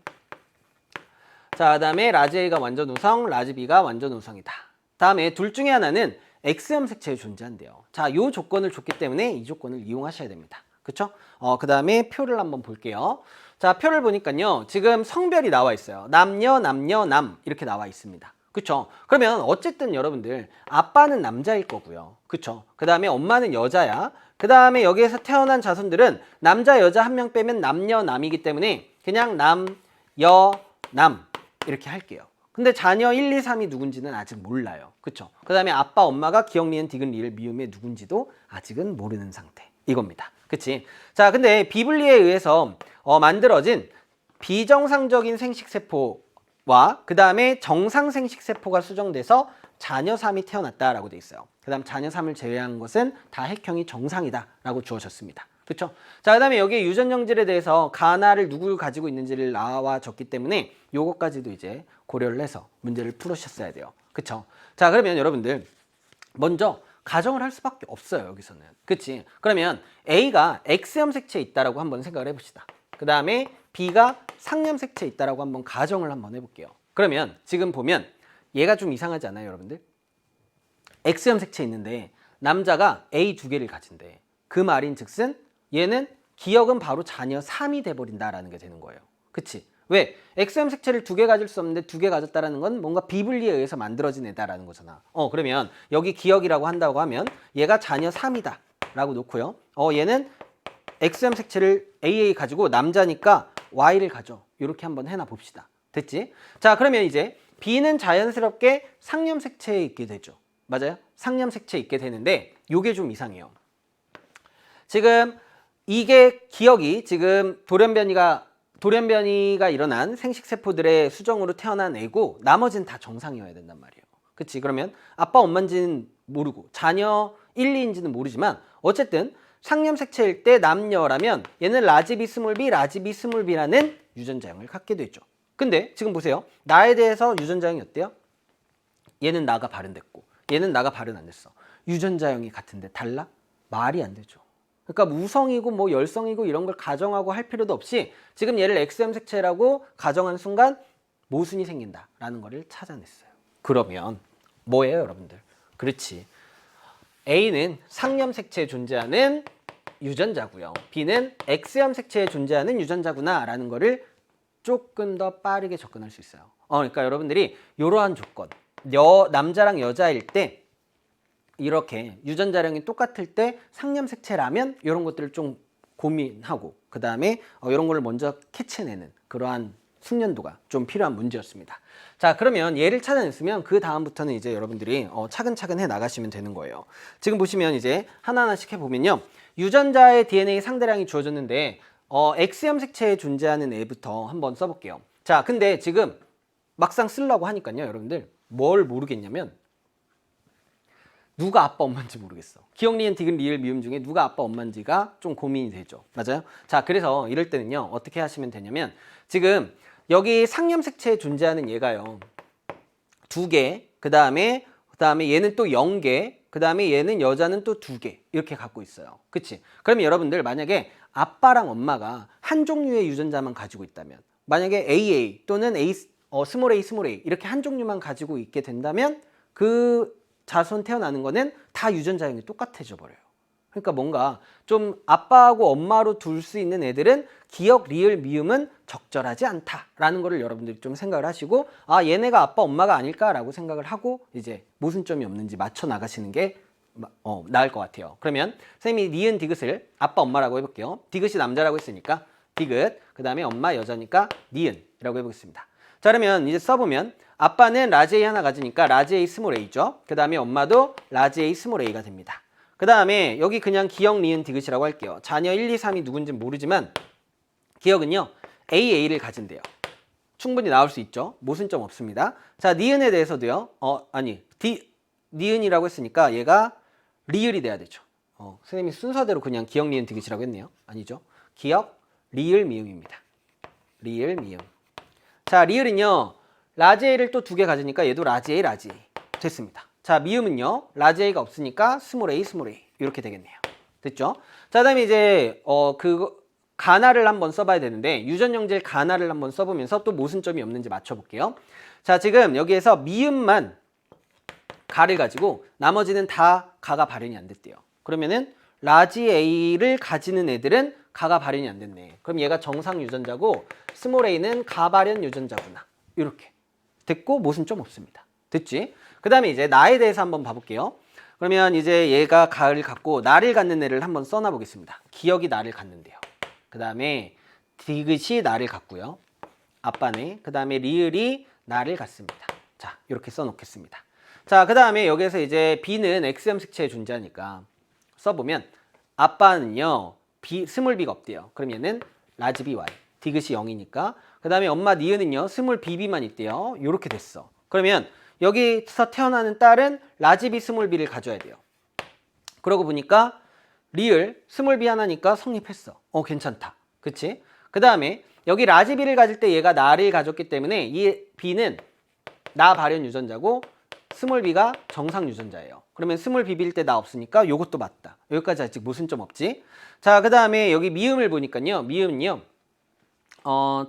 자, 그다음에 라지 A가 완전 우성, 라지 B가 완전 우성이다. 다음에 둘 중에 하나는 X형 색채에 존재한대요. 자, 요 조건을 줬기 때문에 이 조건을 이용하셔야 됩니다. 그쵸? 그다음에 표를 한번 볼게요. 자, 표를 보니까요. 지금 성별이 나와 있어요. 남녀, 남녀, 남 이렇게 나와 있습니다. 그쵸? 그러면 어쨌든 여러분들 아빠는 남자일 거고요. 그쵸? 그 다음에 엄마는 여자야. 그 다음에 여기에서 태어난 자손들은 남자, 여자 한 명 빼면 남녀, 남이기 때문에 그냥 남, 여, 남 이렇게 할게요. 근데 자녀 1, 2, 3이 누군지는 아직 몰라요. 그쵸? 그 다음에 아빠, 엄마가 기역, 니은, 디귿, 리을, 미음의 누군지도 아직은 모르는 상태. 이겁니다. 그치? 자, 근데 비블리에 의해서 만들어진 비정상적인 생식세포와 그 다음에 정상 생식세포가 수정돼서 자녀 3이 태어났다라고 돼 있어요. 그 다음 자녀 3을 제외한 것은 다 핵형이 정상이다라고 주어졌습니다. 그렇죠? 자, 그 다음에 여기에 유전형질에 대해서 가나를 누구 가지고 있는지를 나와줬기 때문에 요것까지도 이제 고려를 해서 문제를 풀으셨어야 돼요. 그쵸? 자, 그러면 여러분들 먼저 가정을 할 수밖에 없어요. 여기서는. 그치? 그러면 A가 X형 색채에 있다라고 한번 생각을 해봅시다. 그 다음에 B가 상염 색채에 있다라고 한번 가정을 한번 해볼게요. 그러면 지금 보면 얘가 좀 이상하지 않아요, 여러분들? X형 색채에 있는데 남자가 A 두 개를 가진대. 그 말인 즉슨 얘는 기억은 바로 자녀 3이 돼버린다라는 게 되는 거예요. 그치? 왜? X형 색채를 두 개 가질 수 없는데 두 개 가졌다라는 건 뭔가 비블리에 의해서 만들어진 애다라는 거잖아. 그러면 여기 기억이라고 한다고 하면 얘가 자녀 3이다 라고 놓고요. 얘는 X형 색채를 AA 가지고 남자니까 Y를 가져. 이렇게 한번 해놔 봅시다. 됐지? 자, 그러면 이제 B는 자연스럽게 상염 색채에 있게 되죠. 맞아요? 상염 색채에 있게 되는데 요게 좀 이상해요. 지금 이게 기억이 지금 돌연변이가 일어난 생식세포들의 수정으로 태어난 애고 나머지는 다 정상이어야 된단 말이에요. 그치? 그러면 아빠 엄마인지는 모르고 자녀 1, 2인지는 모르지만 어쨌든 상염 색채일 때 남녀라면 얘는 라지 B 스몰 B, 라지 B 스몰 B라는 유전자형을 갖게 되죠. 근데 지금 보세요. 나에 대해서 유전자형이 어때요? 얘는 나가 발현됐고 얘는 나가 발현 안 됐어. 유전자형이 같은데 달라? 말이 안 되죠. 그러니까 우성이고 뭐 열성이고 이런 걸 가정하고 할 필요도 없이 지금 얘를 X형 색채라고 가정한 순간 모순이 생긴다라는 거를 찾아냈어요. 그러면 뭐예요, 여러분들? 그렇지. A는 상염 색채에 존재하는 유전자고요. B는 X형 색채에 존재하는 유전자구나라는 거를 조금 더 빠르게 접근할 수 있어요. 그러니까 여러분들이 이러한 조건, 남자랑 여자일 때 이렇게 유전자량이 똑같을 때 상염 색채라면 이런 것들을 좀 고민하고 그 다음에 이런 걸 먼저 캐치해내는 그러한 숙련도가 좀 필요한 문제였습니다. 자, 그러면 얘를 찾아냈으면 그 다음부터는 이제 여러분들이 차근차근 해 나가시면 되는 거예요. 지금 보시면 이제 하나하나씩 해보면요. 유전자의 DNA 상대량이 주어졌는데 X형 색채에 존재하는 애부터 한번 써볼게요. 자, 근데 지금 막상 쓰려고 하니까요, 여러분들 뭘 모르겠냐면 누가 아빠 엄마인지 모르겠어. 기억, 니은, 디귿, 리을, 미음 중에 누가 아빠 엄마인지가 좀 고민이 되죠. 맞아요? 자, 그래서 이럴 때는요. 어떻게 하시면 되냐면 지금 여기 상염 색채에 존재하는 얘가요. 2개, 그 다음에 얘는 또 0개, 그 다음에 얘는 여자는 또 2개 이렇게 갖고 있어요. 그치? 그러면 여러분들 만약에 아빠랑 엄마가 한 종류의 유전자만 가지고 있다면 만약에 AA 또는 스몰 a 이렇게 한 종류만 가지고 있게 된다면 그 자손 태어나는 거는 다 유전자형이 똑같아져 버려요. 그러니까 뭔가 좀 아빠하고 엄마로 둘 수 있는 애들은 기억, 리을, 미음은 적절하지 않다라는 거를 여러분들이 좀 생각을 하시고 얘네가 아빠, 엄마가 아닐까라고 생각을 하고 이제 모순점이 없는지 맞춰 나가시는 게 나을 것 같아요. 그러면 선생님이 니은 디귿을 아빠, 엄마라고 해볼게요. 디귿이 남자라고 했으니까 디귿, 그 다음에 엄마 여자니까 니은이라고 해보겠습니다. 자, 그러면 이제 써보면 아빠는 라지 A 하나 가지니까 라지 A 스몰 A죠. 그 다음에 엄마도 라지 A 스몰 A가 됩니다. 그 다음에 여기 그냥 기억, 니은, 디귿이라고 할게요. 자녀 1, 2, 3이 누군지 모르지만 기억은요. AA를 가진대요. 충분히 나올 수 있죠. 모순점 없습니다. 자, 니은에 대해서도요. 니은이라고 했으니까 얘가 리을이 돼야 되죠. 선생님이 순서대로 그냥 기억, 니은, 디귿이라고 했네요. 아니죠. 기억, 리을, 미음입니다. 리을, 미음. 자, 리을은요. 라지 A를 또 2개 가지니까 얘도 라지 A, 라지 A 됐습니다. 자, 미음은요. 라지 A가 없으니까 스몰 A, 스몰 A 이렇게 되겠네요. 됐죠? 자, 그다음에 이제 가나를 한번 써봐야 되는데 유전영질 가나를 한번 써보면서 또 모순점이 없는지 맞춰볼게요. 자, 지금 여기에서 미음만 가를 가지고 나머지는 다 가가 발현이 안 됐대요. 그러면은 라지 A를 가지는 애들은 가가 발현이 안 됐네. 그럼 얘가 정상 유전자고 스몰 a는 가 발현 유전자구나. 이렇게 됐고 모순점 없습니다. 됐지? 그 다음에 이제 나에 대해서 한번 봐볼게요. 그러면 이제 얘가 가을 갖고 나를 갖는 애를 한번 써놔 보겠습니다. 기억이 나를 갖는데요. 그 다음에 디귿이 나를 갖고요. 아빠네. 그 다음에 리을이 나를 갖습니다. 자, 이렇게 써놓겠습니다. 자, 그 다음에 여기에서 이제 B는 X염색체에 존재하니까 써보면 아빠는요 스몰 B가 없대요. 그럼 얘는 라지 BY 디귿이 0이니까 그 다음에 엄마 니은은요 스몰 BB만 있대요. 이렇게 됐어. 그러면 여기서 태어나는 딸은 라지 B 스몰 B를 가져야 돼요. 그러고 보니까 리을 스몰 B 하나니까 성립했어. 괜찮다. 그치? 그 다음에 여기 라지 B를 가질 때 얘가 나를 가졌기 때문에 이 B는 나 발현 유전자고 스몰 b가 정상 유전자예요. 그러면 스몰 b일 때 나 없으니까 요것도 맞다. 여기까지 아직 모순점 없지? 자, 그 다음에 여기 미음을 보니까요. 미음은요.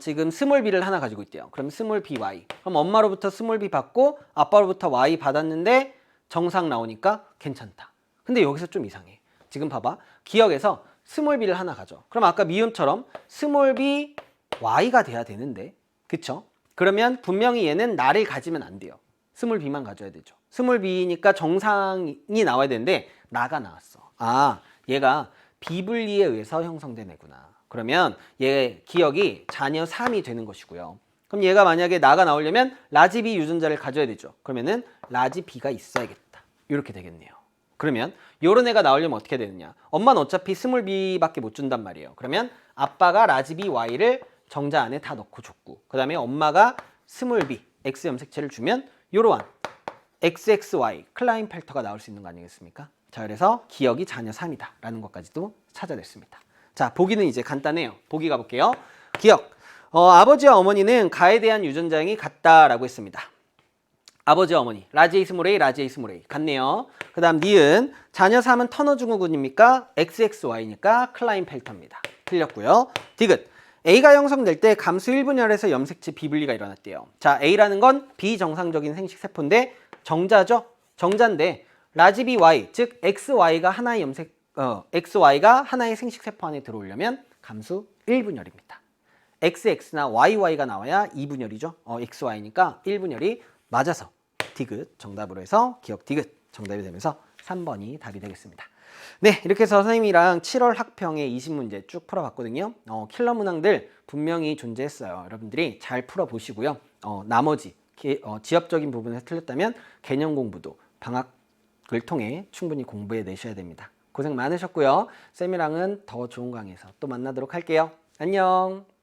지금 스몰 b를 하나 가지고 있대요. 그럼 스몰 by. 그럼 엄마로부터 스몰 b 받고 아빠로부터 y 받았는데 정상 나오니까 괜찮다. 근데 여기서 좀 이상해. 지금 봐봐. 기억에서 스몰 b를 하나 가져. 그럼 아까 미음처럼 스몰 b y가 돼야 되는데. 그쵸? 그러면 분명히 얘는 나를 가지면 안 돼요. 스몰 b만 가져야 되죠. 스몰 b니까 정상이 나와야 되는데 나가 나왔어. 아, 얘가 비분리에 의해서 형성된 애구나. 그러면 얘 기억이 자녀 3이 되는 것이고요. 그럼 얘가 만약에 나가 나오려면 라지 B 유전자를 가져야 되죠. 그러면은 라지 B가 있어야겠다. 이렇게 되겠네요. 그러면 요런 애가 나오려면 어떻게 되느냐. 엄마는 어차피 스몰 b밖에 못 준단 말이에요. 그러면 아빠가 라지 B Y를 정자 안에 다 넣고 줬고 그 다음에 엄마가 스몰 B X 염색체를 주면 요러한 XXY 클라인펠터가 나올 수 있는 거 아니겠습니까? 자, 그래서 기억이 자녀 3이다 라는 것까지도 찾아냈습니다. 자, 보기는 이제 간단해요. 보기 가볼게요. 기억. 아버지와 어머니는 가에 대한 유전자형이 같다라고 했습니다. 아버지와 어머니 라지 A 스몰 A 라지 A 스몰 A 같네요. 그 다음 니은 자녀 3은 터너 증후군입니까? XXY니까 클라인펠터입니다. 틀렸고요. 디귿 A가 형성될 때 감수 1분열에서 염색체 비분리가 일어났대요. 자, A라는 건 비정상적인 생식세포인데 정자죠? 정자인데 라지 BY, 즉 XY가 하나의 XY가 하나의 생식세포 안에 들어오려면 감수 1분열입니다. XX나 YY가 나와야 2분열이죠. XY니까 1분열이 맞아서 디귿 정답으로 해서 기억 디귿 정답이 되면서 3번이 답이 되겠습니다. 네, 이렇게 해서 선생님이랑 7월 학평의 20문제 쭉 풀어봤거든요. 킬러 문항들 분명히 존재했어요. 여러분들이 잘 풀어보시고요. 나머지 지엽적인 부분에서 틀렸다면 개념 공부도 방학을 통해 충분히 공부해 내셔야 됩니다. 고생 많으셨고요. 쌤이랑은 더 좋은 강의에서 또 만나도록 할게요. 안녕.